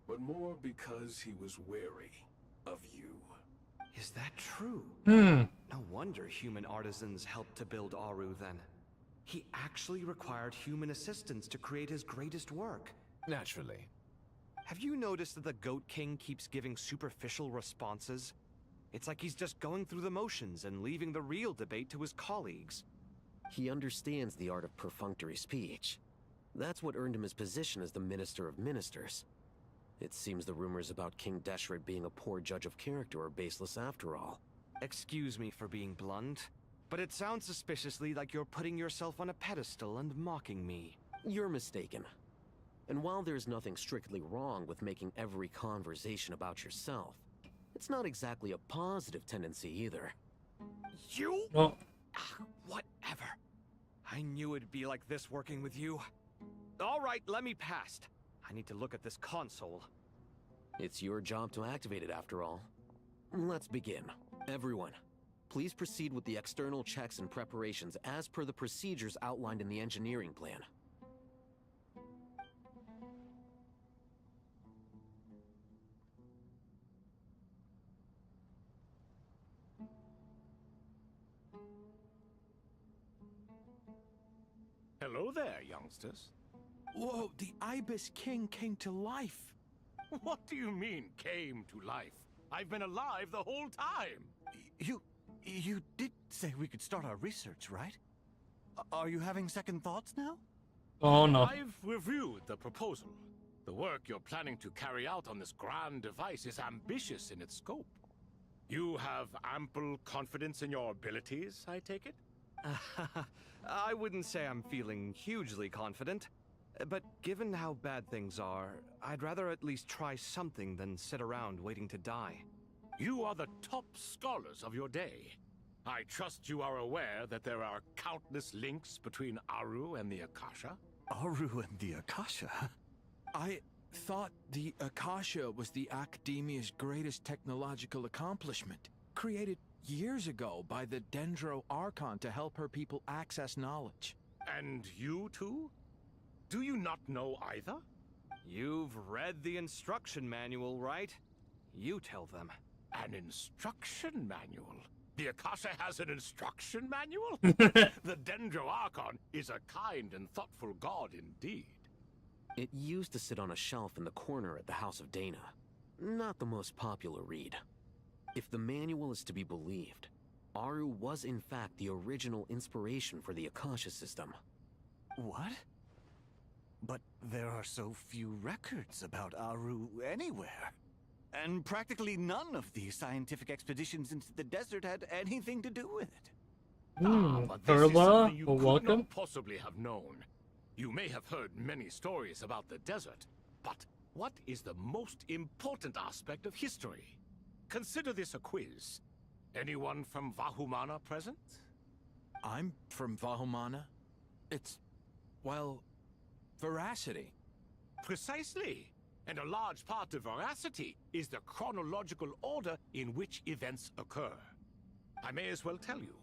N: but more because he was wary of you.
C: Is that true?
A: Hmm.
C: No wonder human artisans helped to build Aru then. He actually required human assistance to create his greatest work.
T: Naturally.
C: Have you noticed that the Goat King keeps giving superficial responses? It's like he's just going through the motions and leaving the real debate to his colleagues.
E: He understands the art of perfunctory speech. That's what earned him his position as the Minister of Ministers. It seems the rumors about King Deshret being a poor judge of character are baseless after all.
C: Excuse me for being blunt, but it sounds suspiciously like you're putting yourself on a pedestal and mocking me.
E: You're mistaken. And while there's nothing strictly wrong with making every conversation about yourself, it's not exactly a positive tendency either.
C: You?
A: Well,
C: whatever. I knew it'd be like this working with you. All right, let me past. I need to look at this console.
E: It's your job to activate it after all. Let's begin. Everyone, please proceed with the external checks and preparations as per the procedures outlined in the engineering plan.
G: Hello there, youngsters.
L: Whoa, the Ibis King came to life.
G: What do you mean, came to life? I've been alive the whole time.
L: You did say we could start our research, right? Are you having second thoughts now?
A: Oh no.
G: I've reviewed the proposal. The work you're planning to carry out on this grand device is ambitious in its scope. You have ample confidence in your abilities, I take it?
C: I wouldn't say I'm feeling hugely confident, but given how bad things are, I'd rather at least try something than sit around waiting to die.
G: You are the top scholars of your day. I trust you are aware that there are countless links between Aru and the Akasha?
L: Aru and the Akasha? I thought the Akasha was the Academia's greatest technological accomplishment, created years ago by the Dendro Archon to help her people access knowledge.
G: And you too? Do you not know either?
C: You've read the instruction manual, right? You tell them.
G: An instruction manual? The Akasha has an instruction manual? The Dendro Archon is a kind and thoughtful god indeed.
E: It used to sit on a shelf in the corner at the House of Dana. Not the most popular read. If the manual is to be believed, Aru was in fact the original inspiration for the Akasha system.
L: What? But there are so few records about Aru anywhere. And practically none of the scientific expeditions into the desert had anything to do with it.
G: But this is something you could not possibly have known. You may have heard many stories about the desert, but what is the most important aspect of history? Consider this a quiz. Anyone from Vahumana present?
L: I'm from Vahumana. It's, well, veracity.
G: Precisely. And a large part of veracity is the chronological order in which events occur. I may as well tell you.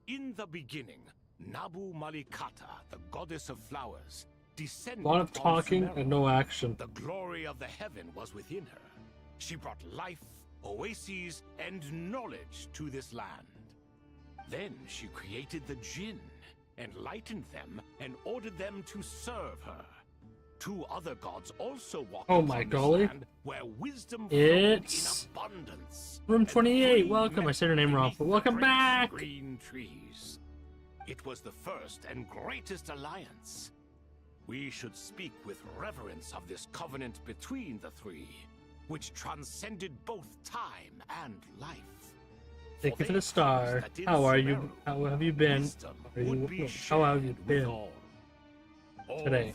G: In the beginning, Nabu Malikata, the goddess of flowers, descended
A: A lot of
G: from
A: talking
G: Sumeru.
A: and no action.
G: The glory of the heaven was within her. She brought life, oases, and knowledge to this land. Then she created the Jinn, enlightened them, and ordered them to serve her. Two other gods also walked
A: Oh my
G: upon this
A: golly.
G: land where wisdom
A: It's
G: flowed in abundance.
A: room 28. Welcome. I said her name wrong, but welcome back.
G: Green trees. It was the first and greatest alliance. We should speak with reverence of this covenant between the three, which transcended both time and life.
A: Thank you for the star. How are you? How have you been? How have you been? Today.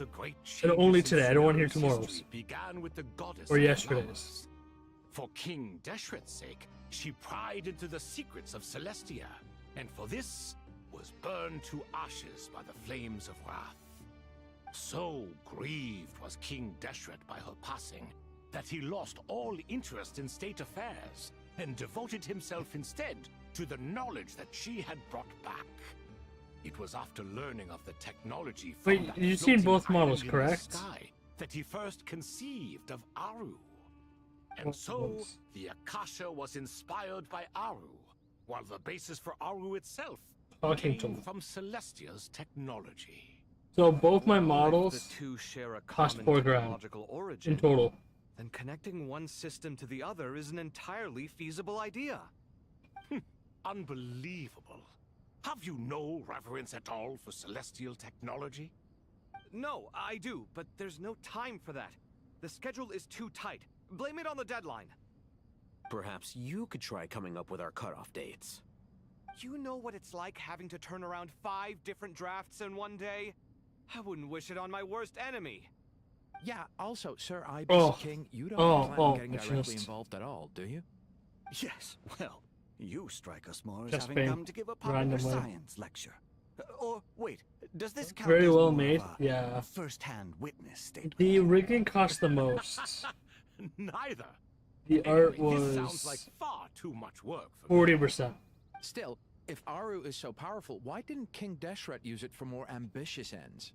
A: And only today. I don't want to hear tomorrow's.
G: Began with the goddess
A: Or
G: of
A: yesterday's.
G: flowers. For King Deshret's sake, she pried into the secrets of Celestia, and for this was burned to ashes by the flames of wrath. So grieved was King Deshret by her passing that he lost all interest in state affairs and devoted himself instead to the knowledge that she had brought back. It was after learning of the technology from
A: Wait,
G: that
A: you've seen
G: floating
A: both models,
G: island in the
A: correct?
G: sky that he first conceived of Aru. And so, the Akasha was inspired by Aru, while the basis for Aru itself
A: Talking to
G: came
A: him.
G: from Celestia's technology.
A: So both my
C: Well, if
A: models
C: the two share a
A: cost
C: common
A: $4 grand
C: technological origin,
A: in total.
C: then connecting one system to the other is an entirely feasible idea.
G: Unbelievable. Have you no reverence at all for celestial technology?
C: No, I do, but there's no time for that. The schedule is too tight. Blame it on the deadline.
E: Perhaps you could try coming up with our cutoff dates.
C: You know what it's like having to turn around 5 different drafts in one day? I wouldn't wish it on my worst enemy.
F: Yeah, also, Sir Ibis
A: Oh.
F: King, you don't plan
A: Oh,
F: on getting
A: it's
F: directly
A: just-
F: involved at all, do you?
I: Yes, well, you strike us more as
A: Just
I: having
A: being
I: come to give a popular
A: randomly.
I: science lecture. Or, wait, does this count
A: Very
I: as
A: well
I: more
A: made,
I: of
A: yeah.
I: a first-hand witness statement?
A: The rigging cost the most.
G: Neither.
A: The art
G: This sounds
A: was
G: like far too much work for
A: 40%.
F: Still, if Aru is so powerful, why didn't King Deshret use it for more ambitious ends?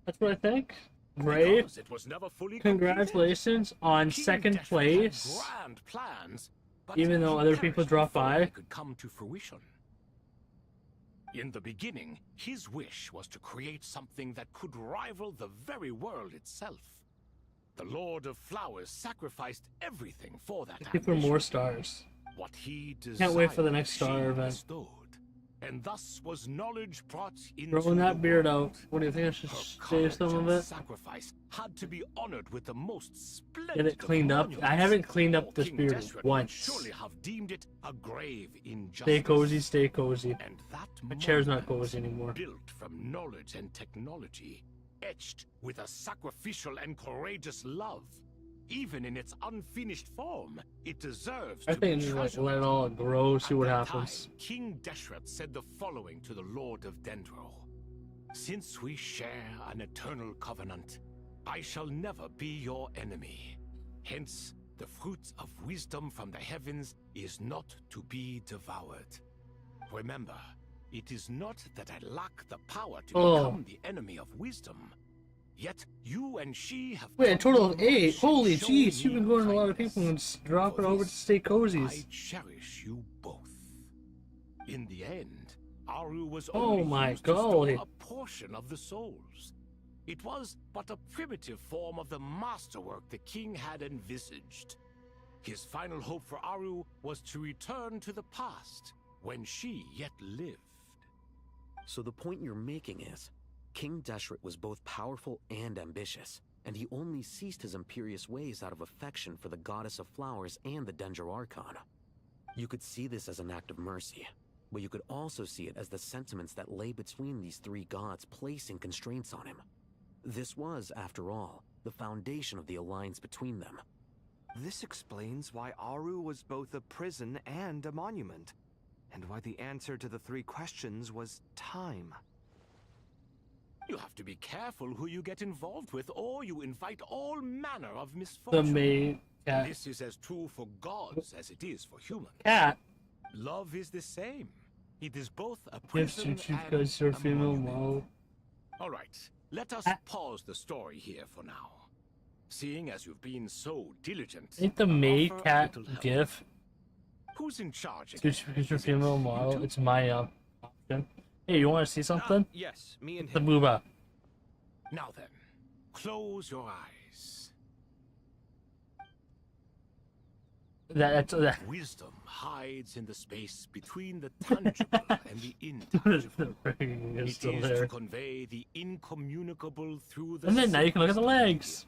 A: That's what I think. Brave.
G: Because it was never fully
A: Congratulations on
G: King
A: second
G: Deshret
A: place.
G: had grand plans, but
A: Even though
G: he
A: other people
G: perished
A: dropped
G: before
A: by.
G: they could come to fruition. In the beginning, his wish was to create something that could rival the very world itself. The Lord of Flowers sacrificed everything for that
A: Looking for
G: ambition.
A: more stars.
G: What he
A: Can't wait for the
G: desired,
A: next star
G: she
A: event.
G: bestowed, and thus was knowledge brought into
A: Growing
G: the
A: that beard
G: world.
A: out. What do you think? I should
G: Her
A: shave
G: courage
A: some of
G: and
A: it?
G: sacrifice had to be honored with the most splendid
A: Get it cleaned
G: of
A: up. I
G: monuments,
A: haven't cleaned
G: or
A: up this
G: King
A: beard
G: Deshret would
A: once.
G: surely have deemed it a grave injustice.
A: Stay cozy, stay cozy.
G: And that
A: My chair's not
G: monument,
A: cozy anymore.
G: built from knowledge and technology, etched with a sacrificial and courageous love. Even in its unfinished form, it deserves
A: I
G: to be
A: think just like
G: treasured.
A: let it all grow, see what
G: At that
A: happens.
G: time, King Deshret said the following to the Lord of Dendro. Since we share an eternal covenant, I shall never be your enemy. Hence, the fruit of wisdom from the heavens is not to be devoured. Remember, it is not that I lack the power to
A: Oh.
G: become the enemy of wisdom. Yet you and she have
A: Wait, a total of
G: taught me
A: 8.
G: much
A: Holy
G: and shown
A: jeez, you've
G: me
A: been going to a lot of
G: kindness.
A: people and just drop
G: For
A: it over to
G: this,
A: stay
G: I
A: cozies.
G: cherish you both. In the end, Aru was
A: Oh
G: only
A: my
G: used to store
A: golly.
G: a portion of the souls. It was but a primitive form of the masterwork the king had envisaged. His final hope for Aru was to return to the past, when she yet lived.
E: So the point you're making is, King Deshret was both powerful and ambitious, and he only ceased his imperious ways out of affection for the goddess of flowers and the Dendro Archon. You could see this as an act of mercy, but you could also see it as the sentiments that lay between these three gods placing constraints on him. This was, after all, the foundation of the alliance between them.
C: This explains why Aru was both a prison and a monument, and why the answer to the 3 questions was time.
G: You have to be careful who you get involved with, or you invite all manner of
A: The
G: misfortune.
A: maid cat.
G: This is as true for gods as it is for humans.
A: Cat
G: Love is the same. It is both a
A: gives
G: prison
A: to
G: and
A: because you're
G: a
A: female
G: monument.
A: model.
G: All right, let us pause the story here for now. Seeing as you've been so diligent,
A: I think the
G: I'll
A: maid
G: offer a
A: cat
G: little help.
A: gif.
G: Who's in charge again?
A: Just because you're female model, it's my option. Hey, you want to see something?
C: Yes, me and
A: The
C: him.
A: booba.
G: Now then, close your eyes.
A: That's that.
G: Wisdom hides in the space between the tangible and the intangible.
A: It's
G: It
A: still
G: is
A: there.
G: to convey the incommunicable through the
A: And then now you can look at the legs.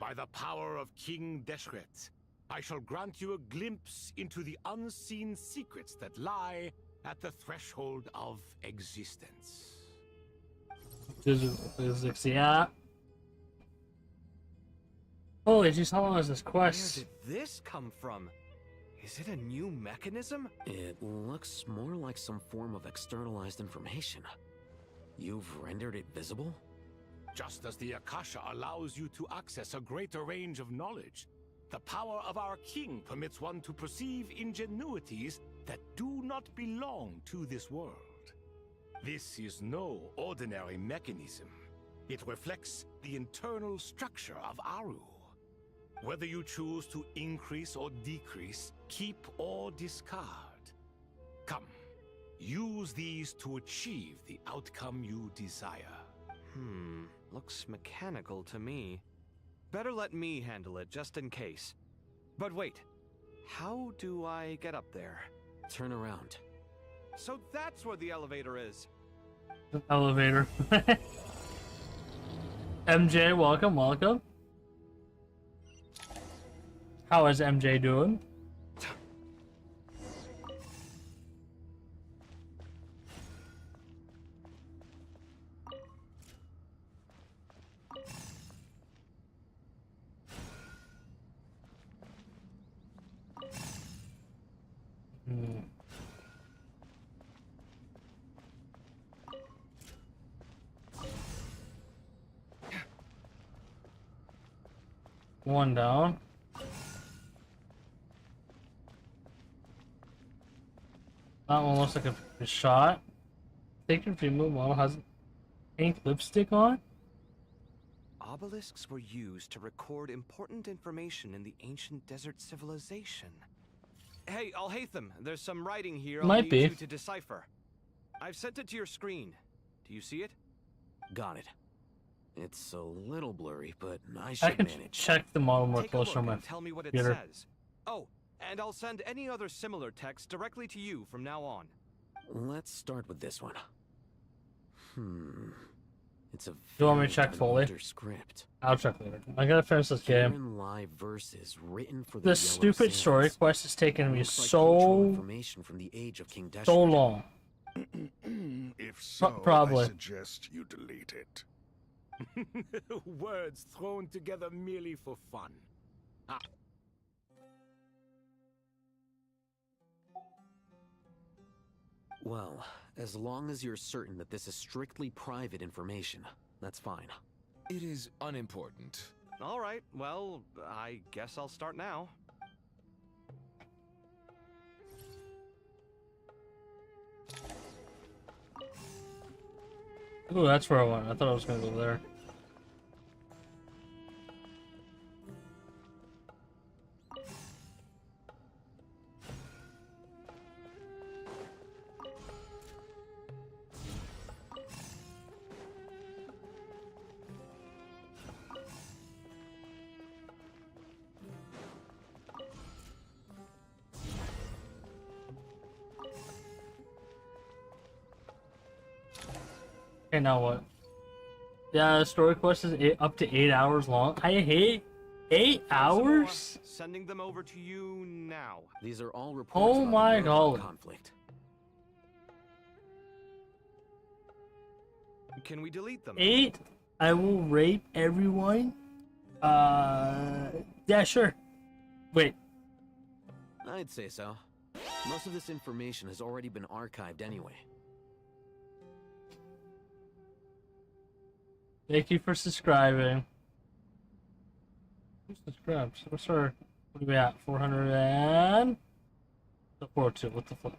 G: By the power of King Deshret, I shall grant you a glimpse into the unseen secrets that lie at the threshold of existence.
A: Physics, yeah. Holy jeez, how long is this
C: Where
A: quest?
C: did this come from? Is it a new mechanism?
E: It looks more like some form of externalized information. You've rendered it visible?
G: Just as the Akasha allows you to access a greater range of knowledge, The power of our king permits one to perceive ingenuities that do not belong to this world. This is no ordinary mechanism. It reflects the internal structure of Aru. Whether you choose to increase or decrease, keep or discard. Come, use these to achieve the outcome you desire.
C: Looks mechanical to me. Better let me handle it, just in case. But wait, how do I get up there?
E: Turn around.
C: So that's where the elevator is.
A: Elevator. MJ, welcome, welcome. How is MJ doing? One down. That one looks like a shot. Taken female model has pink lipstick on.
C: Obelisks were used to record important information in the ancient desert civilization. Hey, Alhaitham, there's some writing here I'll need you to decipher. I've sent it to your screen. Do you see it?
E: Got it. It's a little blurry, but I should
A: I can
E: manage.
A: check the model more
C: Take a
A: closer on
C: look
A: my
C: and tell me what it
A: computer.
C: says. Oh, and I'll send any other similar text directly to you from now on.
E: Let's start with this one. It's a
A: Do you want me to
E: very
A: check fully?
E: older script.
A: I'll check later. I gotta finish this game.
E: Herein lie verses written for the
A: This
E: Yellow
A: stupid story
E: Sands.
A: quest is taking me
E: Looks like
A: so
E: cultural information from the age of King Deshret.
A: long.
K: If so,
A: Probably.
K: I suggest you delete it.
G: Words thrown together merely for fun. Ah.
E: Well, as long as you're certain that this is strictly private information, that's fine.
T: It is unimportant.
C: All right, well, I guess I'll start now.
A: Ooh, that's where I went. I thought I was gonna go there. Okay, now what? Yeah, story quest is up to 8 hours long. I hate 8 hours?
C: Sending them over to you now.
E: These are all reports
A: Oh
E: about
A: my
E: the Murloc
A: god.
E: conflict.
C: Can we delete them?
A: 8? I will rape everyone? Yeah, sure. Wait.
E: I'd say so. Most of this information has already been archived anyway.
A: Thank you for subscribing. Who subscribed? What's our... What are we at? 400 and... 402. What the fuck?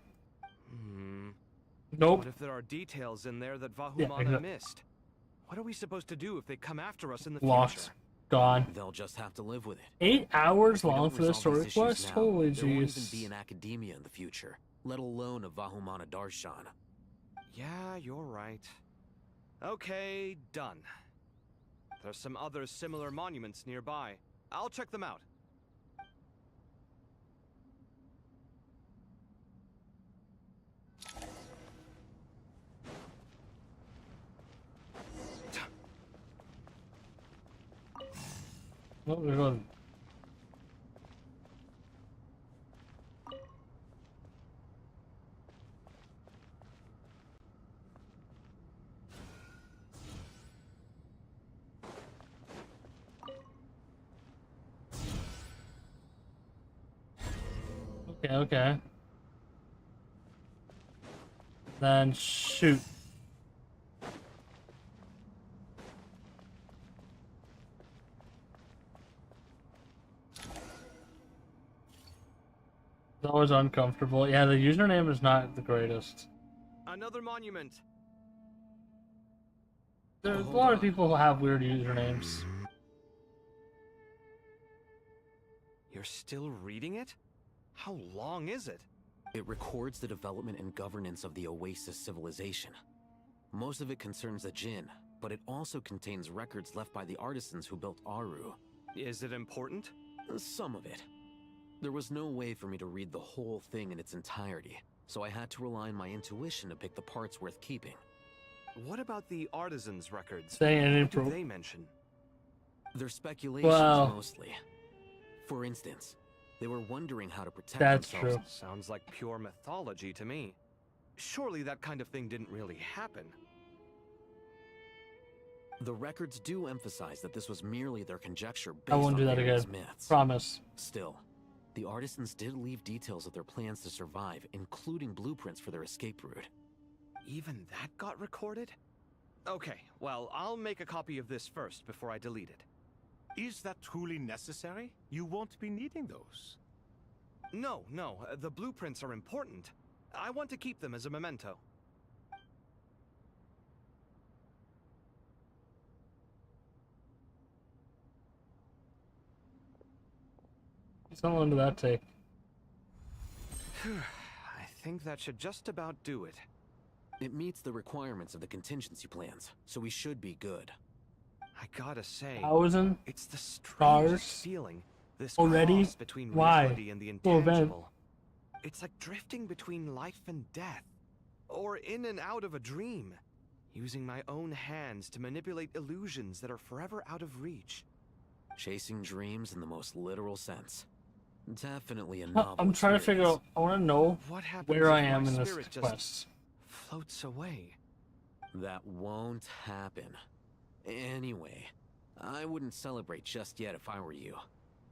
A: Nope.
C: What if there are details in there that
A: Yeah,
C: Vahumana
A: exactly.
C: missed? What are we supposed to do if they come after us in the
A: Lost.
C: future?
A: Gone.
E: They'll just have to live with it.
A: 8 hours
E: If we
A: long
E: don't
A: for the
E: resolve
A: story
E: these issues
A: quest?
E: now,
A: Holy
E: there won't even
A: jeez.
E: be an academia in the future, let alone a Vahumana Darshan.
C: Yeah, you're right. Okay, done. There's some other similar monuments nearby. I'll check them out.
A: Oh, we're going. Okay, okay. Then shoot. It's always uncomfortable. Yeah, the username is not the greatest.
C: Another monument.
A: There's a lot of people who have weird usernames.
C: You're still reading it? How long is it?
E: It records the development and governance of the Oasis civilization. Most of it concerns the Jinn, but it also contains records left by the artisans who built Aru.
C: Is it important?
E: Some of it. There was no way for me to read the whole thing in its entirety, so I had to rely on my intuition to pick the parts worth keeping.
C: What about the artisans' records?
A: What
C: do they mention?
E: They're speculations mostly. For instance, they were wondering how to protect themselves.
A: True.
C: Sounds like pure mythology to me. Surely that kind of thing didn't really happen.
E: The records do emphasize that this was merely their conjecture based
A: I won't
E: on
A: do that
E: various
A: again.
E: myths.
A: Promise.
E: Still, the artisans did leave details of their plans to survive, including blueprints for their escape route.
C: Even that got recorded? Okay, well, I'll make a copy of this first before I delete it.
G: Is that truly necessary? You won't be needing those.
C: No, the blueprints are important. I want to keep them as a memento.
A: How long did that take?
C: I think that should just about do it.
E: It meets the requirements of the contingency plans, so we should be good.
C: I gotta say,
A: 1,000
C: it's the
A: stars
C: strangest feeling. This
A: already?
C: cross between
A: Why?
C: reality and the
A: Full event.
C: intangible. It's like drifting between life and death, or in and out of a dream, using my own hands to manipulate illusions that are forever out of reach.
E: Chasing dreams in the most literal sense. Definitely a novel
A: I'm trying to figure out.
E: experience.
A: I want to know
C: What happens
A: where
C: if
A: I
C: my
A: am in this
C: spirit just
A: quest.
C: floats away?
E: That won't happen. Anyway, I wouldn't celebrate just yet if I were you.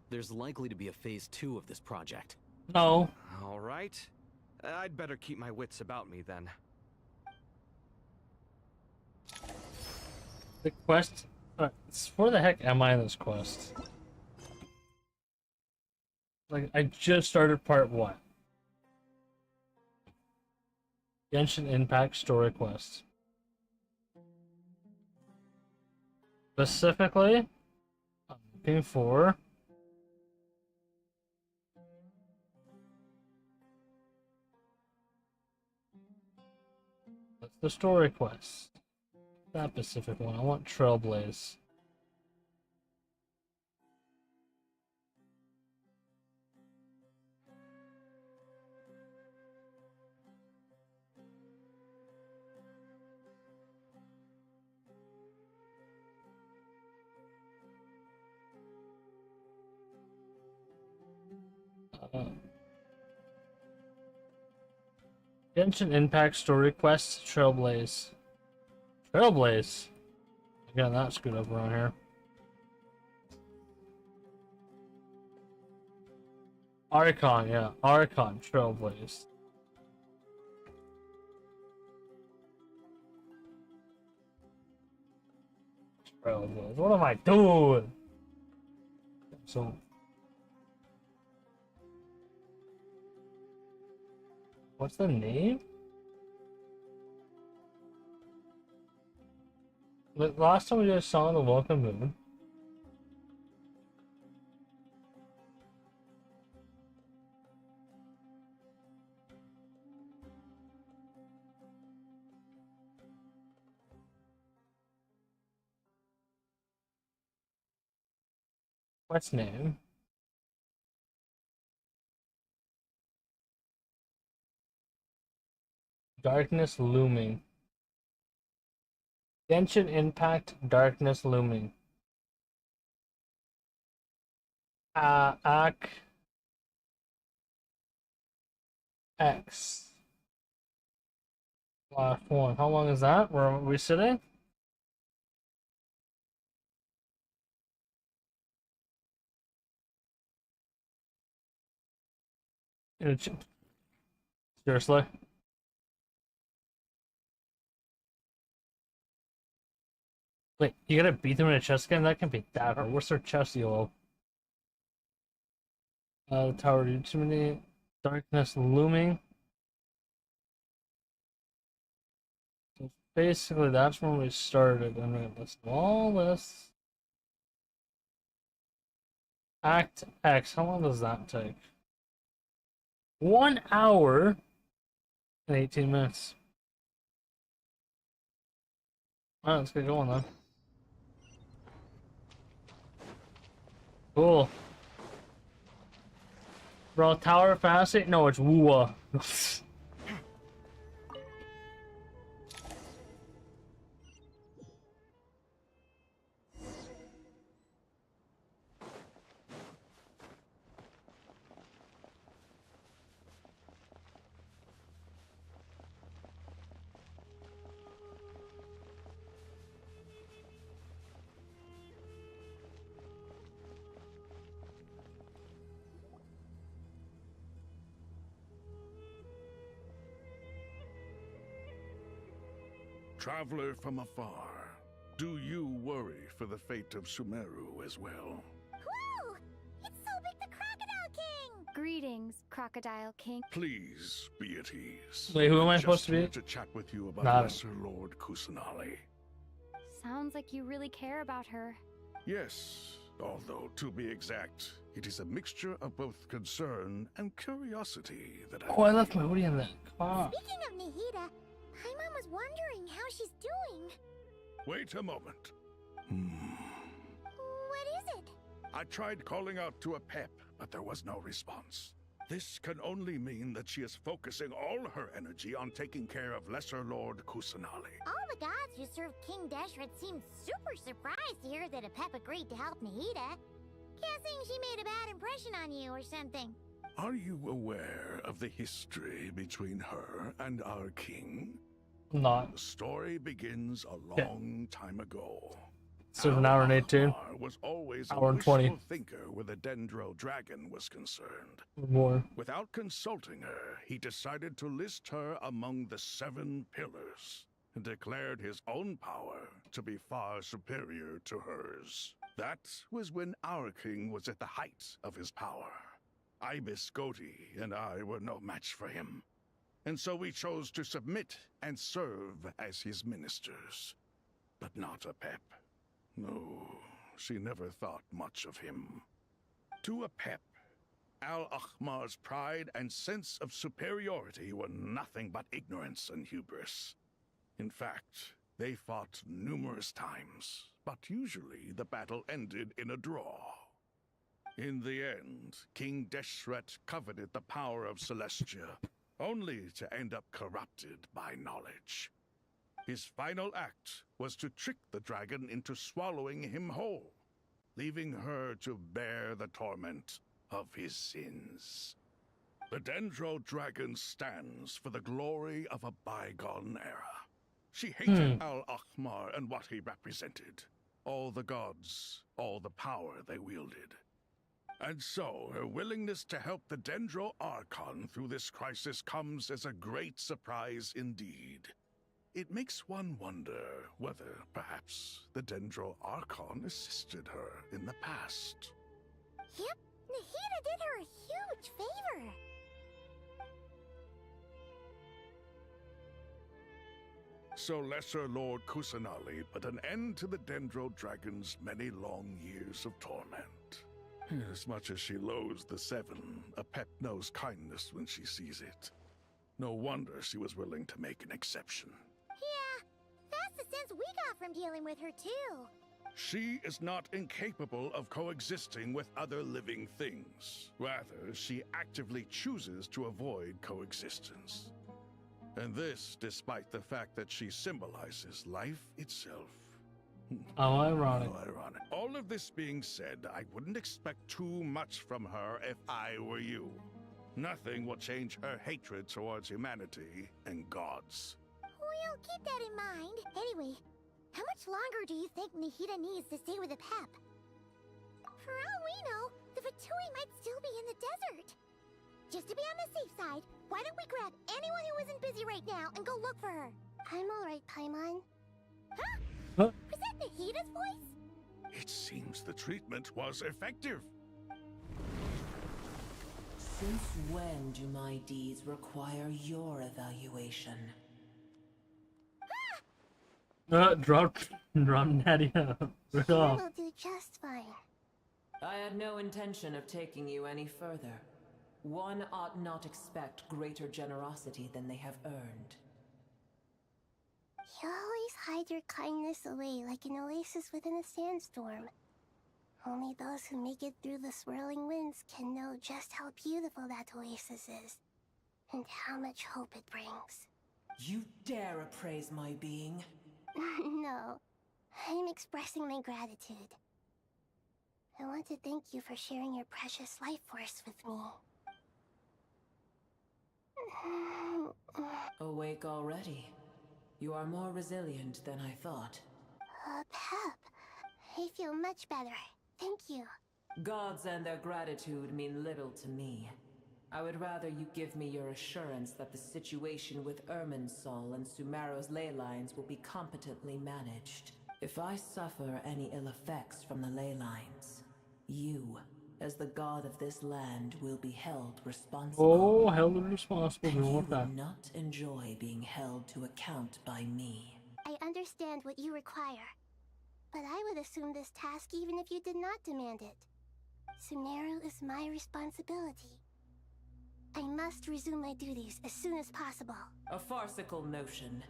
E: There's likely to be a phase 2 of this project.
A: No.
C: All right. I'd better keep my wits about me then.
A: The quest. Where the heck am I in this quest? Like, I just started part 1. Genshin Impact story quest. Specifically, I'm looking for that's the story quest. That specific one. I want Trailblaze. Genshin Impact story quest Trailblaze. Trailblaze. Again, that screwed up around here. Archon, yeah. Archon Trailblaze. Trailblaze. What am I doing? So. What's the name? Last time we just saw the Welcome Moon. What's name? Darkness Looming. Genshin Impact Darkness Looming. X. Last one. How long is that? Where are we sitting? Seriously? Wait, you gotta beat them in a chess game? That can be that hard. What's their chess ELO? The tower too many. Darkness looming. So basically, that's when we started. I'm gonna list all this. Act X. How long does that take? 1 hour and 18 minutes. Alright, let's get going then. Cool. Bro, Tower Facet? No, it's Woowa.
K: Traveler from afar, do you worry for the fate of Sumeru as well?
B: Whoa! It's so big, the Crocodile King!
J: Greetings, Crocodile King.
K: Please be at ease.
A: Wait, who am I
K: I'm
A: supposed
K: just
A: to be?
K: here to chat with you about
A: Nah.
K: Lesser Lord Kusanali.
J: Sounds like you really care about her.
K: Yes, although to be exact, it is a mixture of both concern and curiosity that
A: Oh, I left my hoodie in there. Come on.
B: Speaking of Nahida, Paimon was wondering how she's doing.
K: Wait a moment.
B: What is it?
K: I tried calling out to a pep, but there was no response. This can only mean that she is focusing all her energy on taking care of Lesser Lord Kusanali.
B: All the gods who serve King Deshret seemed super surprised to hear that Apep agreed to help Nahida. Guessing she made a bad impression on you or something.
K: Are you aware of the history between her and our king?
A: Not.
K: The story begins a long time ago.
A: So an hour and 18.
K: Was always
A: Hour
K: a
A: and 20.
K: wishful thinker where the Dendro dragon was concerned.
A: More.
K: Without consulting her, he decided to list her among the 7 pillars and declared his own power to be far superior to hers. That was when our king was at the height of his power. Ibis Goti and I were no match for him, and so we chose to submit and serve as his ministers. But not Apep. No, she never thought much of him. To Apep, Al-Ahmar's pride and sense of superiority were nothing but ignorance and hubris. In fact, they fought numerous times, but usually the battle ended in a draw. In the end, King Deshret coveted the power of Celestia, only to end up corrupted by knowledge. His final act was to trick the dragon into swallowing him whole, leaving her to bear the torment of his sins. The Dendro dragon stands for the glory of a bygone era. She hated Al-Ahmar and what he represented. All the gods, all the power they wielded. And so, her willingness to help the Dendro Archon through this crisis comes as a great surprise indeed. It makes one wonder whether, perhaps, the Dendro Archon assisted her in the past.
B: Yep, Nahida did her a huge favor.
K: So Lesser Lord Kusanali put an end to the Dendro Dragon's many long years of torment. As much as she loathes the 7, Apep knows kindness when she sees it. No wonder she was willing to make an exception.
B: Yeah, that's the sense we got from dealing with her too.
K: She is not incapable of coexisting with other living things. Rather, she actively chooses to avoid coexistence. And this despite the fact that she symbolizes life itself.
A: How ironic.
K: How ironic. All of this being said, I wouldn't expect too much from her if I were you. Nothing will change her hatred towards humanity and gods.
B: We'll keep that in mind. Anyway, how much longer do you think Nahida needs to stay with Apep? For all we know, the Fatui might still be in the desert. Just to be on the safe side, why don't we grab anyone who isn't busy right now and go look for her? I'm alright, Paimon. Huh? Was that Nahida's voice?
K: It seems the treatment was effective.
O: Since when do my deeds require your evaluation?
A: Drop Nadia. Right
B: Here
A: off.
B: will do just fine.
O: I had no intention of taking you any further. One ought not expect greater generosity than they have earned.
B: You always hide your kindness away like an oasis within a sandstorm. Only those who make it through the swirling winds can know just how beautiful that oasis is, and how much hope it brings.
O: You dare appraise my being?
B: No, I'm expressing my gratitude. I want to thank you for sharing your precious life force with me.
O: Awake already. You are more resilient than I thought.
B: Pep, I feel much better. Thank you.
O: Gods and their gratitude mean little to me. I would rather you give me your assurance that the situation with Irminsul and Sumeru's ley lines will be competently managed. If I suffer any ill effects from the ley lines, you, as the god of this land, will be held responsible.
A: Oh, held responsible.
O: And
A: We
O: you
A: want that.
O: would not enjoy being held to account by me.
B: I understand what you require, but I would assume this task even if you did not demand it. Sumeru is my responsibility. I must resume my duties as soon as possible.
O: A farcical notion.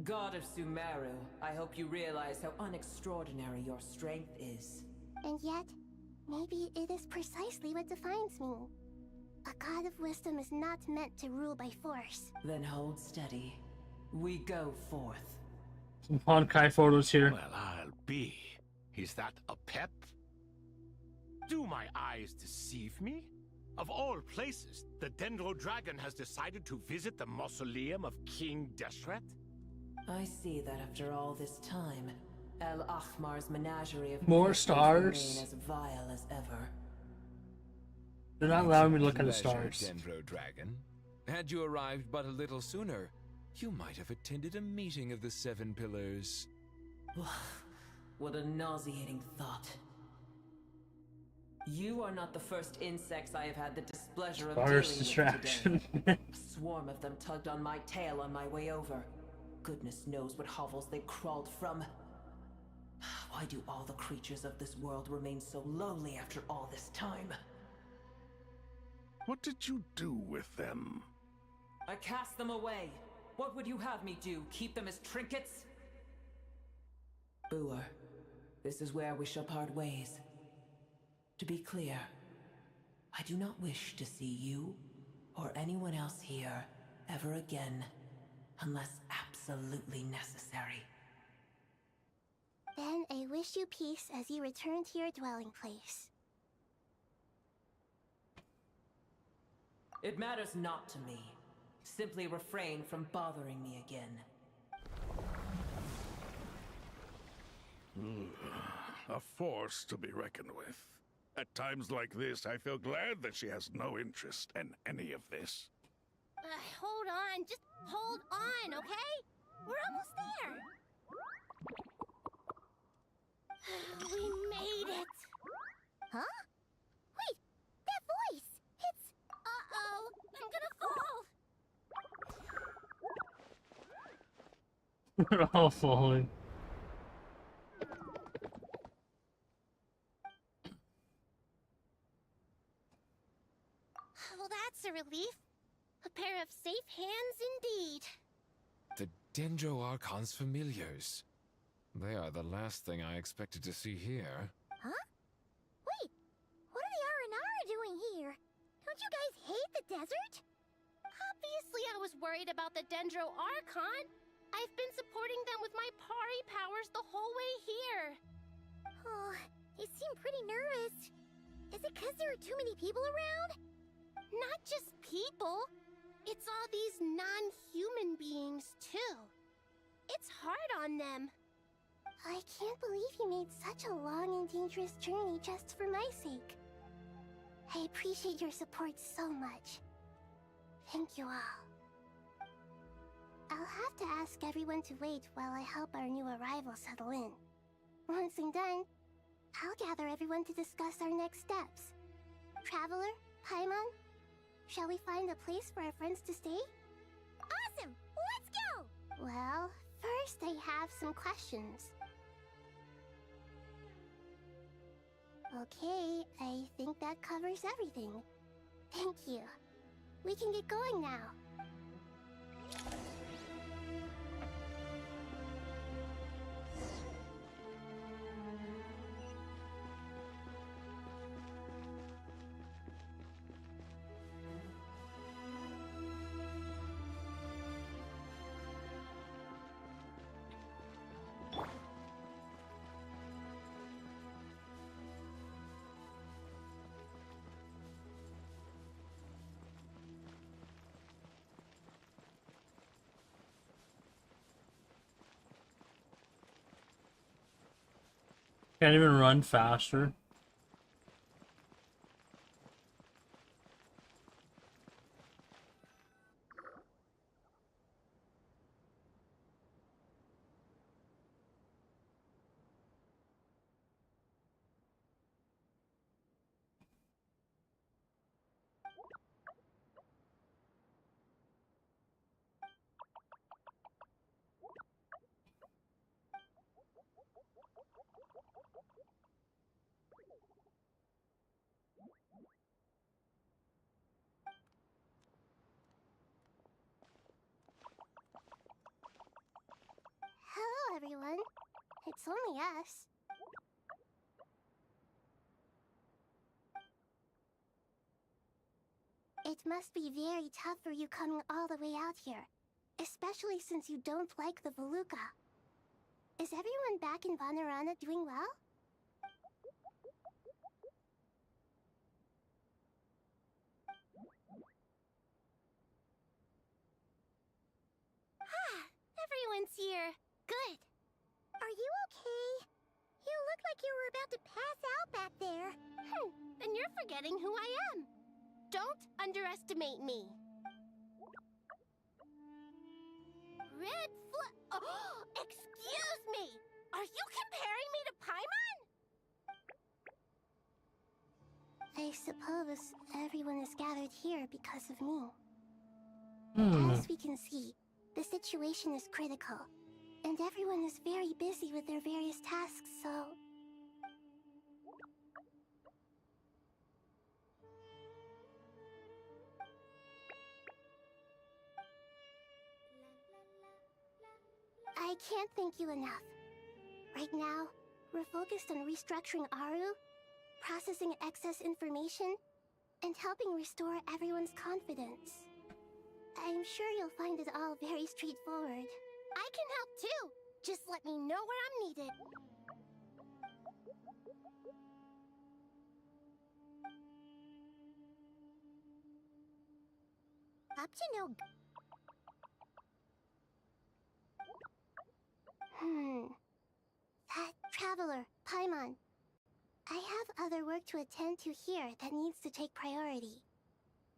O: God of Sumeru, I hope you realize how unextraordinary your strength is.
B: And yet, maybe it is precisely what defines me. A god of wisdom is not meant to rule by force.
O: Then hold steady. We go forth.
A: Some Honkai photos here.
G: Well, I'll be. Is that a pep? Do my eyes deceive me? Of all places, the Dendro Dragon has decided to visit the mausoleum of King Deshret?
O: I see that after all this time, El Ahmar's menagerie of
A: More
O: creatures
A: stars.
O: remain as vile as ever.
A: They're not
T: It's
A: allowing
T: a
A: me to look at the
T: pleasure,
A: stars.
T: Dendro Dragon. Had you arrived but a little sooner, you might have attended a meeting of the Seven Pillars.
O: What a nauseating thought. You are not the first insects I have had the displeasure of dealing
A: Stars
O: with
A: distraction.
O: today. A swarm of them tugged on my tail on my way over. Goodness knows what hovels they crawled from. Why do all the creatures of this world remain so lowly after all this time?
K: What did you do with them?
O: I cast them away. What would you have me do? Keep them as trinkets? Boer, this is where we shall part ways. To be clear, I do not wish to see you or anyone else here ever again, unless absolutely necessary.
B: Then I wish you peace as you return to your dwelling place.
O: It matters not to me. Simply refrain from bothering me again.
K: A force to be reckoned with. At times like this, I feel glad that she has no interest in any of this.
B: Hold on, just hold on, okay? We're almost there. We made it. Huh? Wait, that voice! It's... Uh-oh, I'm gonna fall.
A: We're all falling.
B: Well, that's a relief. A pair of safe hands indeed.
T: The Dendro Archon's familiars. They are the last thing I expected to see here.
B: Huh? Wait, what are the Aranara doing here? Don't you guys hate the desert? Obviously I was worried about the Dendro Archon. I've been supporting them with my Pari powers the whole way here. Oh, they seem pretty nervous. Is it because there are too many people around? Not just people. It's all these non-human beings, too. It's hard on them. I can't believe you made such a long and dangerous journey just for my sake. I appreciate your support so much. Thank you all. I'll have to ask everyone to wait while I help our new arrival settle in. Once I'm done, I'll gather everyone to discuss our next steps. Traveler, Paimon, Shall we find a place for our friends to stay? Awesome! Let's go! Well, first I have some questions. Okay, I think that covers everything. Thank you. We can get going now.
A: Can't even run faster.
B: Hello, everyone. It's only us. It must be very tough for you coming all the way out here, especially since you don't like the Voluka. Is everyone back in Vanarana doing well? Everyone's here. Good. Are you okay? You look like you were about to pass out back there. Then you're forgetting who I am. Don't underestimate me. Red Oh, excuse me! Are you comparing me to Paimon? I suppose everyone is gathered here because of me. As we can see, the situation is critical, and everyone is very busy with their various tasks, so... I can't thank you enough. Right now, we're focused on restructuring Aru, processing excess information, and helping restore everyone's confidence. I'm sure you'll find it all very straightforward. I can help too! Just let me know where I'm needed. Up to no... That traveler, Paimon. I have other work to attend to here that needs to take priority.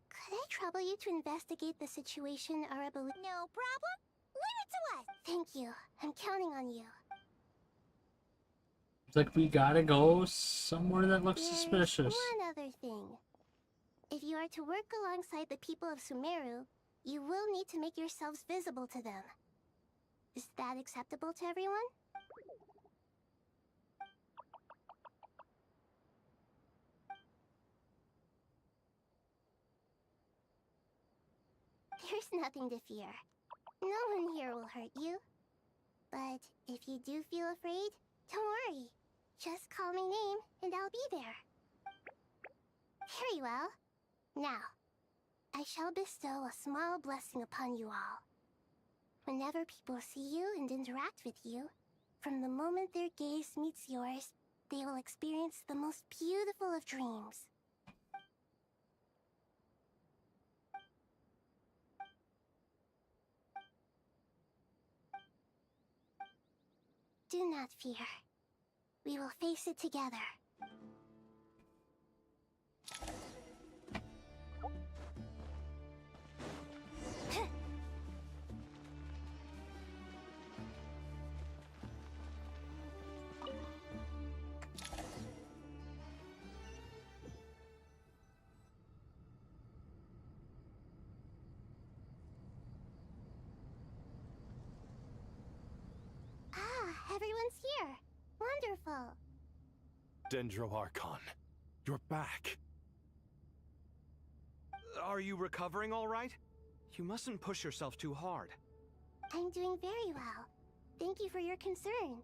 B: Could I trouble you to investigate the situation or No problem. Leave it to us. Thank you. I'm counting on you.
A: It's like we gotta go somewhere that looks
B: There's
A: suspicious.
B: one other thing. If you are to work alongside the people of Sumeru, you will need to make yourselves visible to them. Is that acceptable to everyone? There's nothing to fear. No one here will hurt you. But if you do feel afraid, don't worry. Just call my name and I'll be there. Very well. Now, I shall bestow a small blessing upon you all. Whenever people see you and interact with you, from the moment their gaze meets yours, they will experience the most beautiful of dreams. Do not fear. We will face it together. everyone's here. Wonderful.
S: Dendro Archon, you're back.
C: Are you recovering all right? You mustn't push yourself too hard.
B: I'm doing very well. Thank you for your concern.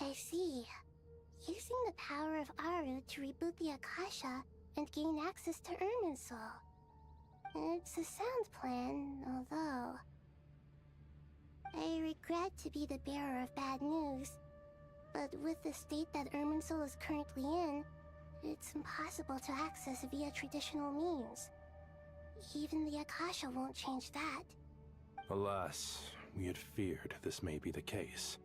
B: I see. Using the power of Aru to reboot the Akasha and gain access to Irminsul. It's a sound plan, although... I regret to be the bearer of bad news, but with the state that Irminsul is currently in, it's impossible to access via traditional means. Even the Akasha won't change that.
S: Alas, we had feared this may be the case.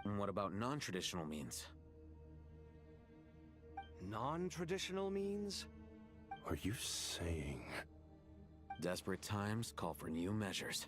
E: And what about non-traditional means?
C: Non-traditional means?
S: Are you saying...
E: Desperate times call for new measures.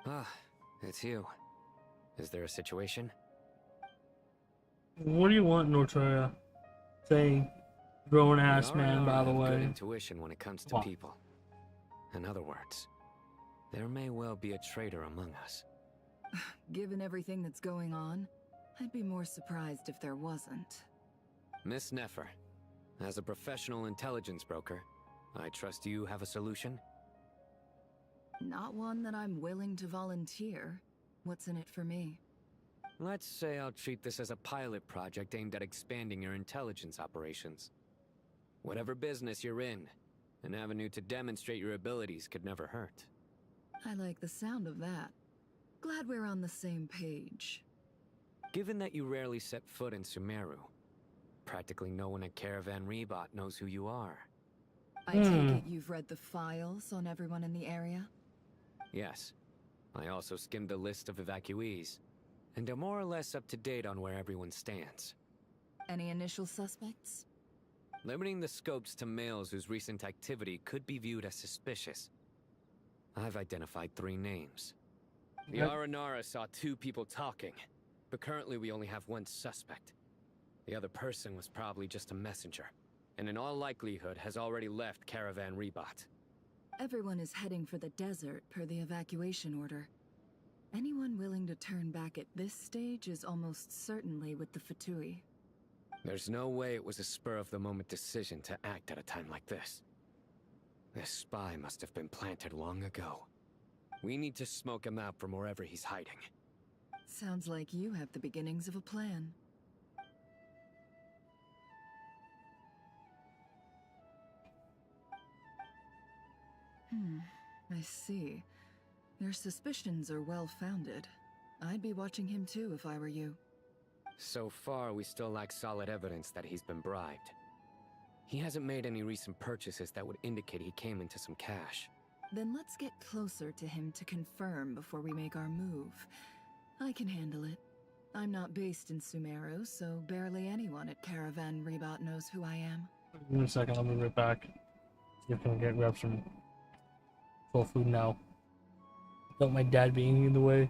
D: Ah, it's you. Is there a situation?
A: What do you want, Nortoria? Saying, grown ass man, by the way.
D: Good intuition when it comes to people. In other words, there may well be a traitor among us.
Q: Given everything that's going on, I'd be more surprised if there wasn't.
D: Miss Nefer, as a professional intelligence broker, I trust you have a solution?
Q: Not one that I'm willing to volunteer. What's in it for me?
D: Let's say I'll treat this as a pilot project aimed at expanding your intelligence operations. Whatever business you're in, an avenue to demonstrate your abilities could never hurt.
Q: I like the sound of that. Glad we're on the same page.
D: Given that you rarely set foot in Sumeru, practically no one at Caravan Rebot knows who you are.
Q: I take it you've read the files on everyone in the area?
D: Yes. I also skimmed the list of evacuees, and am more or less up to date on where everyone stands.
Q: Any initial suspects?
D: Limiting the scopes to males whose recent activity could be viewed as suspicious. I've identified 3 names. The Aranara saw 2 people talking, but currently we only have 1 suspect. The other person was probably just a messenger, and in all likelihood has already left Caravan Rebot.
Q: Everyone is heading for the desert per the evacuation order. Anyone willing to turn back at this stage is almost certainly with the Fatui.
D: There's no way it was a spur-of-the-moment decision to act at a time like this. This spy must have been planted long ago. We need to smoke him out from wherever he's hiding.
Q: Sounds like you have the beginnings of a plan. I see. Your suspicions are well-founded. I'd be watching him too if I were you.
D: So far, we still lack solid evidence that he's been bribed. He hasn't made any recent purchases that would indicate he came into some cash.
Q: Then let's get closer to him to confirm before we make our move. I can handle it. I'm not based in Sumeru, so barely anyone at Caravan Rebot knows who I am.
A: Give me a second, I'll be right back. See if I can grab some soul food now. Without my dad being in the way.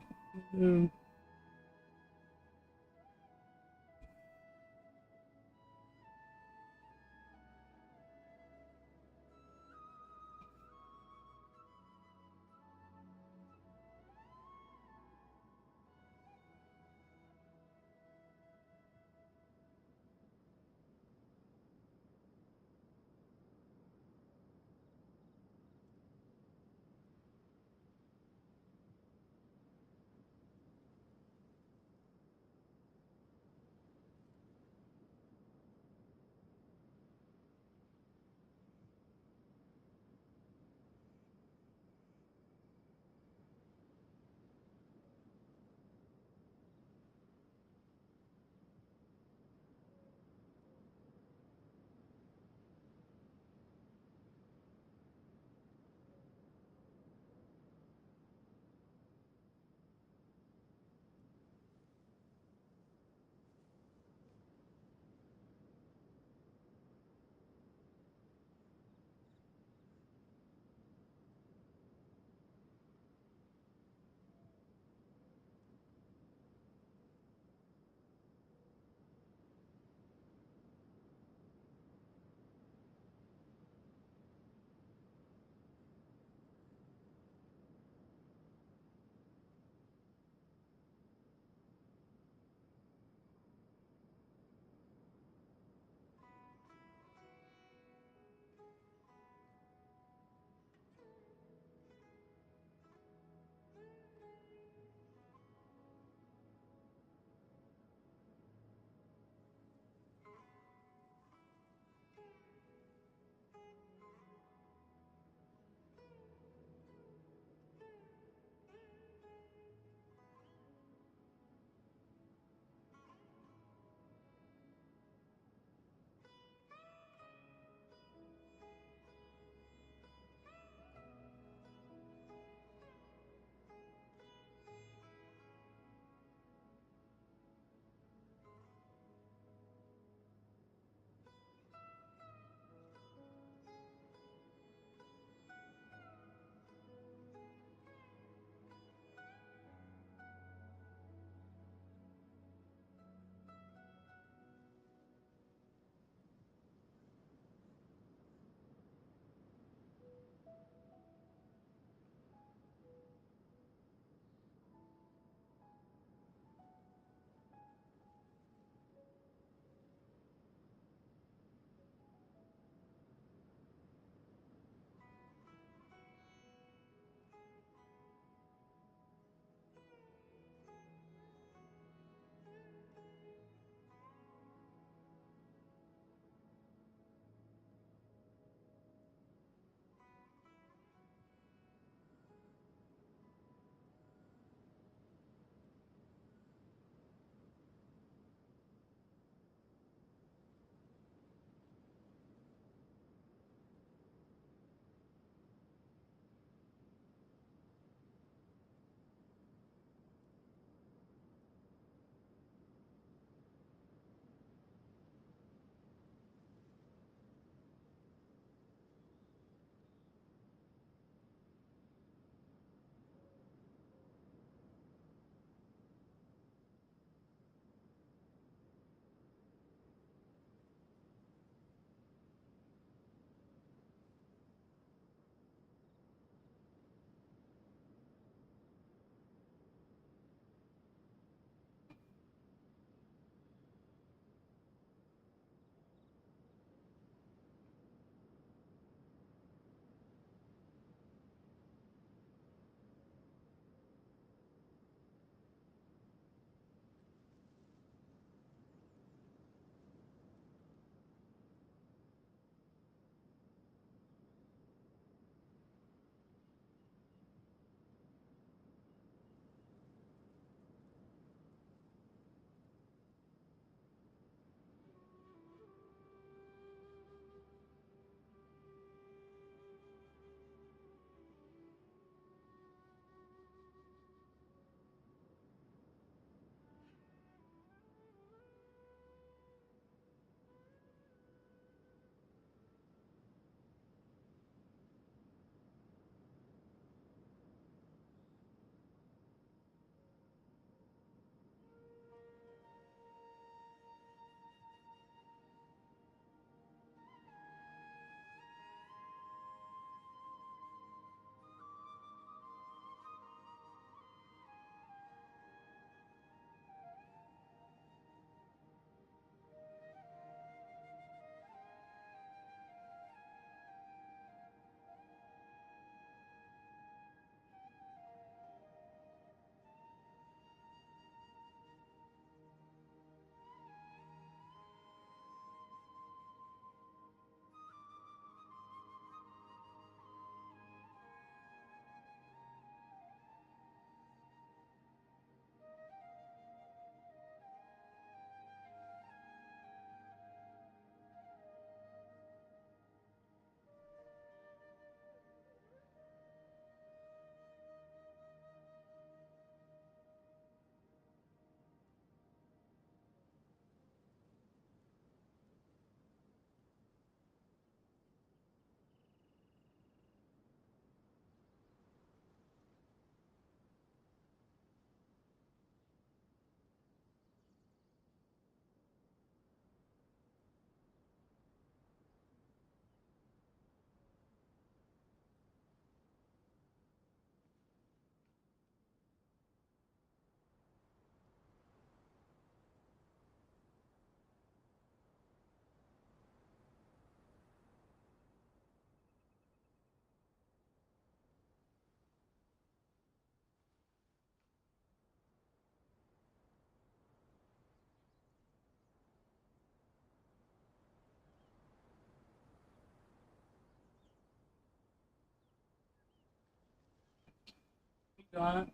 A: Got it.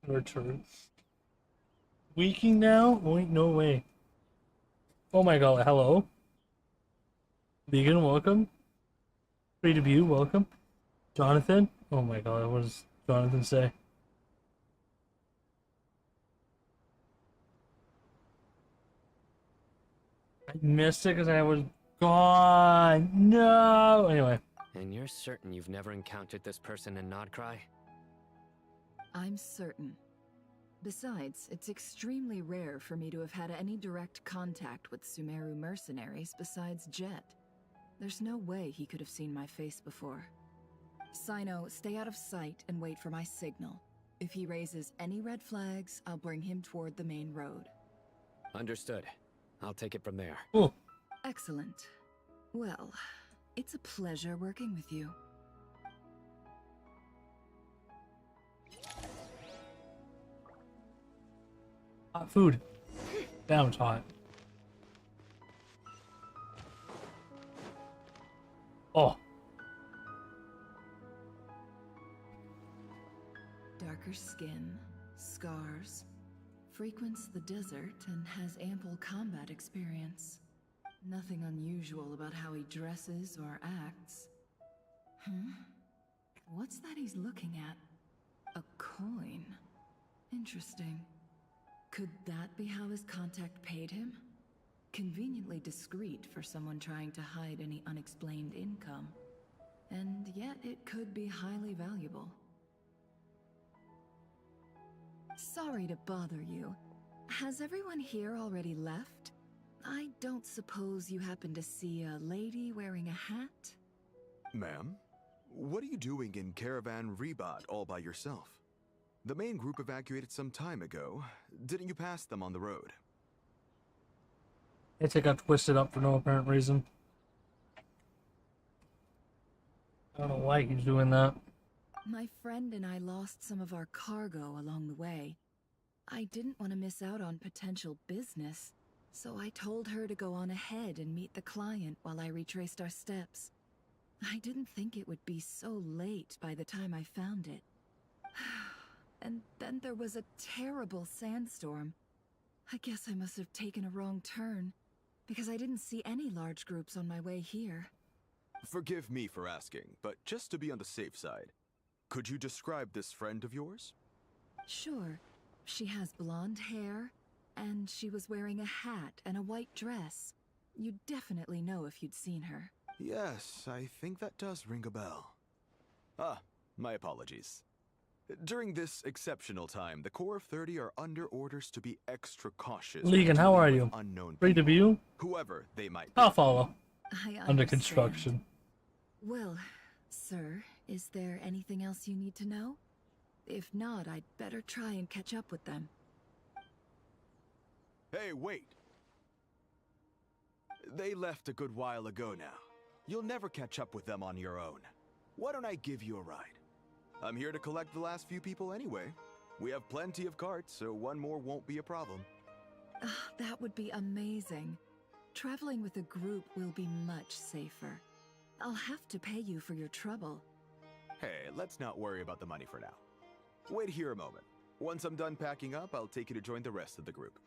A: Return. Weeking now? Wait, no way. Oh my god, hello? Vegan, welcome. Free debut, welcome. Jonathan? Oh my god, what does Jonathan say? I missed it because I was gone. No! Anyway.
D: And you're certain you've never encountered this person in Nodcry?
Q: I'm certain. Besides, it's extremely rare for me to have had any direct contact with Sumeru mercenaries besides Jet. There's no way he could have seen my face before. Sino, stay out of sight and wait for my signal. If he raises any red flags, I'll bring him toward the main road.
D: Understood. I'll take it from there.
A: Cool.
Q: Excellent. Well, it's a pleasure working with you.
A: Hot food. Damn, it's hot. Oh.
Q: Darker skin, scars, frequents the desert and has ample combat experience. Nothing unusual about how he dresses or acts. What's that he's looking at? A coin. Interesting. Could that be how his contact paid him? Conveniently discreet for someone trying to hide any unexplained income. And yet it could be highly valuable. Sorry to bother you. Has everyone here already left? I don't suppose you happen to see a lady wearing a hat?
M: Ma'am, what are you doing in Caravan Rebot all by yourself? The main group evacuated some time ago. Didn't you pass them on the road?
A: It's got twisted up for no apparent reason. I don't know why he's doing that.
Q: My friend and I lost some of our cargo along the way. I didn't want to miss out on potential business, so I told her to go on ahead and meet the client while I retraced our steps. I didn't think it would be so late by the time I found it. And then there was a terrible sandstorm. I guess I must have taken a wrong turn, because I didn't see any large groups on my way here.
M: Forgive me for asking, but just to be on the safe side, could you describe this friend of yours?
Q: Sure. She has blonde hair, and she was wearing a hat and a white dress. You'd definitely know if you'd seen her.
M: Yes, I think that does ring a bell. Ah, my apologies. During this exceptional time, the Core of 30 are under orders to be extra cautious.
A: Legan, how are you? Free debut?
M: Whoever they might be.
A: I'll follow.
Q: I
A: Under
Q: understand.
A: construction.
Q: Well, sir, is there anything else you need to know? If not, I'd better try and catch up with them.
M: Hey, wait! They left a good while ago now. You'll never catch up with them on your own. Why don't I give you a ride? I'm here to collect the last few people anyway. We have plenty of carts, so one more won't be a problem.
Q: That would be amazing. Traveling with a group will be much safer. I'll have to pay you for your trouble.
M: Hey, let's not worry about the money for now. Wait here a moment. Once I'm done packing up, I'll take you to join the rest of the group.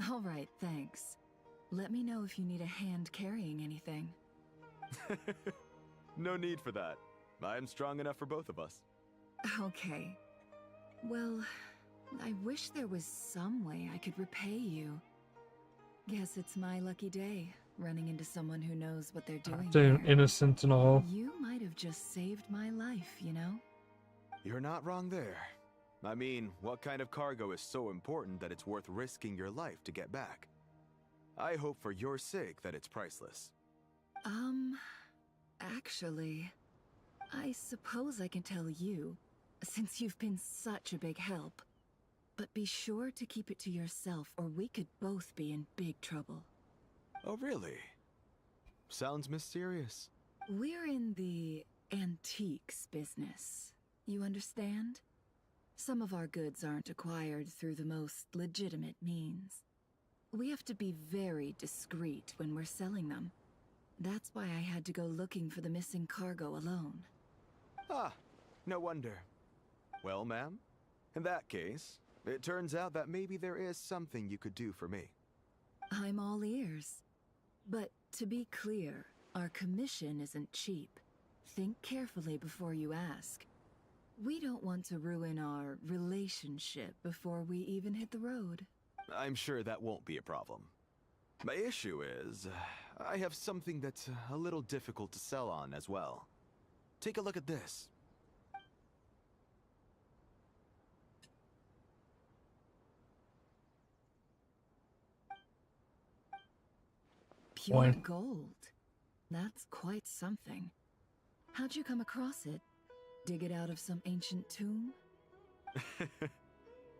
Q: All right, thanks. Let me know if you need a hand carrying anything.
M: No need for that. I'm strong enough for both of us.
Q: Okay. Well, I wish there was some way I could repay you. Guess it's my lucky day, running into someone who knows what they're doing
A: Acting
Q: here.
A: innocent and all.
Q: You might have just saved my life, you know?
M: You're not wrong there. I mean, what kind of cargo is so important that it's worth risking your life to get back? I hope for your sake that it's priceless.
Q: Actually, I suppose I can tell you, since you've been such a big help. But be sure to keep it to yourself, or we could both be in big trouble.
M: Oh, really? Sounds mysterious.
Q: We're in the antiques business. You understand? Some of our goods aren't acquired through the most legitimate means. We have to be very discreet when we're selling them. That's why I had to go looking for the missing cargo alone.
M: Ah, no wonder. Well, ma'am, in that case, it turns out that maybe there is something you could do for me.
Q: I'm all ears. But to be clear, our commission isn't cheap. Think carefully before you ask. We don't want to ruin our relationship before we even hit the road.
M: I'm sure that won't be a problem. My issue is, I have something that's a little difficult to sell on as well. Take a look at this.
Q: Pure gold. That's quite something. How'd you come across it? Dig it out of some ancient tomb?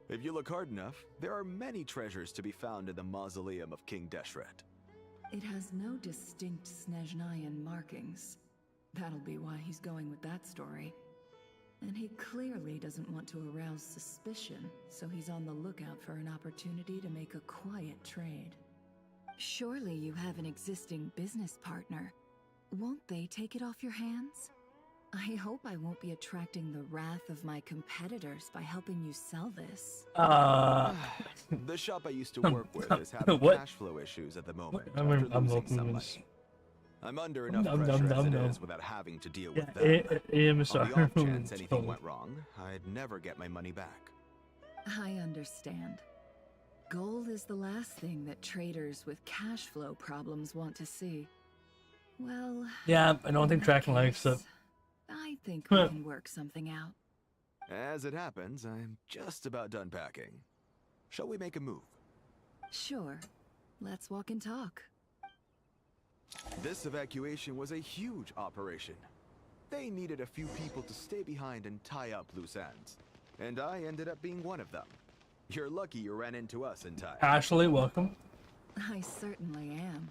M: If you look hard enough, there are many treasures to be found in the mausoleum of King Deshret.
Q: It has no distinct Snezhnayan markings. That'll be why he's going with that story. And he clearly doesn't want to arouse suspicion, so he's on the lookout for an opportunity to make a quiet trade. Surely you have an existing business partner. Won't they take it off your hands? I hope I won't be attracting the wrath of my competitors by helping you sell this.
M: The shop I used to work with is having cash flow issues at the moment after losing some money. I'm under enough pressure as it is without having to deal with that. On the off chance anything went wrong, I'd never get my money back.
Q: I understand. Gold is the last thing that traders with cash flow problems want to see. Well...
A: Yeah, I don't think Draken likes it.
Q: I think we can work something out.
M: As it happens, I'm just about done packing. Shall we make a move?
Q: Sure. Let's walk and talk.
M: This evacuation was a huge operation. They needed a few people to stay behind and tie up loose ends. And I ended up being one of them. You're lucky you ran into us in time.
A: Ashley, welcome.
Q: I certainly am.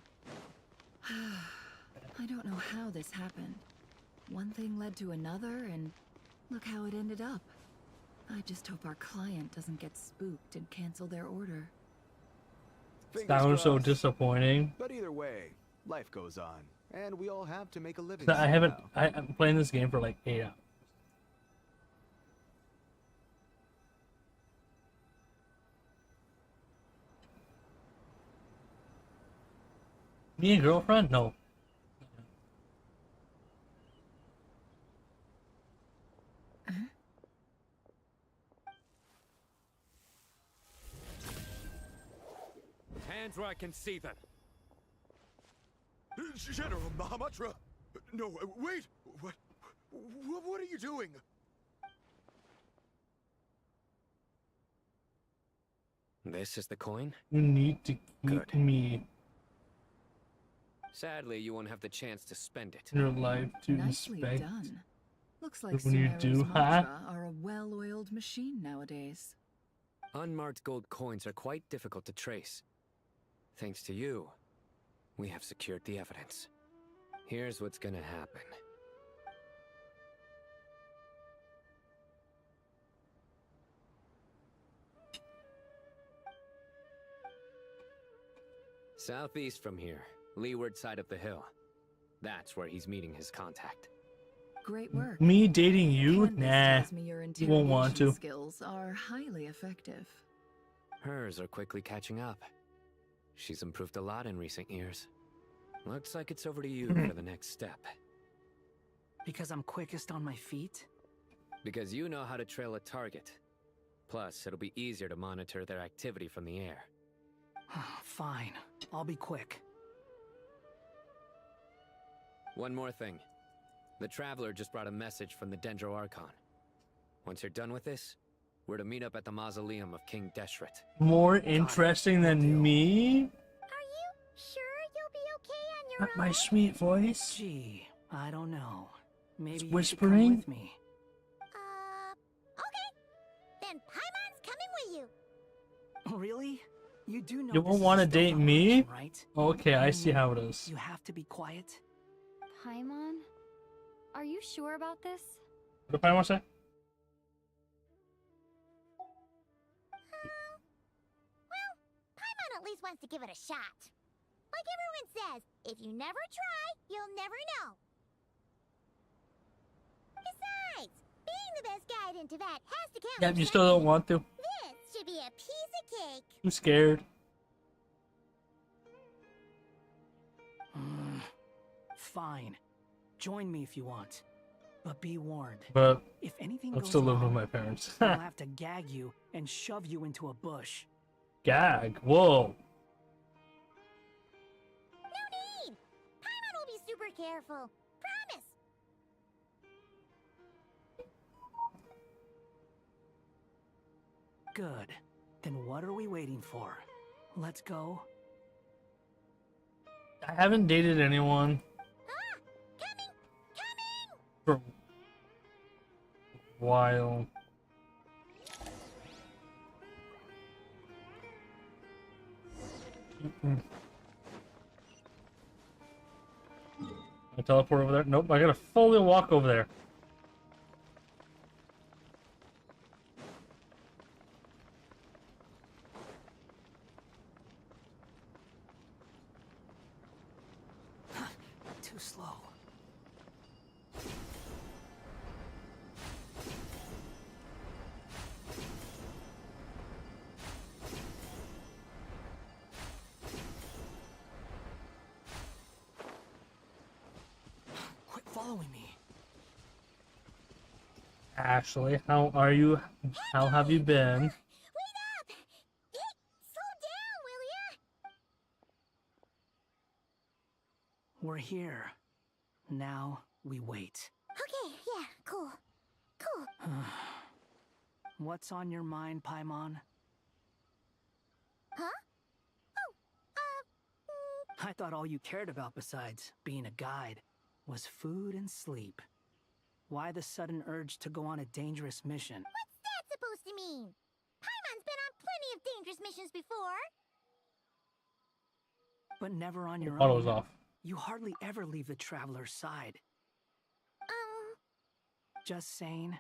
Q: I don't know how this happened. One thing led to another, and look how it ended up. I just hope our client doesn't get spooked and cancel their order.
A: That was so disappointing.
M: But either way, life goes on, and we all have to make a living.
A: I'm playing this game for like 8 hours. Me and girlfriend? No.
D: Hands where I can see them.
M: General Mahamatra! No, wait! What are you doing?
D: This is the coin?
A: You need to keep me
D: Sadly, you won't have the chance to spend it.
A: in your life to
Q: Nicely
A: inspect.
Q: done. Looks like
A: When you
Q: Sumeru's
A: do,
Q: mantra are a well-oiled machine nowadays.
D: Unmarked gold coins are quite difficult to trace. Thanks to you, we have secured the evidence. Here's what's gonna happen. Southeast from here, leeward side of the hill. That's where he's meeting his contact.
Q: Great work.
A: Me dating you?
Q: Candace
A: Nah.
Q: tells me your
A: You won't want to.
Q: interrogation skills are highly effective.
D: Hers are quickly catching up. She's improved a lot in recent years. Looks like it's over to you for the next step.
P: Because I'm quickest on my feet?
D: Because you know how to trail a target. Plus, it'll be easier to monitor their activity from the air.
P: Fine. I'll be quick.
D: One more thing. The Traveler just brought a message from the Dendro Archon. Once you're done with this, we're to meet up at the mausoleum of King Deshret.
A: More interesting than me?
B: Sure you'll be okay on your
A: Not my sweet voice.
P: Gee, I don't know. Maybe
A: It's
P: you
A: whispering?
P: should come with me.
B: Okay. Then Paimon's coming with you.
P: Really? You do know
A: You
P: this
A: won't
P: is
A: want to
P: a stealth
A: date me?
P: operation, right?
A: Okay, I see how it is.
P: You have to be quiet.
J: Paimon? Are you sure about this?
A: What do I want to say?
B: Well, Paimon at least wants to give it a shot. Like everyone says, if you never try, you'll never know. Besides, Being the best guide into that has to count.
A: Yep,
B: for
A: you still don't want to.
B: This should be a piece of cake.
A: I'm scared.
P: Fine. Join me if you want. But be warned.
A: But
P: if anything
A: I'm
P: goes
A: still living
P: wrong,
A: with my parents.
P: I'll have to gag you and shove you into a bush.
A: Gag. Whoa.
B: No need. Paimon will be super careful. Promise.
P: Good. Then what are we waiting for? Let's go.
A: I haven't dated anyone for a while. I teleport over there? Nope, I gotta fully walk over there.
P: Too slow. Quit following me.
A: Ashley, how are you? How have you been?
B: Wait up! Hey, slow down, will ya?
P: We're here. Now we wait.
B: Okay, yeah, cool. Cool.
P: What's on your mind, Paimon?
B: Huh?
P: I thought all you cared about besides being a guide was food and sleep. Why the sudden urge to go on a dangerous mission?
B: What's that supposed to mean? Paimon's been on plenty of dangerous missions before.
P: But never on your
A: Auto's
P: own.
A: off.
P: You hardly ever leave the traveler's side. Just saying,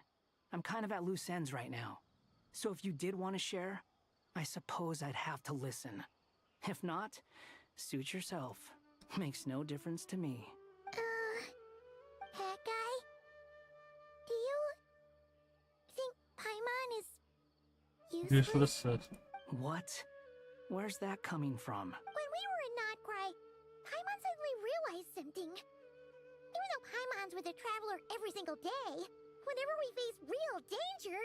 P: I'm kind of at loose ends right now. So if you did want to share, I suppose I'd have to listen. If not, suit yourself. Makes no difference to me.
B: That guy? Do you think Paimon is
A: Use for the
B: useless?
A: set.
P: What? Where's that coming from?
B: When we were in Notcry, Paimon suddenly realized something. Even though Paimon's with a traveler every single day, whenever we face real danger,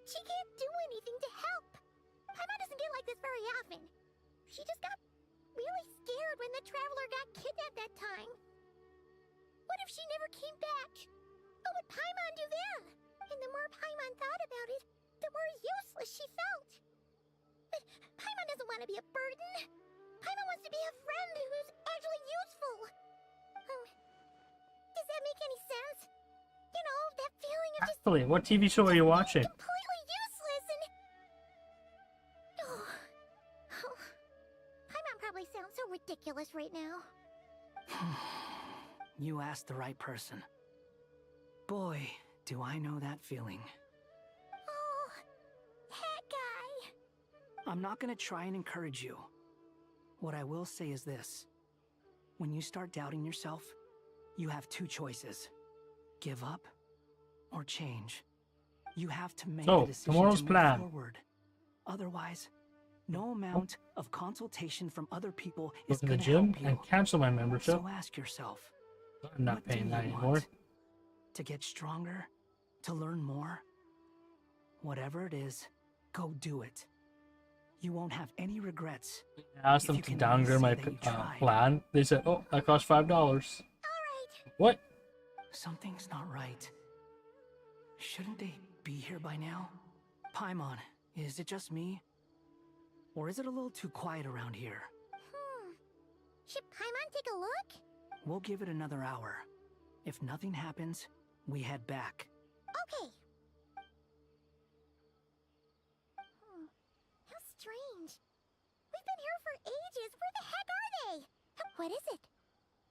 B: she can't do anything to help. Paimon doesn't get like this very often. She just got really scared when the traveler got kidnapped that time. What if she never came back? What would Paimon do then? And the more Paimon thought about it, the more useless she felt. But Paimon doesn't want to be a burden. Paimon wants to be a friend who's actually useful. Does that make any sense? You know, that feeling of just
A: Ashley, what TV show are you watching?
B: completely useless and... Paimon probably sounds so ridiculous right now.
P: You asked the right person. Boy, do I know that feeling.
B: Oh, that guy.
P: I'm not gonna try and encourage you. What I will say is this. When you start doubting yourself, you have two choices. Give up or change. You have to make
A: So,
P: a decision
A: tomorrow's
P: to move
A: plan.
P: forward. Otherwise, no amount of consultation from other people
A: Go
P: is
A: to the
P: gonna
A: gym
P: help you.
A: and cancel my membership.
P: So ask yourself,
A: I'm not
P: what do
A: paying
P: you
A: that
P: want?
A: anymore.
P: To get stronger? To learn more? Whatever it is, go do it. You won't have any regrets.
A: I asked them to downgrade my plan. They said, "Oh, that cost $5." What?
P: Something's not right. Shouldn't they be here by now? Paimon, is it just me? Or is it a little too quiet around here?
B: Should Paimon take a look?
P: We'll give it another hour. If nothing happens, we head back.
B: Okay. How strange. We've been here for ages. Where the heck are they? What is it?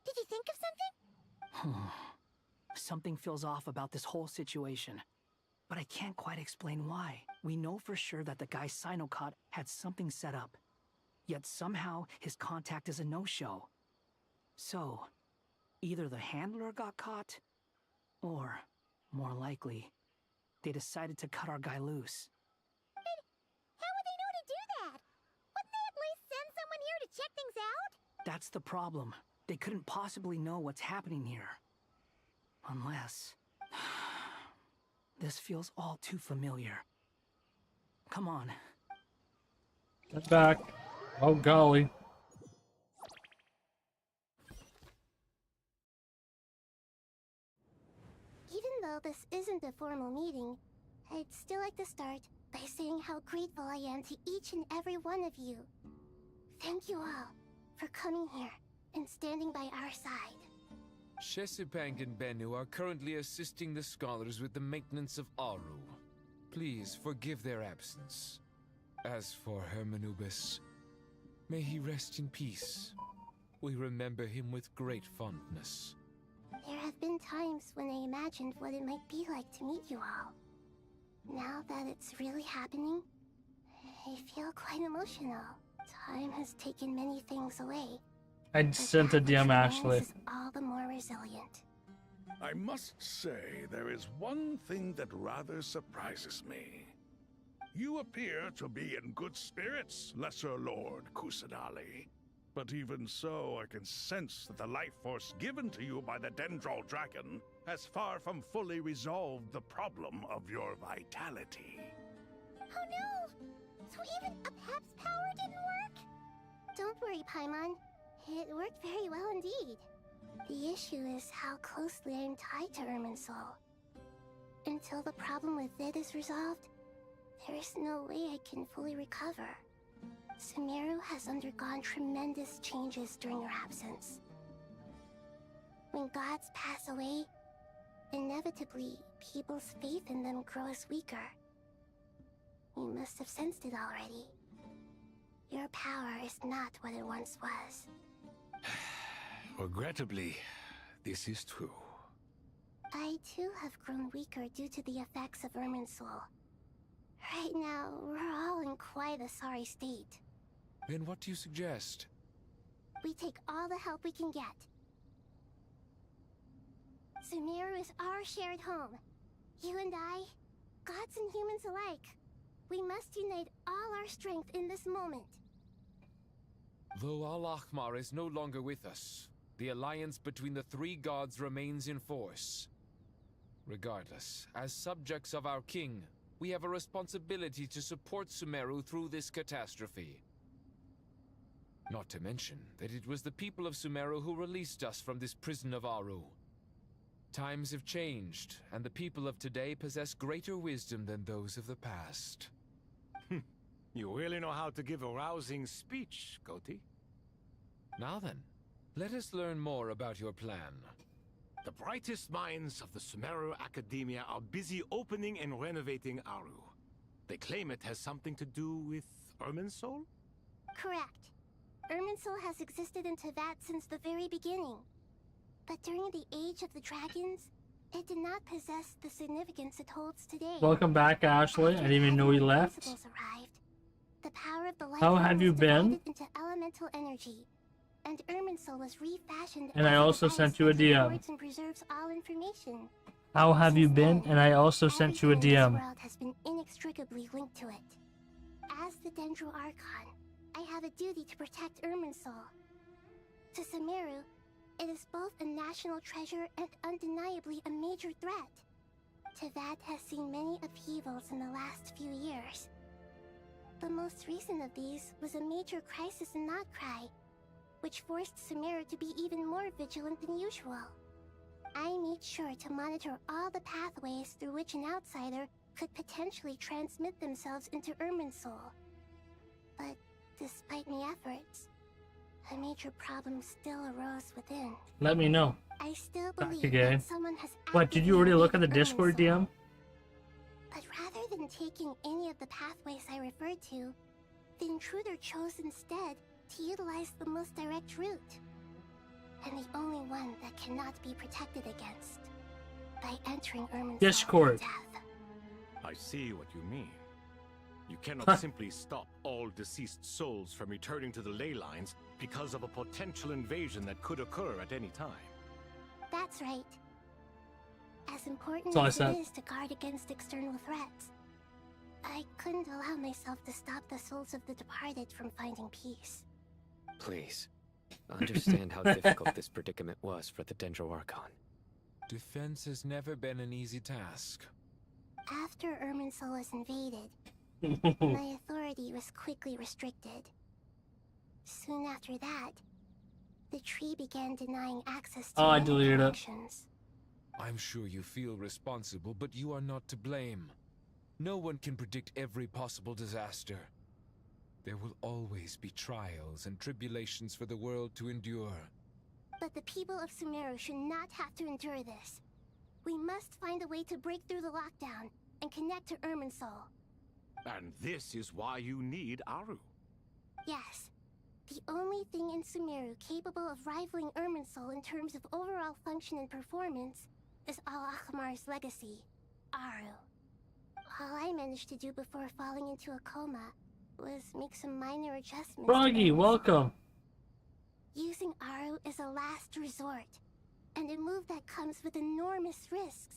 B: Did you think of something?
P: Something feels off about this whole situation. But I can't quite explain why. We know for sure that the guy Sinocot had something set up. Yet somehow his contact is a no-show. So, either the handler got caught, or, more likely, They decided to cut our guy loose.
B: How would they know to do that? Wouldn't they at least send someone here to check things out?
P: That's the problem. They couldn't possibly know what's happening here. Unless... This feels all too familiar. Come on.
A: Get back. Oh, golly.
B: Even though this isn't a formal meeting, I'd still like to start by saying how grateful I am to each and every one of you. Thank you all for coming here and standing by our side.
T: Chesapeake and Bennu are currently assisting the scholars with the maintenance of Aru. Please forgive their absence. As for Hermanubis, may he rest in peace. We remember him with great fondness.
B: There have been times when I imagined what it might be like to meet you all. Now that it's really happening, I feel quite emotional. Time has taken many things away.
A: I sent a DM, Ashley.
B: Is all the more resilient.
K: I must say, there is one thing that rather surprises me. You appear to be in good spirits, Lesser Lord Kusanali. But even so, I can sense that the life force given to you by the Dendral Dragon has far from fully resolved the problem of your vitality.
B: Oh no! So even Apep's power didn't work? Don't worry, Paimon. It worked very well indeed. The issue is how closely I'm tied to Irminsul. Until the problem with it is resolved, there is no way I can fully recover. Sumeru has undergone tremendous changes during your absence. When gods pass away, inevitably, people's faith in them grows weaker. You must have sensed it already. Your power is not what it once was.
G: Regrettably, this is true.
B: I too have grown weaker due to the effects of Irminsul. Right now, we're all in quite a sorry state.
T: Then what do you suggest?
B: We take all the help we can get. Sumeru is our shared home. You and I, gods and humans alike. We must unite all our strength in this moment.
T: Though Al-Ahmar is no longer with us, the alliance between the three gods remains in force. Regardless, as subjects of our king, we have a responsibility to support Sumeru through this catastrophe. Not to mention that it was the people of Sumeru who released us from this prison of Aru. Times have changed, and the people of today possess greater wisdom than those of the past.
G: You really know how to give a rousing speech, Goti.
T: Now then, let us learn more about your plan.
G: The brightest minds of the Sumeru Academia are busy opening and renovating Aru. They claim it has something to do with Irminsul?
B: Correct. Irminsul has existed in Teyvat since the very beginning. But during the Age of the Dragons, it did not possess the significance it holds today.
A: Welcome back, Ashley. I didn't even know you left.
B: Arrived. The power of the light
A: How have you been?
B: Into elemental energy, and Irminsul was refashioned.
A: And I also sent you a DM.
B: And preserves all information.
A: How have you been? And I also sent you a
B: Everything in
A: DM.
B: this world has been inextricably linked to it. As the Dendral Archon, I have a duty to protect Irminsul. To Sumeru, it is both a national treasure and undeniably a major threat. Teyvat has seen many upheavals in the last few years. The most recent of these was a major crisis in Notcry, which forced Sumeru to be even more vigilant than usual. I made sure to monitor all the pathways through which an outsider could potentially transmit themselves into Irminsul. But despite my efforts, a major problem still arose within.
A: Let me know.
B: I still
A: Back
B: believe
A: again.
B: that someone has
A: What, did you already look at the Discord DM?
B: But rather than taking any of the pathways I referred to, the intruder chose instead to utilize the most direct route. And the only one that cannot be protected against. By entering Irminsul
A: Discord.
B: with death.
G: I see what you mean. You cannot simply stop all deceased souls from returning to the ley lines because of a potential invasion that could occur at any time.
B: That's right. As important
A: So I
B: as it
A: said.
B: is to guard against external threats, I couldn't allow myself to stop the souls of the departed from finding peace.
D: Please, understand how difficult this predicament was for the Dendroarchon.
T: Defense has never been an easy task.
B: After Irminsul was invaded, my authority was quickly restricted. Soon after that, the tree began denying access to
A: I
B: many
A: deleted it.
B: connections.
T: I'm sure you feel responsible, but you are not to blame. No one can predict every possible disaster. There will always be trials and tribulations for the world to endure.
B: But the people of Sumeru should not have to endure this. We must find a way to break through the lockdown and connect to Irminsul.
G: And this is why you need Aru.
B: Yes. The only thing in Sumeru capable of rivaling Irminsul in terms of overall function and performance is Al-Akhmar's legacy, Aru. All I managed to do before falling into a coma was make some minor adjustments.
A: Froggy, welcome.
B: Using Aru is a last resort, and a move that comes with enormous risks.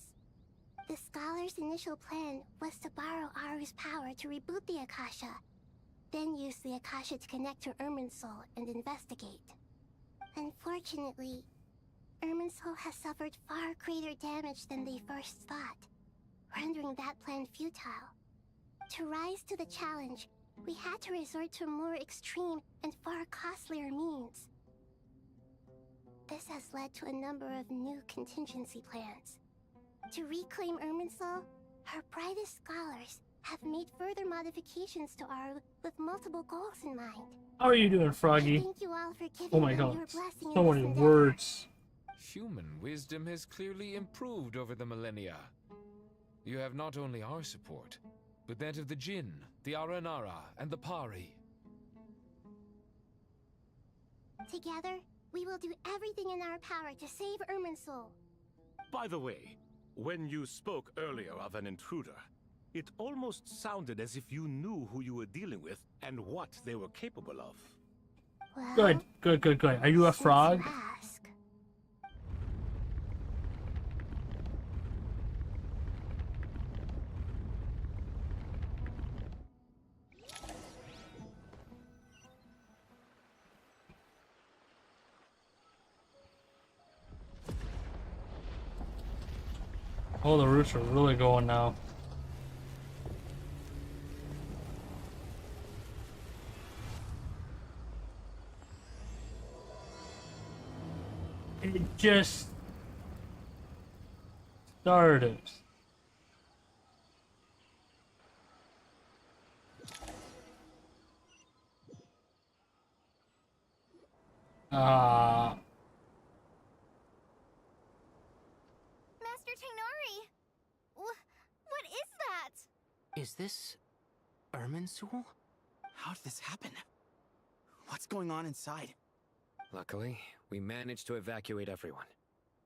B: The scholar's initial plan was to borrow Aru's power to reboot the Akasha, then use the Akasha to connect to Irminsul and investigate. Unfortunately, Irminsul has suffered far greater damage than they first thought, rendering that plan futile. To rise to the challenge, we had to resort to more extreme and far costlier means. This has led to a number of new contingency plans. To reclaim Irminsul, our brightest scholars have made further modifications to Aru with multiple goals in mind.
A: How are you doing, Froggy?
B: Thank you all for giving
A: Oh my
B: me
A: god.
B: your blessing
A: So
B: in
A: many
B: this endeavor.
A: words.
T: Human wisdom has clearly improved over the millennia. You have not only our support, but that of the Jinn, the Aranara, and the Pari.
B: Together, we will do everything in our power to save Irminsul.
G: By the way, when you spoke earlier of an intruder, it almost sounded as if you knew who you were dealing with and what they were capable of.
B: Well,
A: Good. Are you a
B: since
A: frog?
B: you ask.
A: Oh, the roots are really going now. It just started.
B: Master Tainari! What is that?
E: Is this Irminsul? How did this happen? What's going on inside?
D: Luckily, we managed to evacuate everyone.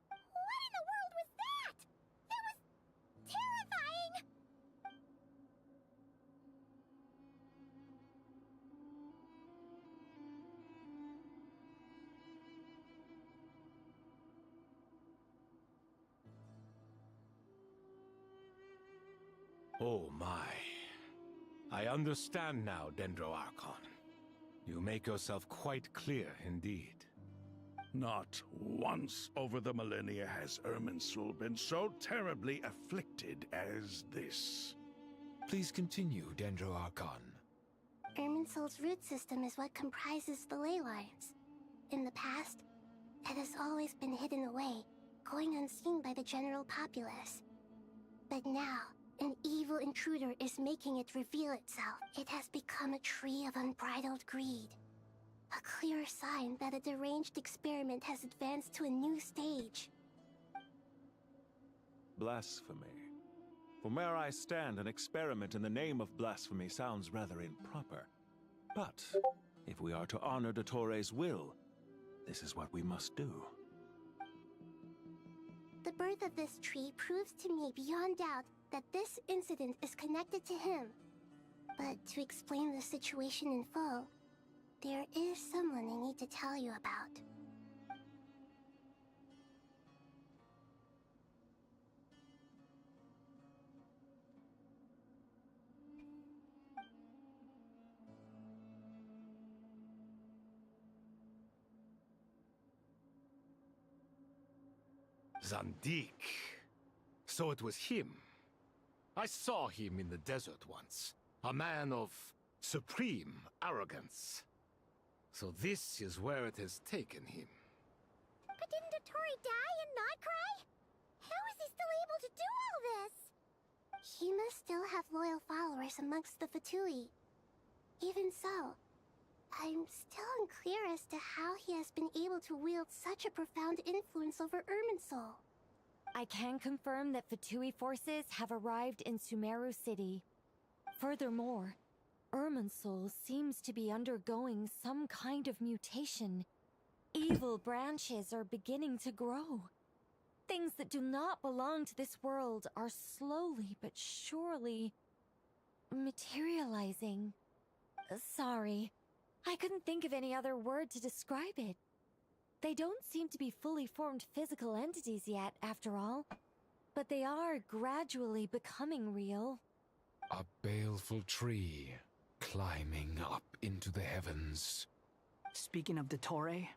B: What in the world was that? That was terrifying!
G: Oh my. I understand now, Dendroarchon. You make yourself quite clear indeed.
K: Not once over the millennia has Irminsul been so terribly afflicted as this.
T: Please continue, Dendroarchon.
B: Irminsul's root system is what comprises the ley lines. In the past, it has always been hidden away, going unseen by the general populace. But now, an evil intruder is making it reveal itself. It has become a tree of unbridled greed. A clear sign that a deranged experiment has advanced to a new stage.
M: Blasphemy. From where I stand, an experiment in the name of blasphemy sounds rather improper. But if we are to honor Dottores' will, this is what we must do.
B: The birth of this tree proves to me beyond doubt that this incident is connected to him. But to explain the situation in full, there is someone I need to tell you about.
G: Zandik. So it was him. I saw him in the desert once. A man of supreme arrogance. So this is where it has taken him.
B: But didn't Dottore die and not cry? How is he still able to do all this? He must still have loyal followers amongst the Fatui. Even so, I'm still unclear as to how he has been able to wield such a profound influence over Irminsul.
J: I can confirm that Fatui forces have arrived in Sumeru City. Furthermore, Irminsul seems to be undergoing some kind of mutation. Evil branches are beginning to grow. Things that do not belong to this world are slowly but surely materializing. Sorry, I couldn't think of any other word to describe it. They don't seem to be fully formed physical entities yet, after all. But they are gradually becoming real.
T: A baleful tree climbing up into the heavens.
P: Speaking of Dottore,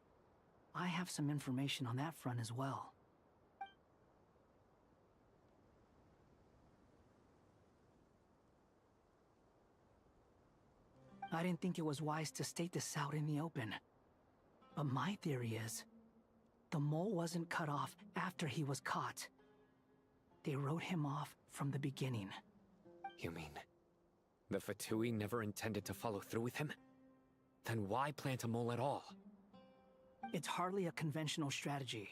P: I have some information on that front as well. I didn't think it was wise to state this out in the open. But my theory is, the mole wasn't cut off after he was caught. They wrote him off from the beginning.
D: You mean, the Fatui never intended to follow through with him? Then why plant a mole at all?
P: It's hardly a conventional strategy,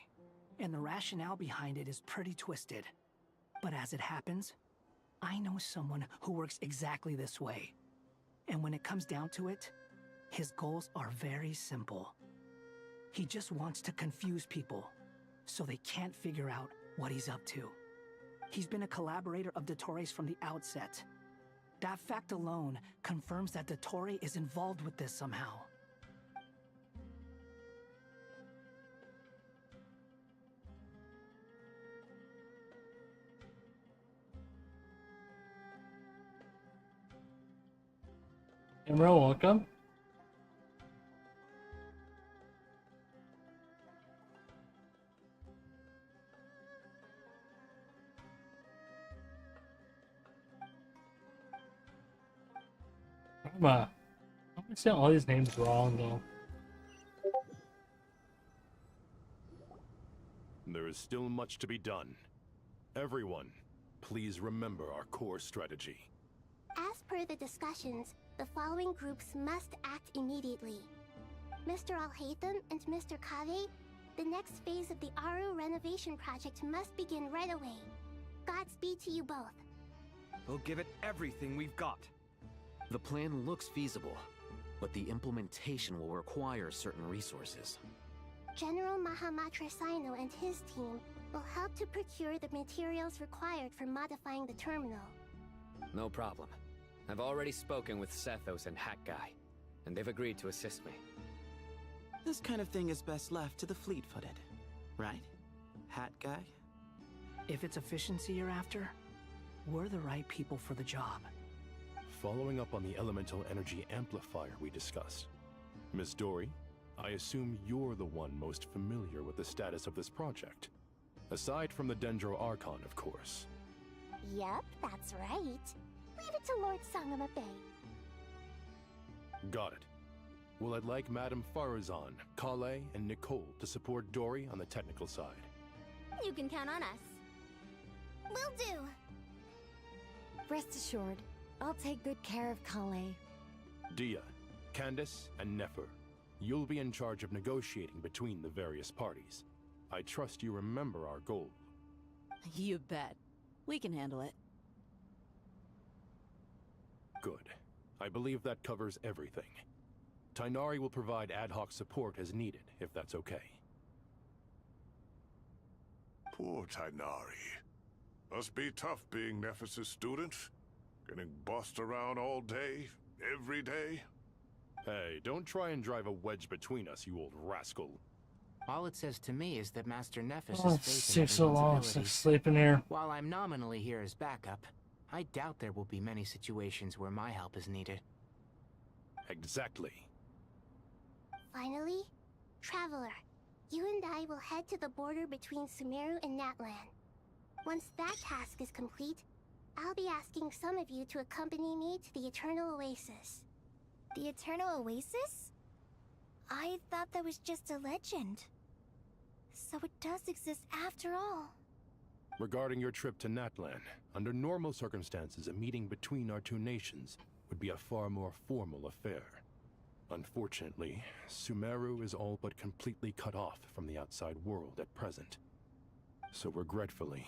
P: and the rationale behind it is pretty twisted. But as it happens, I know someone who works exactly this way. And when it comes down to it, his goals are very simple. He just wants to confuse people, so they can't figure out what he's up to. He's been a collaborator of Dottore's from the outset. That fact alone confirms that Dottore is involved with this somehow.
A: Emerald, welcome. I'm saying all these names wrong though.
S: There is still much to be done. Everyone, please remember our core strategy.
B: As per the discussions, the following groups must act immediately. Mr. Alhaitham and Mr. Kave, the next phase of the Aru renovation project must begin right away. Godspeed to you both.
C: We'll give it everything we've got.
E: The plan looks feasible, but the implementation will require certain resources.
B: General Mahamatra Sino and his team will help to procure the materials required for modifying the terminal.
D: No problem. I've already spoken with Sethos and Hat Guy, and they've agreed to assist me.
R: This kind of thing is best left to the fleet-footed, right? Hat Guy?
P: If it's efficiency you're after, we're the right people for the job.
S: Following up on the elemental energy amplifier we discussed, Miss Dory, I assume you're the one most familiar with the status of this project. Aside from the Dendro Archon, of course.
B: Yep, that's right. Leave it to Lord Sangama Bay.
S: Got it. Well, I'd like Madame Farazan, Kale, and Nicole to support Dory on the technical side.
B: You can count on us. Will do.
J: Rest assured, I'll take good care of Kale.
S: Dia, Candace, and Nefer, you'll be in charge of negotiating between the various parties. I trust you remember our goal.
U: You bet. We can handle it.
S: Good. I believe that covers everything. Tainari will provide ad hoc support as needed, if that's okay.
K: Poor Tainari. Must be tough being Nephis' student. Getting bossed around all day, every day.
S: Hey, don't try and drive a wedge between us, you old rascal.
W: All it says to me is that Master Nephis
A: Oh,
W: is
A: it
W: faith in
A: takes so
W: everyone's
A: long
W: ability.
A: to sleep in here.
W: While I'm nominally here as backup, I doubt there will be many situations where my help is needed.
S: Exactly.
B: Finally, Traveler, You and I will head to the border between Sumeru and Natlan. Once that task is complete, I'll be asking some of you to accompany me to the Eternal Oasis.
H: The Eternal Oasis? I thought that was just a legend. So it does exist after all.
S: Regarding your trip to Natlan, under normal circumstances, a meeting between our two nations would be a far more formal affair. Unfortunately, Sumeru is all but completely cut off from the outside world at present. So regretfully,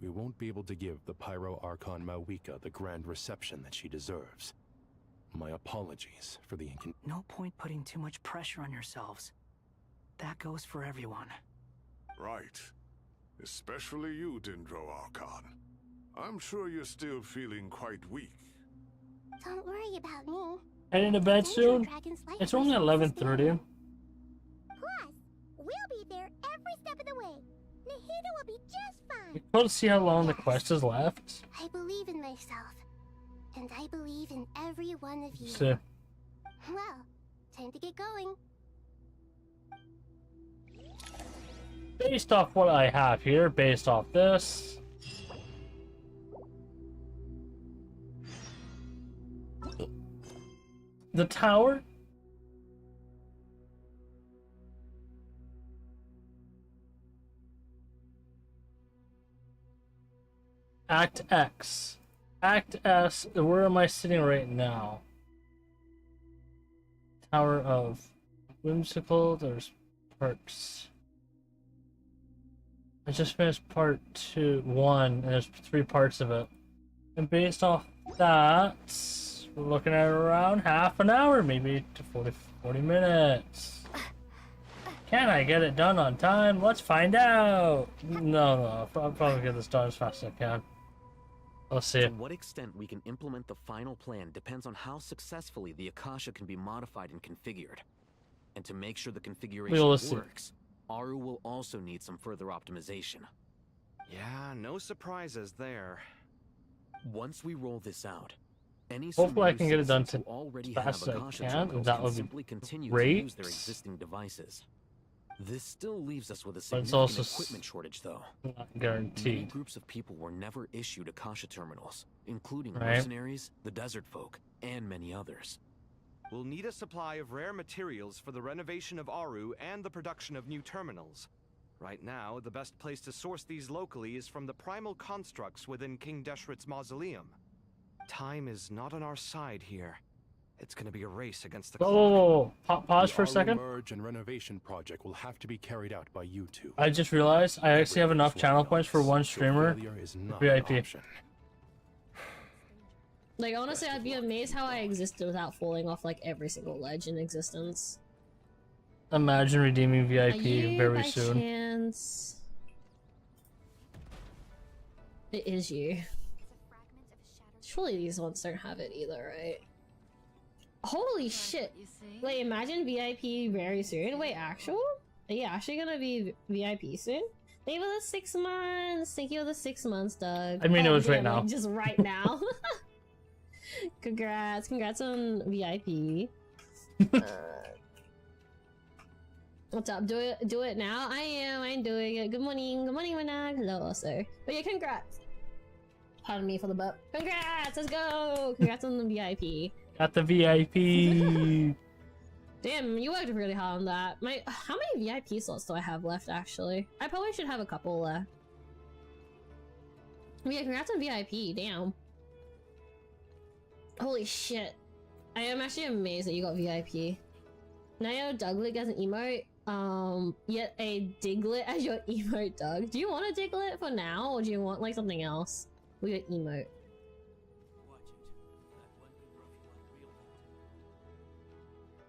S: we won't be able to give the Pyro Archon Mawika the grand reception that she deserves. My apologies for the
P: No point putting too much pressure on yourselves. That goes for everyone.
K: Right. Especially you, Dendro Archon. I'm sure you're still feeling quite weak.
B: Don't worry about me.
A: Heading to bed soon? It's only 11:30.
B: Plus, we'll be there every step of the way. Nahida will be just fine.
A: You can see how long the quest is left.
B: I believe in myself. And I believe in every one of you.
A: So,
B: Well, time to get going.
A: based off what I have here, based off this. The tower? Act X. Act S. Where am I sitting right now? Tower of Whimsical. There's parts. I just finished part 1, and there's 3 parts of it. And based off that, we're looking at around half an hour, maybe to 40 minutes. Can I get it done on time? Let's find out. No, I'll probably get this done as fast as I can. Let's see.
E: To what extent we can implement the final plan depends on how successfully the Akasha can be modified and configured. And to make sure the configuration works, Aru will also need some further optimization.
C: Yeah, no surprises there.
E: Once we roll this out, any
A: hopefully I can get it done
E: to
A: to
E: already
A: fast
E: have
A: as I
E: Akasha
A: can,
E: terminals
A: and that
E: can
A: would
E: simply
A: be
E: continue
A: great.
E: to use their existing devices. This still leaves us with a
A: But it's
E: significant
A: also
E: equipment shortage, though.
A: Not guaranteed.
E: Many groups of people were never issued Akasha terminals, including
A: Right.
E: mercenaries, the desert folk, and many others.
C: We'll need a supply of rare materials for the renovation of Aru and the production of new terminals. Right now, the best place to source these locally is from the primal constructs within King Deshret's mausoleum. Time is not on our side here. It's gonna be a race against the clock.
A: Oh, pause for a
S: The
A: second.
S: Aru merge and renovation project will have to be carried out by you two.
A: I just realized I actually have enough channel points for one streamer
S: Failure is not
A: VIP.
S: an option.
N: Like, honestly, I'd be amazed how I existed without falling off, like, every single ledge in existence.
A: Imagine redeeming
N: Are
A: VIP
N: you,
A: very
N: by
A: soon.
N: chance... It is you. Surely these ones don't have it either, right? Holy shit! Wait, imagine VIP very soon. Wait, actual? Are you actually gonna be VIP soon? Thank you for the 6 months! Thank you for the 6 months, Doug.
A: I mean, it was right
N: damn,
A: now.
N: like, just right now. Congrats on VIP. What's up? Do it now. I'm doing it. Good morning, Manag. Hello, also. But yeah, congrats. Pardon me for the butt. Congrats. Let's go. Congrats on the VIP.
A: Got the VIP.
N: Damn, you worked really hard on that. How many VIP slots do I have left? Actually, I probably should have a couple left. Yeah, congrats on VIP. Damn. Holy shit. I am actually amazed that you got VIP. Now your Douglet gets an emote. Yet a Diglett as your emote, Doug. Do you want a Diglett for now, or do you want like something else with your emote?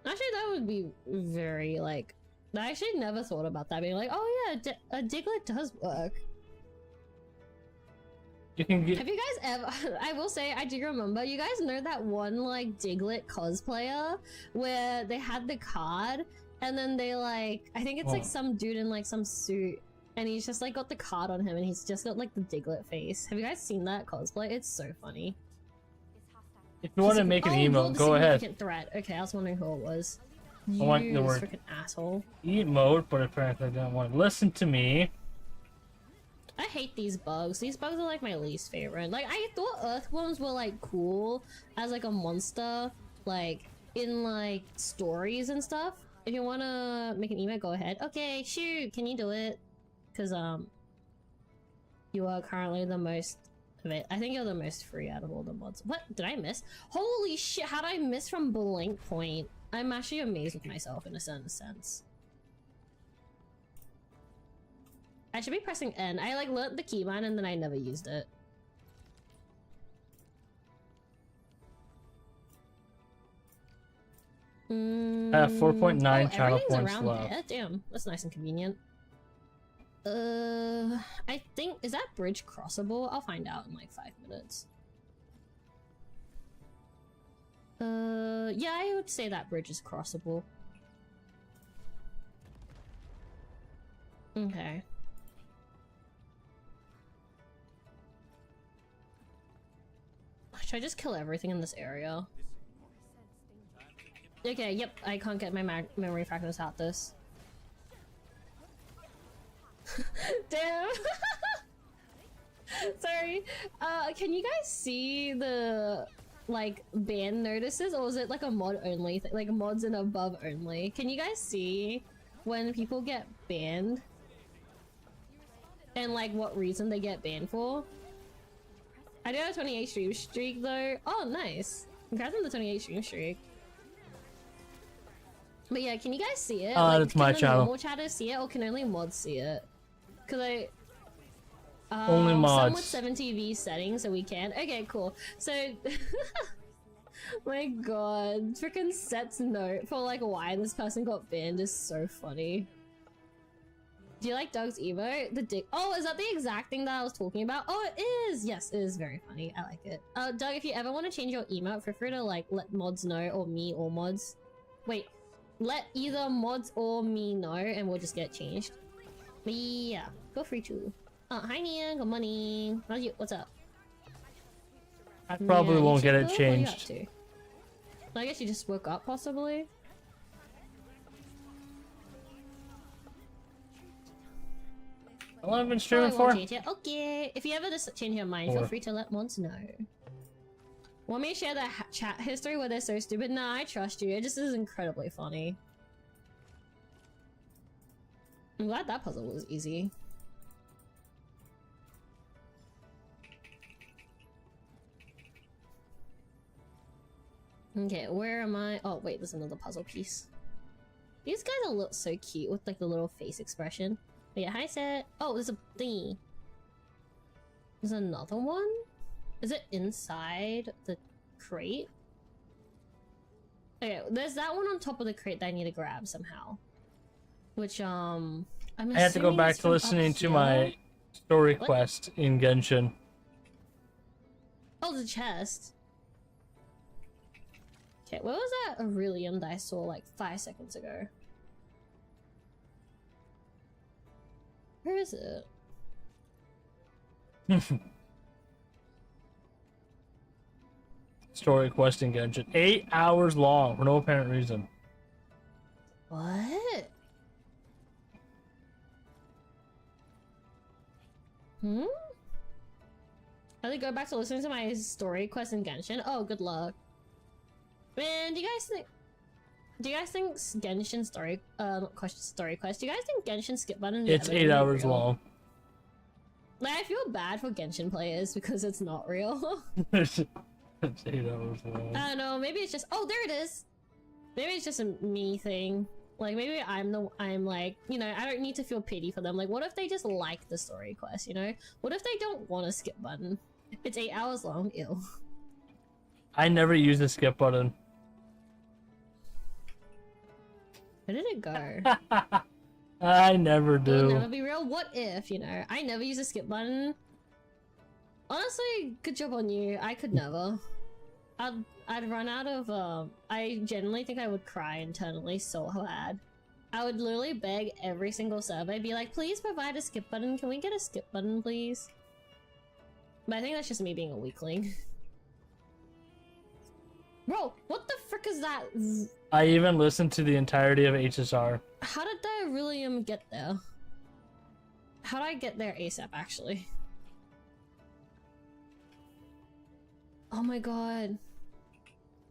N: Actually, that would be very like. I actually never thought about that. Being like, oh yeah, a Diglett does work.
A: You can get.
N: Have you guys ever? I will say, I do remember. You guys know that one like Diglett cosplayer where they had the card, and then they like, I think it's like some dude in like some suit, and he's just like got the card on him, and he's just got like the Diglett face. Have you guys seen that cosplay? It's so funny.
A: If you want to make an emote, go ahead.
N: Threat. Okay, I was wondering who it was.
A: I want the word
N: freaking asshole.
A: eat mode, but apparently I don't want to listen to me.
N: I hate these bugs. These bugs are like my least favorite. Like, I thought earthworms were like cool as like a monster, like in like stories and stuff. If you wanna make an email, go ahead. Okay, shoot, can you do it? Cause you are currently the most. I think you're the most free out of all the mods. What did I miss? Holy shit! How did I miss from Blank Point? I'm actually amazed with myself in a certain sense. I should be pressing N. I like learnt the keybind and then I never used it.
A: I have 4.9 channel points left.
N: There? Damn, that's nice and convenient. I think, is that bridge crossable? I'll find out in like 5 minutes. Yeah, I would say that bridge is crossable. Okay. Should I just kill everything in this area? Okay, yep, I can't get my memory fragments out this. Damn! Sorry. Can you guys see the, like, ban notices? Or is it like a mod only thing? Like mods and above only? Can you guys see when people get banned? And like what reason they get banned for? I do have a 28 stream streak though. Oh, nice. Congrats on the 28 stream streak. But yeah, can you guys see it? Like,
A: that's my
N: can the
A: channel.
N: normal chatters see it, or can only mods see it? Cause
A: only
N: some
A: mods.
N: with 7TV settings, so we can. Okay, cool. So, my god, freaking Set's note for like why this person got banned is so funny. Do you like Doug's emote? The dick. Oh, is that the exact thing that I was talking about? Oh, it is. Yes, it is very funny. I like it. Doug, if you ever want to change your emote, feel free to like let mods know, or me, or mods. Wait, let either mods or me know, and we'll just get it changed. But yeah, feel free to. Hi Nia, good morning. How's you? What's up?
A: I probably won't get it
N: What are you up
A: changed.
N: to? I guess you just woke up, possibly.
A: How long have I been streaming
N: Probably won't
A: for?
N: change it. Okay, if you ever just change your mind, feel
A: 4.
N: free to let mods know. Want me to share the chat history where they're so stupid? Nah, I trust you. It just is incredibly funny. I'm glad that puzzle was easy. Okay, where am I? Oh, wait, there's another puzzle piece. These guys all look so cute with like the little face expression. But yeah, hi Set. Oh, there's a thingy. There's another one? Is it inside the crate? Okay, there's that one on top of the crate that I need to grab somehow. Which, I'm
A: I had to go
N: assuming
A: back
N: it's
A: to
N: from
A: listening
N: up
A: to
N: here.
A: my story
N: What?
A: quest in Genshin.
N: Oh, the chest. Okay, where was that Aurelium that I saw like 5 seconds ago? Where is it?
A: Story quest in Genshin. 8 hours long for no apparent reason.
N: What? Hmm? I think go back to listening to my story quest in Genshin. Oh, good luck. Man, do you guys think Genshin story quest? Do you guys think Genshin skip button is
A: It's
N: ever
A: 8
N: gonna be
A: hours
N: real?
A: long.
N: Like, I feel bad for Genshin players because it's not real.
A: It's 8 hours long.
N: I don't know, maybe it's just, oh, there it is. Maybe it's just a me thing. Like, maybe I'm like, you know, I don't need to feel pity for them. Like, what if they just like the story quest, you know? What if they don't want a skip button? It's 8 hours long, ew.
A: I never use the skip button.
N: Where did it go?
A: I never
N: It'll
A: do.
N: never be real. What if, you know? I never use a skip button. Honestly, good job on you. I could never. I'd run out of, I genuinely think I would cry internally so bad. I would literally beg every single survey, be like, please provide a skip button. Can we get a skip button, please? But I think that's just me being a weakling. Bro, what the frick is that
A: I even listened to the entirety of HSR.
N: How did Diarillium get there? How did I get there ASAP, actually? Oh my god.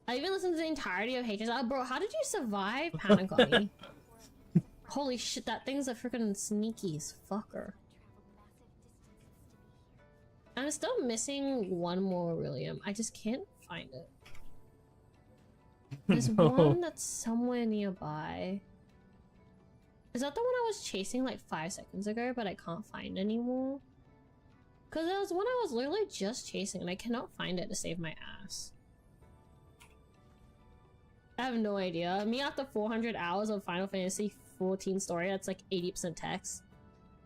N: I even listened to the entirety of HSR. Bro, how did you survive Panagoni? Holy shit, that thing's a freaking sneaky fucker. I'm still missing one more Aurelium. I just can't find it. There's
A: No.
N: one that's somewhere nearby. Is that the one I was chasing like 5 seconds ago, but I can't find anymore? Because there was one I was literally just chasing and I cannot find it to save my ass. I have no idea. Me after 400 hours of Final Fantasy 14 story, that's like 80% text.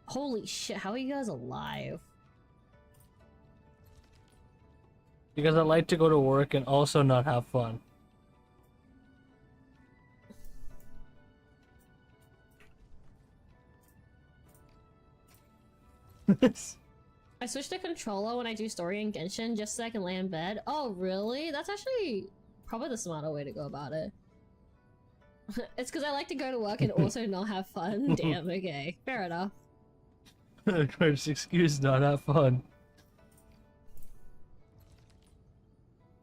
N: Holy shit, how are you guys alive?
A: Because I like to go to work and also not have fun.
N: I switch to controller when I do story in Genshin just so I can lay in bed. Oh, really? That's actually probably the smarter way to go about it. It's because I like to go to work and also not have fun. Damn, okay. Fair enough.
A: First excuse, not have fun.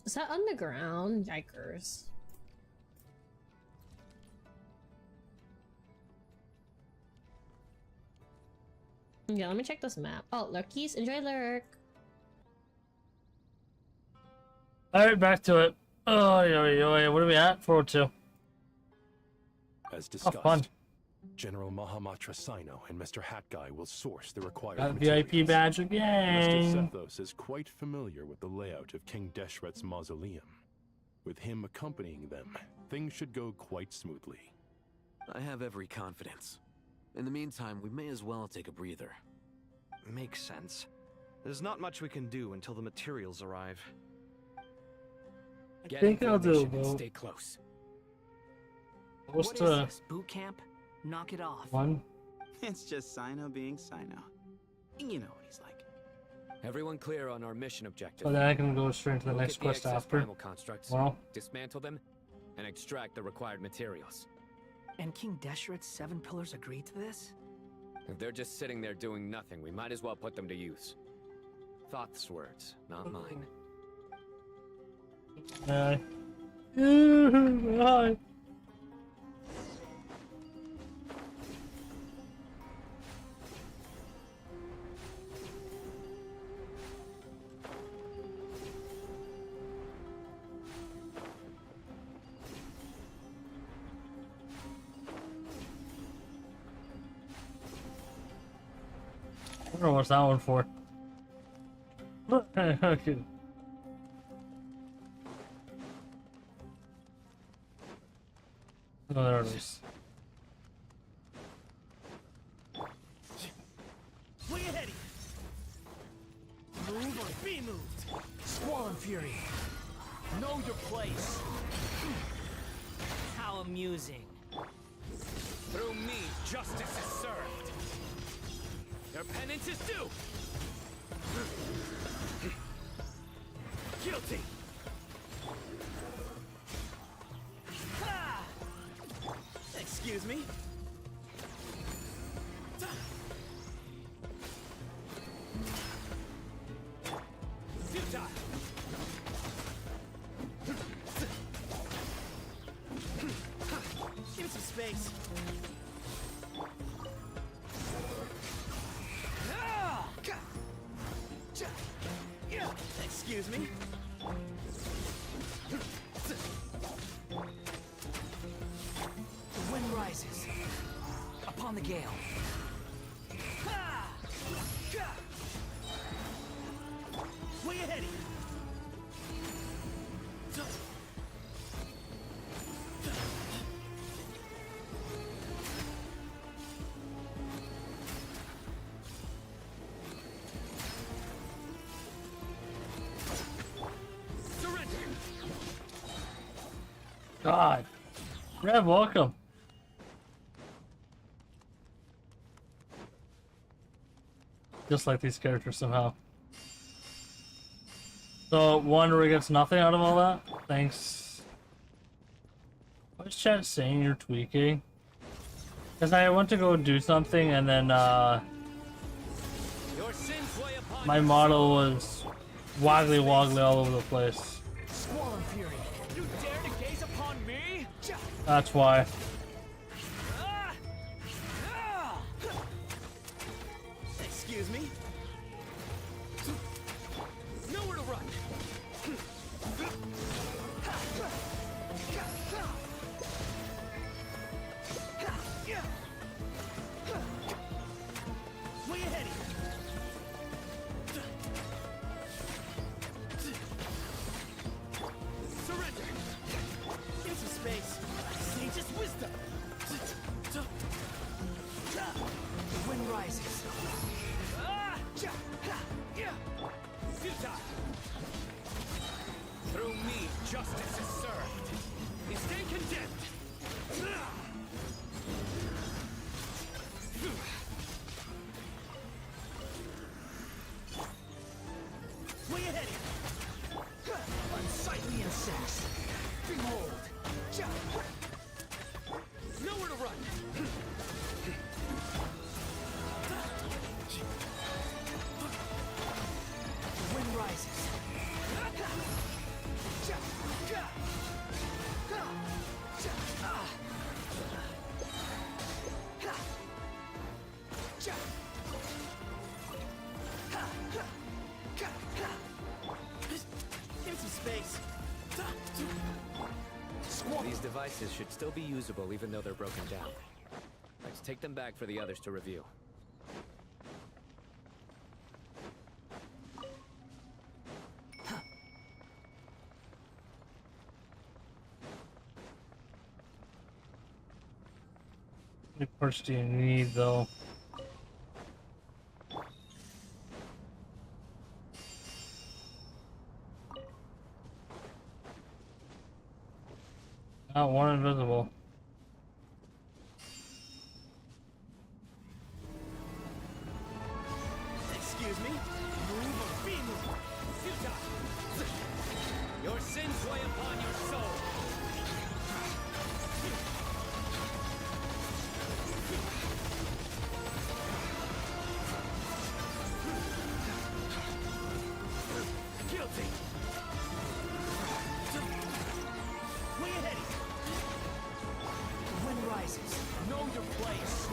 N: Is that underground? Yikers. Yeah, let me check this map. Oh, Lurkies, enjoy Lurk.
A: Alright, back to it. Oh, what are we at? 402.
S: As discussed,
A: fun.
S: General Mahamatra Sino and Mr. Hat Guy will source the required
A: Got
S: materials.
A: VIP badge again.
S: Mr. Sethos is quite familiar with the layout of King Deshret's mausoleum. With him accompanying them, things should go quite smoothly.
E: I have every confidence. In the meantime, we may as well take a breather.
C: Makes sense. There's not much we can do until the materials arrive.
A: I think I'll do it,
W: and
A: bro.
W: stay close.
A: What's
P: What is
A: the
P: this, boot camp? Knock it off.
A: one?
R: It's just Sino being Sino. You know what he's like.
D: Everyone clear on our mission objective.
A: So then I can go straight to the
D: Look
A: next
D: at the
A: quest
D: excess
A: after.
D: primal constructs,
A: Well,
D: dismantle them, and extract the required materials.
P: And King Deshret's 7 pillars agreed to this?
D: If they're just sitting there doing nothing, we might as well put them to use. Thoth's words, not mine.
A: hi. Hi. I don't know what's that one for. Okay. Oh, there it is.
I: Way ahead of you. Move or be moved. Squall and Fury. Know your place. How amusing.
L: Through me, justice is served. Your penance is due.
I: Guilty. Excuse me. Futile. Give me some space. Excuse me. The wind rises upon the gale. Way ahead of you.
A: God. Rev, welcome. Just like these characters somehow. So, Wanderer gets nothing out of all that? Thanks. Why is chat saying you're tweaking? Because I went to go do something and then my model was woggly woggly all over the place.
I: Squall Fury, you dare to gaze upon me?
A: That's why.
I: Excuse me? Nowhere to run. Way ahead of you. Surrender. Into space. Sage's wisdom. The wind rises.
L: Through me, justice is served. Stay condemned.
I: Way ahead of you. Unsightly insects. Behold. Nowhere to run. The wind rises. Into space.
D: These devices should still be usable even though they're broken down. Let's take them back for the others to review.
A: How many parts do you need though? Not one invisible.
I: Excuse me? Move or be moved. Futile.
L: Your sins weigh upon your soul.
I: Guilty. Way ahead of you. The wind rises. Know your place.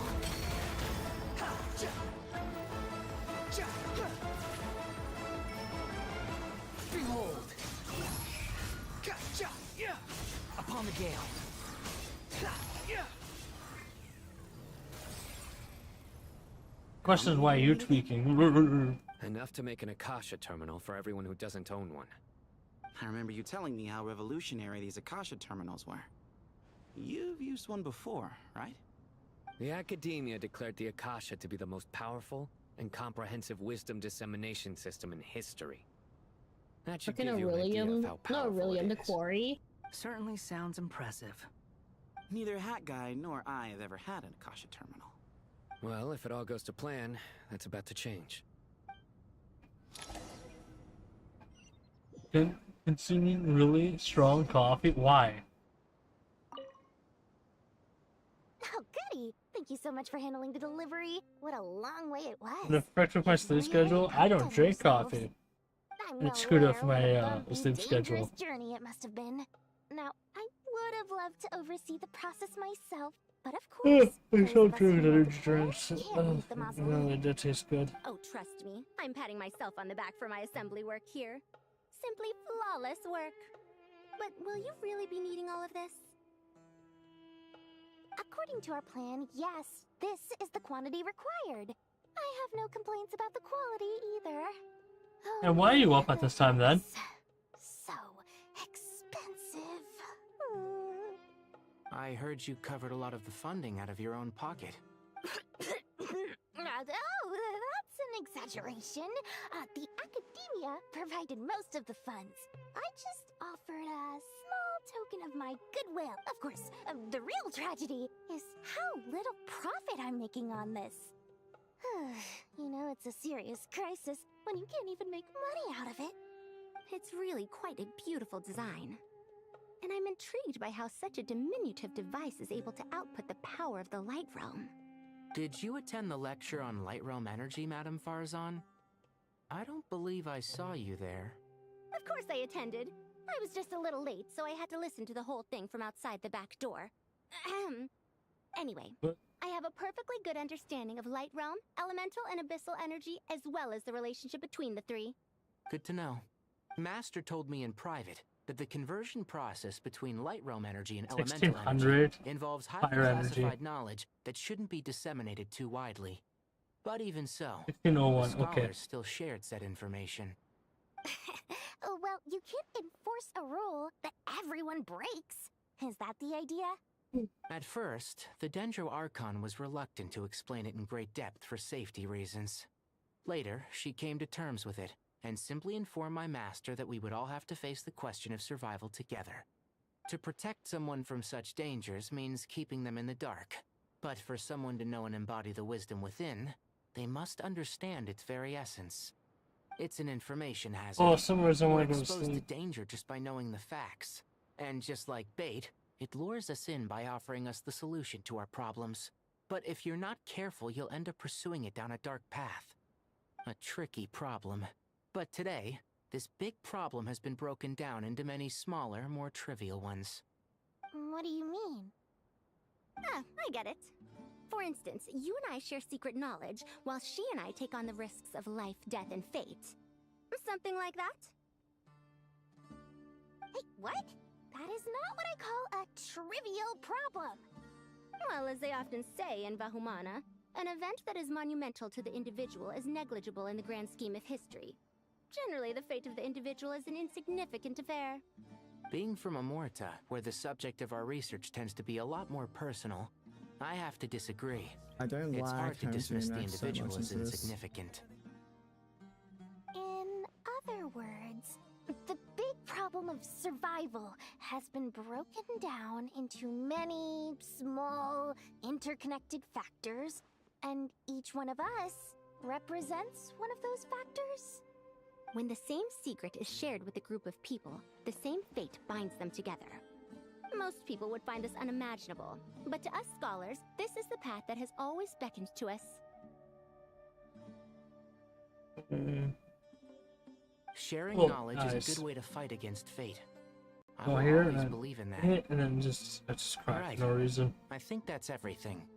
I: Behold. Upon the gale.
A: Question is why you're tweaking.
D: Enough to make an Akasha terminal for everyone who doesn't own one.
R: I remember you telling me how revolutionary these Akasha terminals were. You've used one before, right?
D: The Academia declared the Akasha to be the most powerful and comprehensive wisdom dissemination system in history. That should give you an idea of how powerful it is.
N: quarry.
P: Certainly sounds impressive.
R: Neither Hat Guy nor I have ever had an Akasha terminal.
D: Well, if it all goes to plan, that's about to change.
A: Consuming really strong coffee? Why?
B: Oh, goody! Thank you so much for handling the delivery. What a long way it was.
A: Would it affect with my sleep schedule? I don't drink coffee. And it screwed up my sleep schedule.
B: Dangerous journey it must have been. Now, I would have loved to oversee the process myself, but of course.
A: I don't drink energy drinks. No, it did taste good.
B: Oh, trust me, I'm patting myself on the back for my assembly work here. Simply flawless work. But will you really be needing all of this? According to our plan, yes, this is the quantity required. I have no complaints about the quality either. Oh,
A: And why are you up at this time then?
B: so expensive.
R: I heard you covered a lot of the funding out of your own pocket.
B: Oh, that's an exaggeration. The Academia provided most of the funds. I just offered a small token of my goodwill. Of course, the real tragedy is how little profit I'm making on this. You know, it's a serious crisis when you can't even make money out of it. It's really quite a beautiful design.
F: and I'm intrigued by how such a diminutive device is able to output the power of the Light Realm.
W: Did you attend the lecture on Light Realm energy, Madame Farzan? I don't believe I saw you there.
F: Of course I attended. I was just a little late, so I had to listen to the whole thing from outside the back door. Ahem. Anyway, I have a perfectly good understanding of Light Realm, Elemental, and Abyssal energy, as well as the relationship between the three.
W: Good to know. Master told me in private that the conversion process between Light Realm energy and Elemental energy involves highly classified knowledge that shouldn't be disseminated too widely. But even so, the scholars still shared said information.
B: Well, you can't enforce a rule that everyone breaks. Is that the idea?
W: At first, the Dendro Archon was reluctant to explain it in great depth for safety reasons. Later, she came to terms with it, and simply informed my master that we would all have to face the question of survival together. To protect someone from such dangers means keeping them in the dark. But for someone to know and embody the wisdom within, they must understand its very essence. It's an information hazard.
A: Oh, some reason
W: We're
A: why I go to
W: exposed to
A: sleep.
W: danger just by knowing the facts. And just like bait, it lures us in by offering us the solution to our problems. But if you're not careful, you'll end up pursuing it down a dark path. A tricky problem. But today, this big problem has been broken down into many smaller, more trivial ones.
B: What do you mean?
F: Ah, I get it. For instance, you and I share secret knowledge, while she and I take on the risks of life, death, and fate. Something like that?
B: Hey, what? That is not what I call a trivial problem.
F: Well, as they often say in Vahumana, an event that is monumental to the individual is negligible in the grand scheme of history. Generally, the fate of the individual is an insignificant affair.
W: Being from Amorta, where the subject of our research tends to be a lot more personal, I have to disagree.
O: I don't
W: It's
O: like
W: hard to
O: how
W: dismiss the
O: Zoomed so
W: individual
O: much
W: as
O: into this.
W: insignificant.
B: In other words, the big problem of survival has been broken down into many small, interconnected factors, and each one of us represents one of those factors.
F: When the same secret is shared with a group of people, the same fate binds them together. Most people would find this unimaginable, but to us scholars, this is the path that has always beckoned to us.
W: Sharing
A: Oh,
W: knowledge is
A: nice.
W: a good way to fight against fate. I
A: Go
W: will
A: here
W: always
A: and
W: believe in that.
A: hit, and then I just cry
W: Right.
A: for no reason.
W: I think that's everything.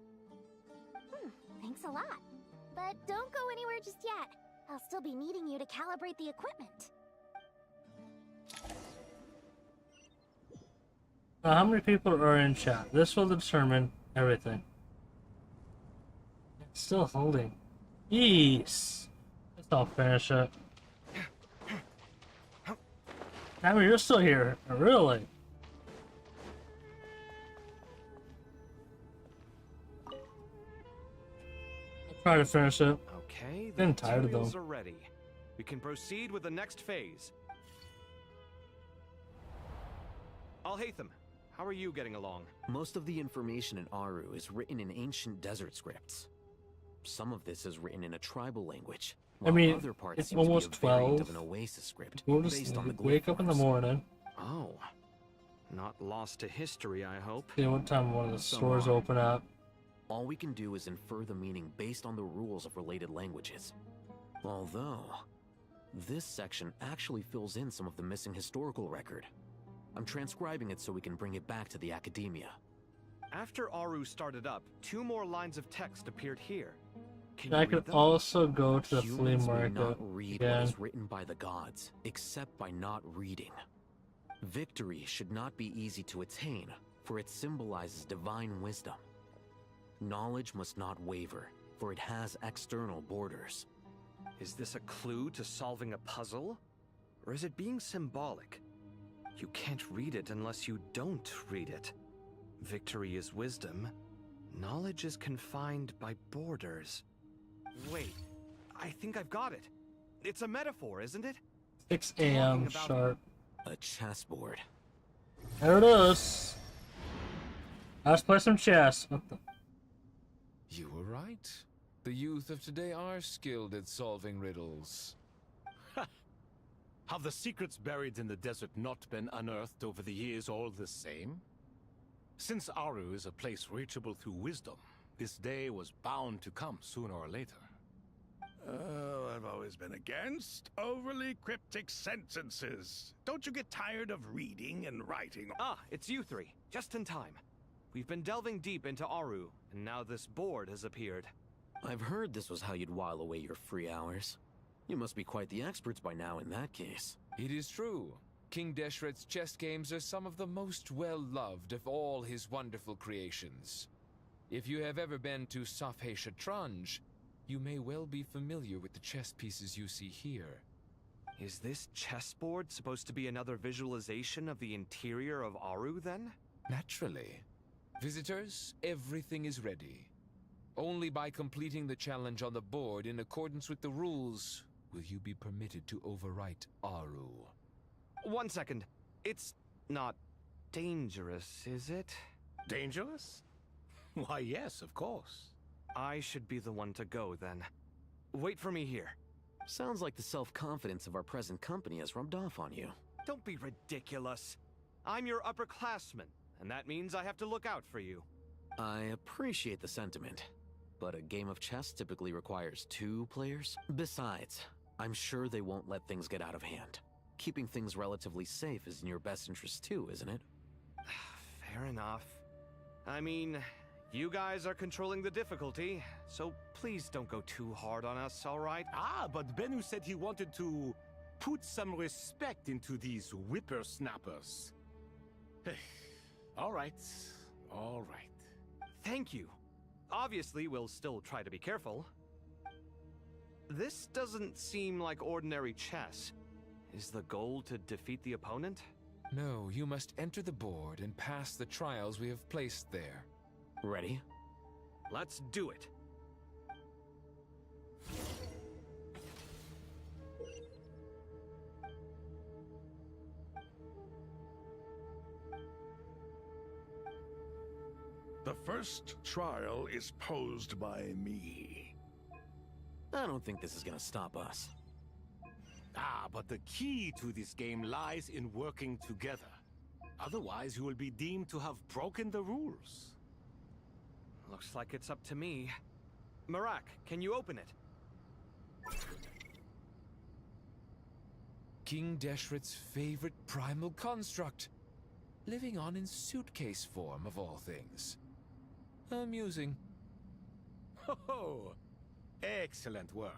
B: Thanks a lot. But don't go anywhere just yet. I'll still be needing you to calibrate the equipment.
A: Now, how many people are in chat? This will determine everything. It's still holding. Yes. Let's all finish it. I mean, you're still here. Really? I'll try to finish it.
C: Okay, the
A: I'm tired of them.
C: materials are ready. We can proceed with the next phase. Alhaitham, how are you getting along?
E: Most of the information in Aru is written in ancient desert scripts. Some of this is written in a tribal language,
A: I
E: while
A: mean,
E: other parts
A: it's
E: seem to be
A: almost
E: a variant
A: 12.
E: of an oasis script
A: Go to
E: based on the
A: sleep, wake up in the morning,
C: Oh, not lost to history, I hope.
A: see what time one of the
E: Some
A: stores
E: are.
A: open up.
E: All we can do is infer the meaning based on the rules of related languages. Although, this section actually fills in some of the missing historical record. I'm transcribing it so we can bring it back to the academia.
C: After Aru started up, 2 more lines of text appeared here. Can
A: I
C: you
A: could
C: read them?
A: also go to the flea
E: Humans may
A: market
E: not read
A: again.
E: what is written by the gods, except by not reading. Victory should not be easy to attain, for it symbolizes divine wisdom. Knowledge must not waver, for it has external borders.
C: Is this a clue to solving a puzzle? Or is it being symbolic? You can't read it unless you don't read it. Victory is wisdom. Knowledge is confined by borders. Wait, I think I've got it. It's a metaphor, isn't it?
A: 6 a.m.
C: about-
A: sharp.
E: A chessboard.
A: There it is. Let's play some chess. What the?
T: You were right. The youth of today are skilled at solving riddles.
G: Have the secrets buried in the desert not been unearthed over the years all the same? Since Aru is a place reachable through wisdom, this day was bound to come sooner or later.
K: Oh, I've always been against overly cryptic sentences. Don't you get tired of reading and writing?
C: Ah, it's you three. Just in time. We've been delving deep into Aru, and now this board has appeared.
E: I've heard this was how you'd while away your free hours. You must be quite the experts by now in that case.
T: It is true. King Deshret's chess games are some of the most well-loved of all his wonderful creations. If you have ever been to Safhe Shatranj, you may well be familiar with the chess pieces you see here.
C: Is this chessboard supposed to be another visualization of the interior of Aru, then?
T: Naturally. Visitors, everything is ready. Only by completing the challenge on the board in accordance with the rules will you be permitted to overwrite Aru.
C: 1 second. It's not dangerous, is it?
G: Dangerous? Why, yes, of course.
C: I should be the one to go, then. Wait for me here.
E: Sounds like the self-confidence of our present company has rubbed off on you.
C: Don't be ridiculous. I'm your upperclassman, and that means I have to look out for you.
E: I appreciate the sentiment, but a game of chess typically requires 2 players. Besides, I'm sure they won't let things get out of hand. Keeping things relatively safe is in your best interest too, isn't it?
C: Fair enough. I mean, you guys are controlling the difficulty, so please don't go too hard on us, all right?
G: Ah, but Bennu said he wanted to put some respect into these whippersnappers. All right, all right.
C: Thank you. Obviously, we'll still try to be careful. This doesn't seem like ordinary chess. Is the goal to defeat the opponent?
T: No, you must enter the board and pass the trials we have placed there.
E: Ready?
C: Let's do it.
K: The first trial is posed by me.
E: I don't think this is gonna stop us.
G: Ah, but the key to this game lies in working together. Otherwise, you will be deemed to have broken the rules.
C: Looks like it's up to me. Marak, can you open it?
T: King Deshret's favorite primal construct. Living on in suitcase form, of all things. Amusing.
G: Ho-ho! Excellent work.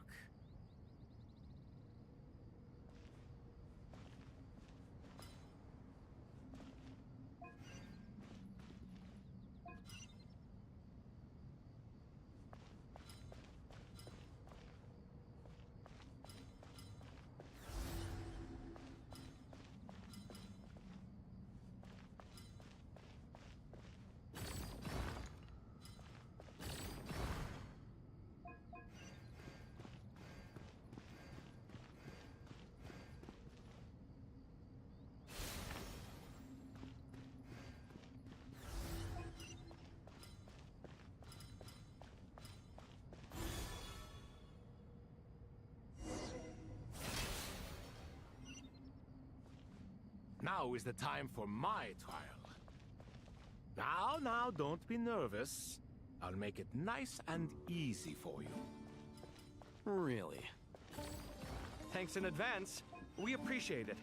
G: Now is the time for my trial. Now, don't be nervous. I'll make it nice and easy for you.
E: Really?
C: Thanks in advance. We appreciate it.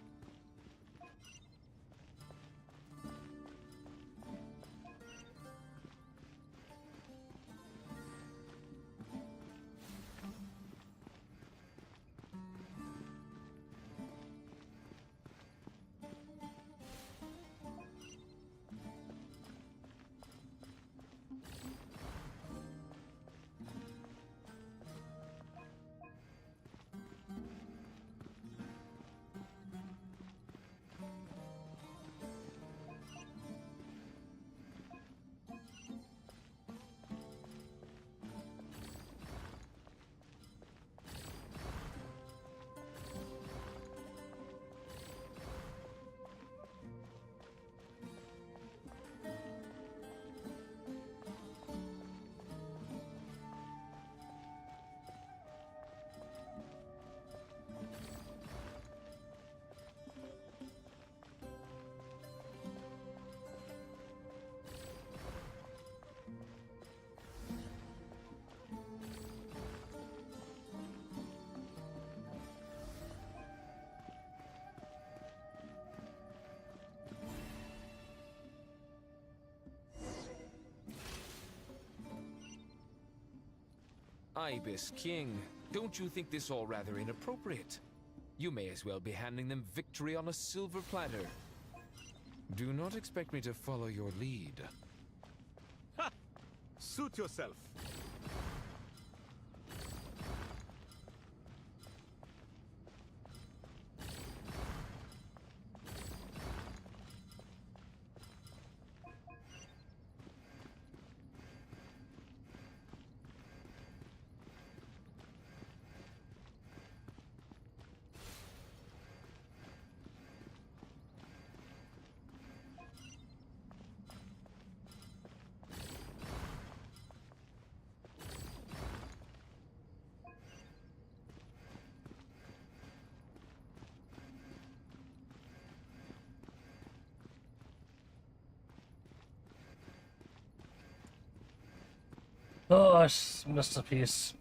T: Ibis King, don't you think this all rather inappropriate? You may as well be handing them victory on a silver platter. Do not expect me to follow your lead.
C: Ha! Suit yourself.
A: Oh, I missed a piece.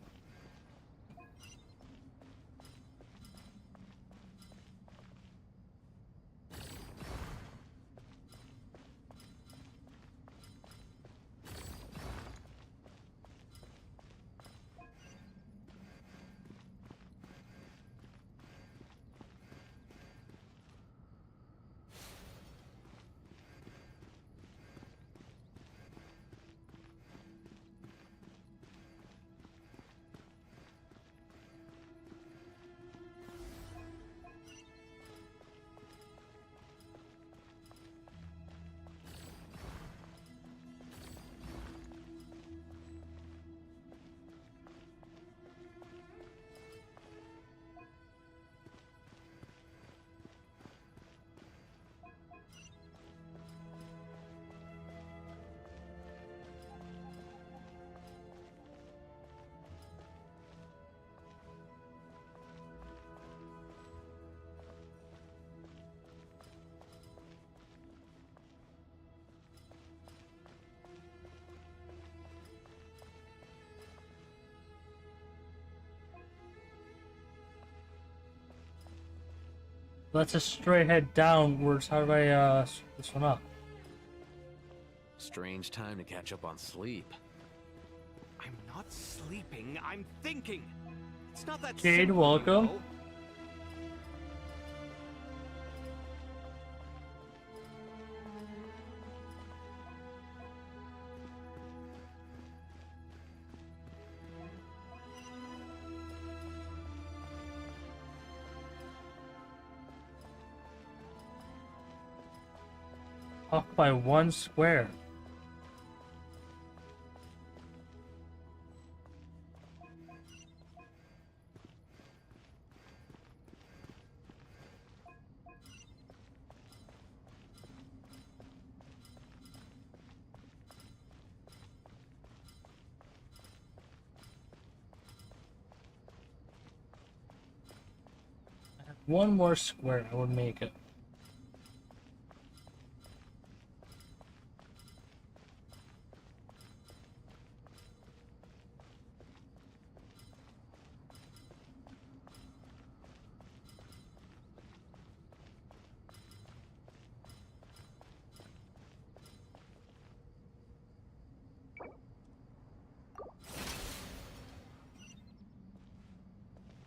A: Let's just straight head downwards. How do I screw this one up?
E: Strange time to catch up on sleep.
C: I'm not sleeping, I'm thinking. It's not that
A: Jade,
C: simple,
A: welcome.
C: you know?
A: Off by 1 square. One more square, I would make it.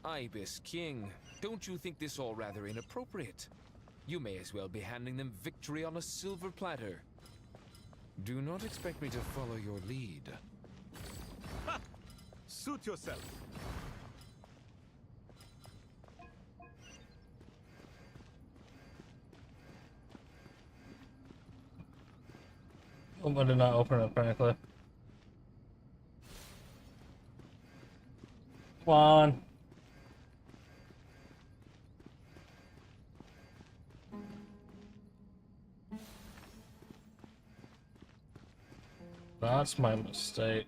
T: Ibis King, don't you think this all rather inappropriate? You may as well be handing them victory on a silver platter. Do not expect me to follow your lead.
C: Ha! Suit yourself.
A: Oh, I did not open it, apparently. Come on. That's my mistake.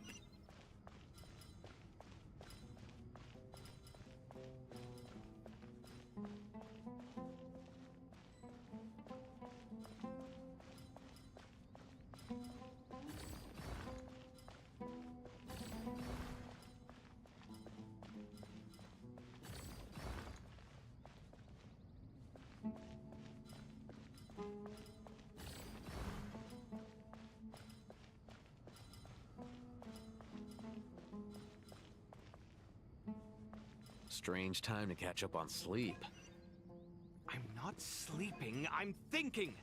E: Strange time to catch up on sleep.
C: I'm not sleeping, I'm thinking!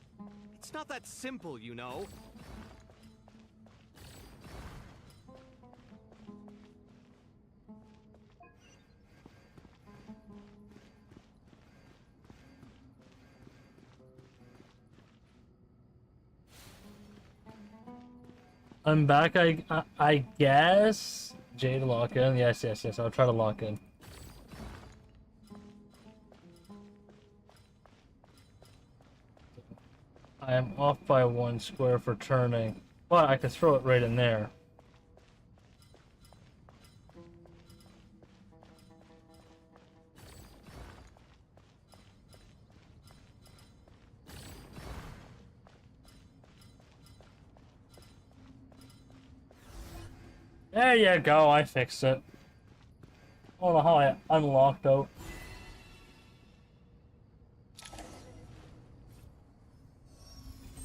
C: It's not that simple, you know.
A: I'm back, I guess. Jade lock in. Yes, yes, yes. I'll try to lock in. I am off by 1 square for turning, but I can throw it right in there. There you go, I fixed it. I don't know how I unlocked out.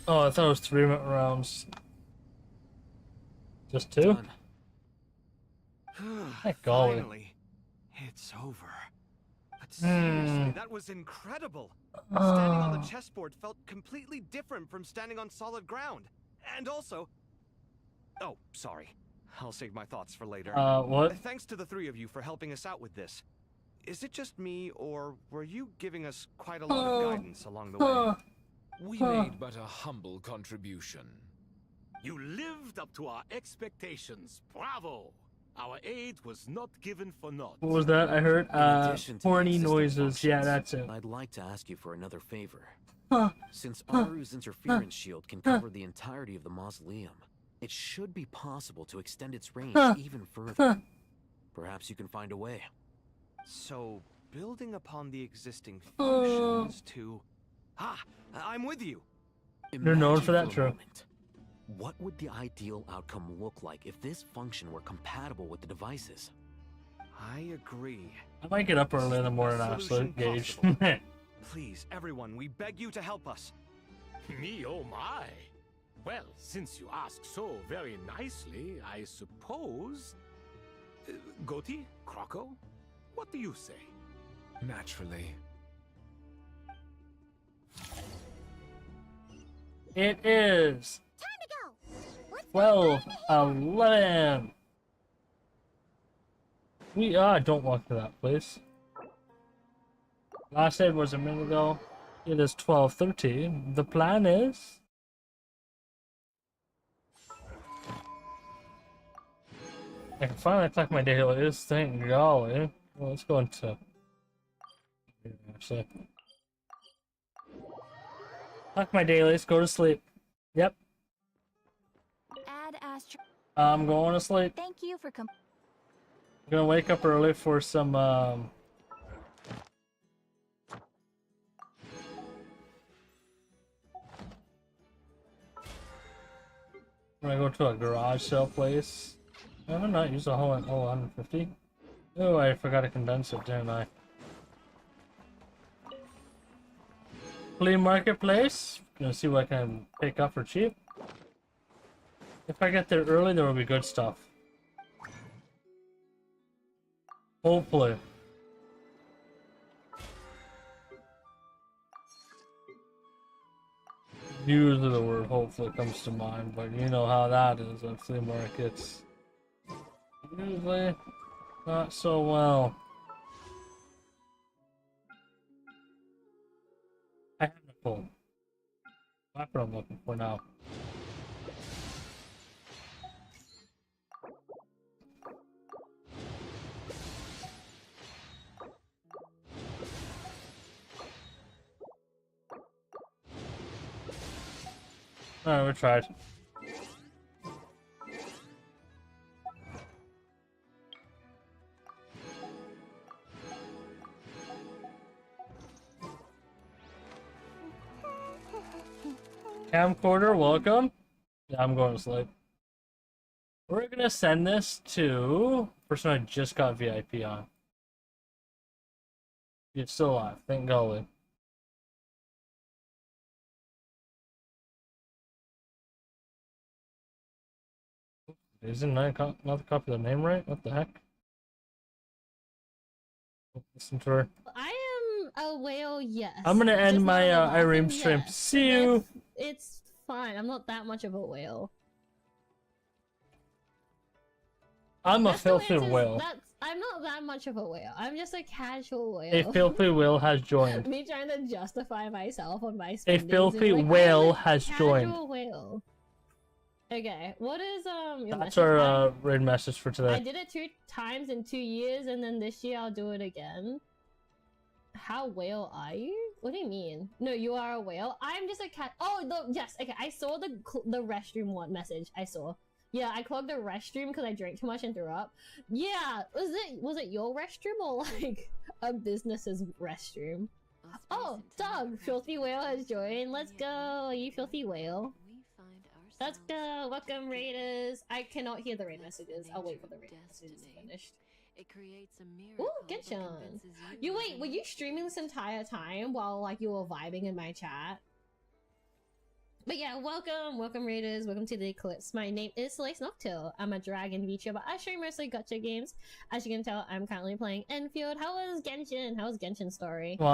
A: Oh, I thought it was 3 rounds. Just 2? Thank golly.
C: Finally, it's over. But seriously, that was incredible. Standing on the chessboard felt completely different from standing on solid ground. And also... Oh, sorry. I'll save my thoughts for later.
A: What?
C: Thanks to the 3 of you for helping us out with this. Is it just me, or were you giving us quite a lot of guidance along the way?
T: We made but a humble contribution.
G: You lived up to our expectations. Bravo! Our aid was not given for naught.
A: What was that I heard? Horny noises. Yeah, that's it.
E: I'd like to ask you for another favor.
A: Huh.
E: Since Aru's interference shield can cover the entirety of the mausoleum, it should be possible to extend its range even further. Perhaps you can find a way.
C: So, building upon the existing functions to... Ah, I'm with you.
A: They're known for that, true.
E: What would the ideal outcome look like if this function were compatible with the devices?
C: I agree.
A: I might get up early in the morning, actually. Gage.
C: Please, everyone, we beg you to help us.
G: Me, oh my. Well, since you ask so very nicely, I suppose... Goti? Kroko? What do you say?
T: Naturally.
A: It is
H: Time to go.
A: 12:11. We don't walk to that place. Last said was a minute ago. It is 12:13. The plan is I can finally collect my dailies, thank golly. Well, let's go into actually. Collect my dailies, go to sleep. Yep.
F: Add Astro.
A: I'm going to sleep.
F: Thank you for
A: I'm gonna wake up early for some when I go to a garage sale place. I have not used a whole 150. Oh, I forgot to condense it, didn't I? Flea marketplace. Gonna see what I can pick up for cheap. If I get there early, there will be good stuff. Hopefully. Usually the word hopefully comes to mind, but you know how that is at flea markets. Usually not so well. I have a phone. That's what I'm looking for now. Alright, we tried. Camcorder, welcome. Yeah, I'm going to sleep. We're gonna send this to person I just got VIP on. You're still alive, thank golly. Isn't another copy of the name right? What the heck? Listen to her.
N: I am a whale, yes.
A: I'm gonna end
N: Just
A: my
N: not a
A: Irem
N: dolphin,
A: stream.
N: yes.
A: See you.
N: It's fine. I'm not that much of a whale.
A: I'm a
N: That still
A: filthy
N: answers-
A: whale.
N: I'm not that much of a whale. I'm just a casual whale.
A: A filthy whale has joined.
N: Me trying to justify myself on my
A: A
N: spendings.
A: filthy
N: Like,
A: whale
N: I'm a
A: has
N: casual
A: joined.
N: Whale. Okay, what is your
A: That's
N: message
A: our
N: back?
A: raid message for
N: I
A: today.
N: did it 2 times in 2 years, and then this year I'll do it again. How whale are you? What do you mean? No, you are a whale. I'm just a cat. Oh, yes. Okay, I saw the restroom one message. I saw. Yeah, I clogged the restroom because I drank too much and threw up. Yeah, was it your restroom or like a business's restroom? Oh, Doug, filthy whale has joined. Let's go, you filthy whale. Let's go. Welcome, raiders. I cannot hear the raid messages. I'll wait for the raid messages to finish.
O: It creates a miracle.
N: Ooh, Genshin. You wait, were you streaming this entire time while like you were vibing in my chat? But yeah, welcome raiders, welcome to the Eclipse. My name is Slice Noctil. I'm a dragon VTuber. I stream mostly gacha games. As you can tell, I'm currently playing Enfield. How was Genshin? How was Genshin's story?
A: Well,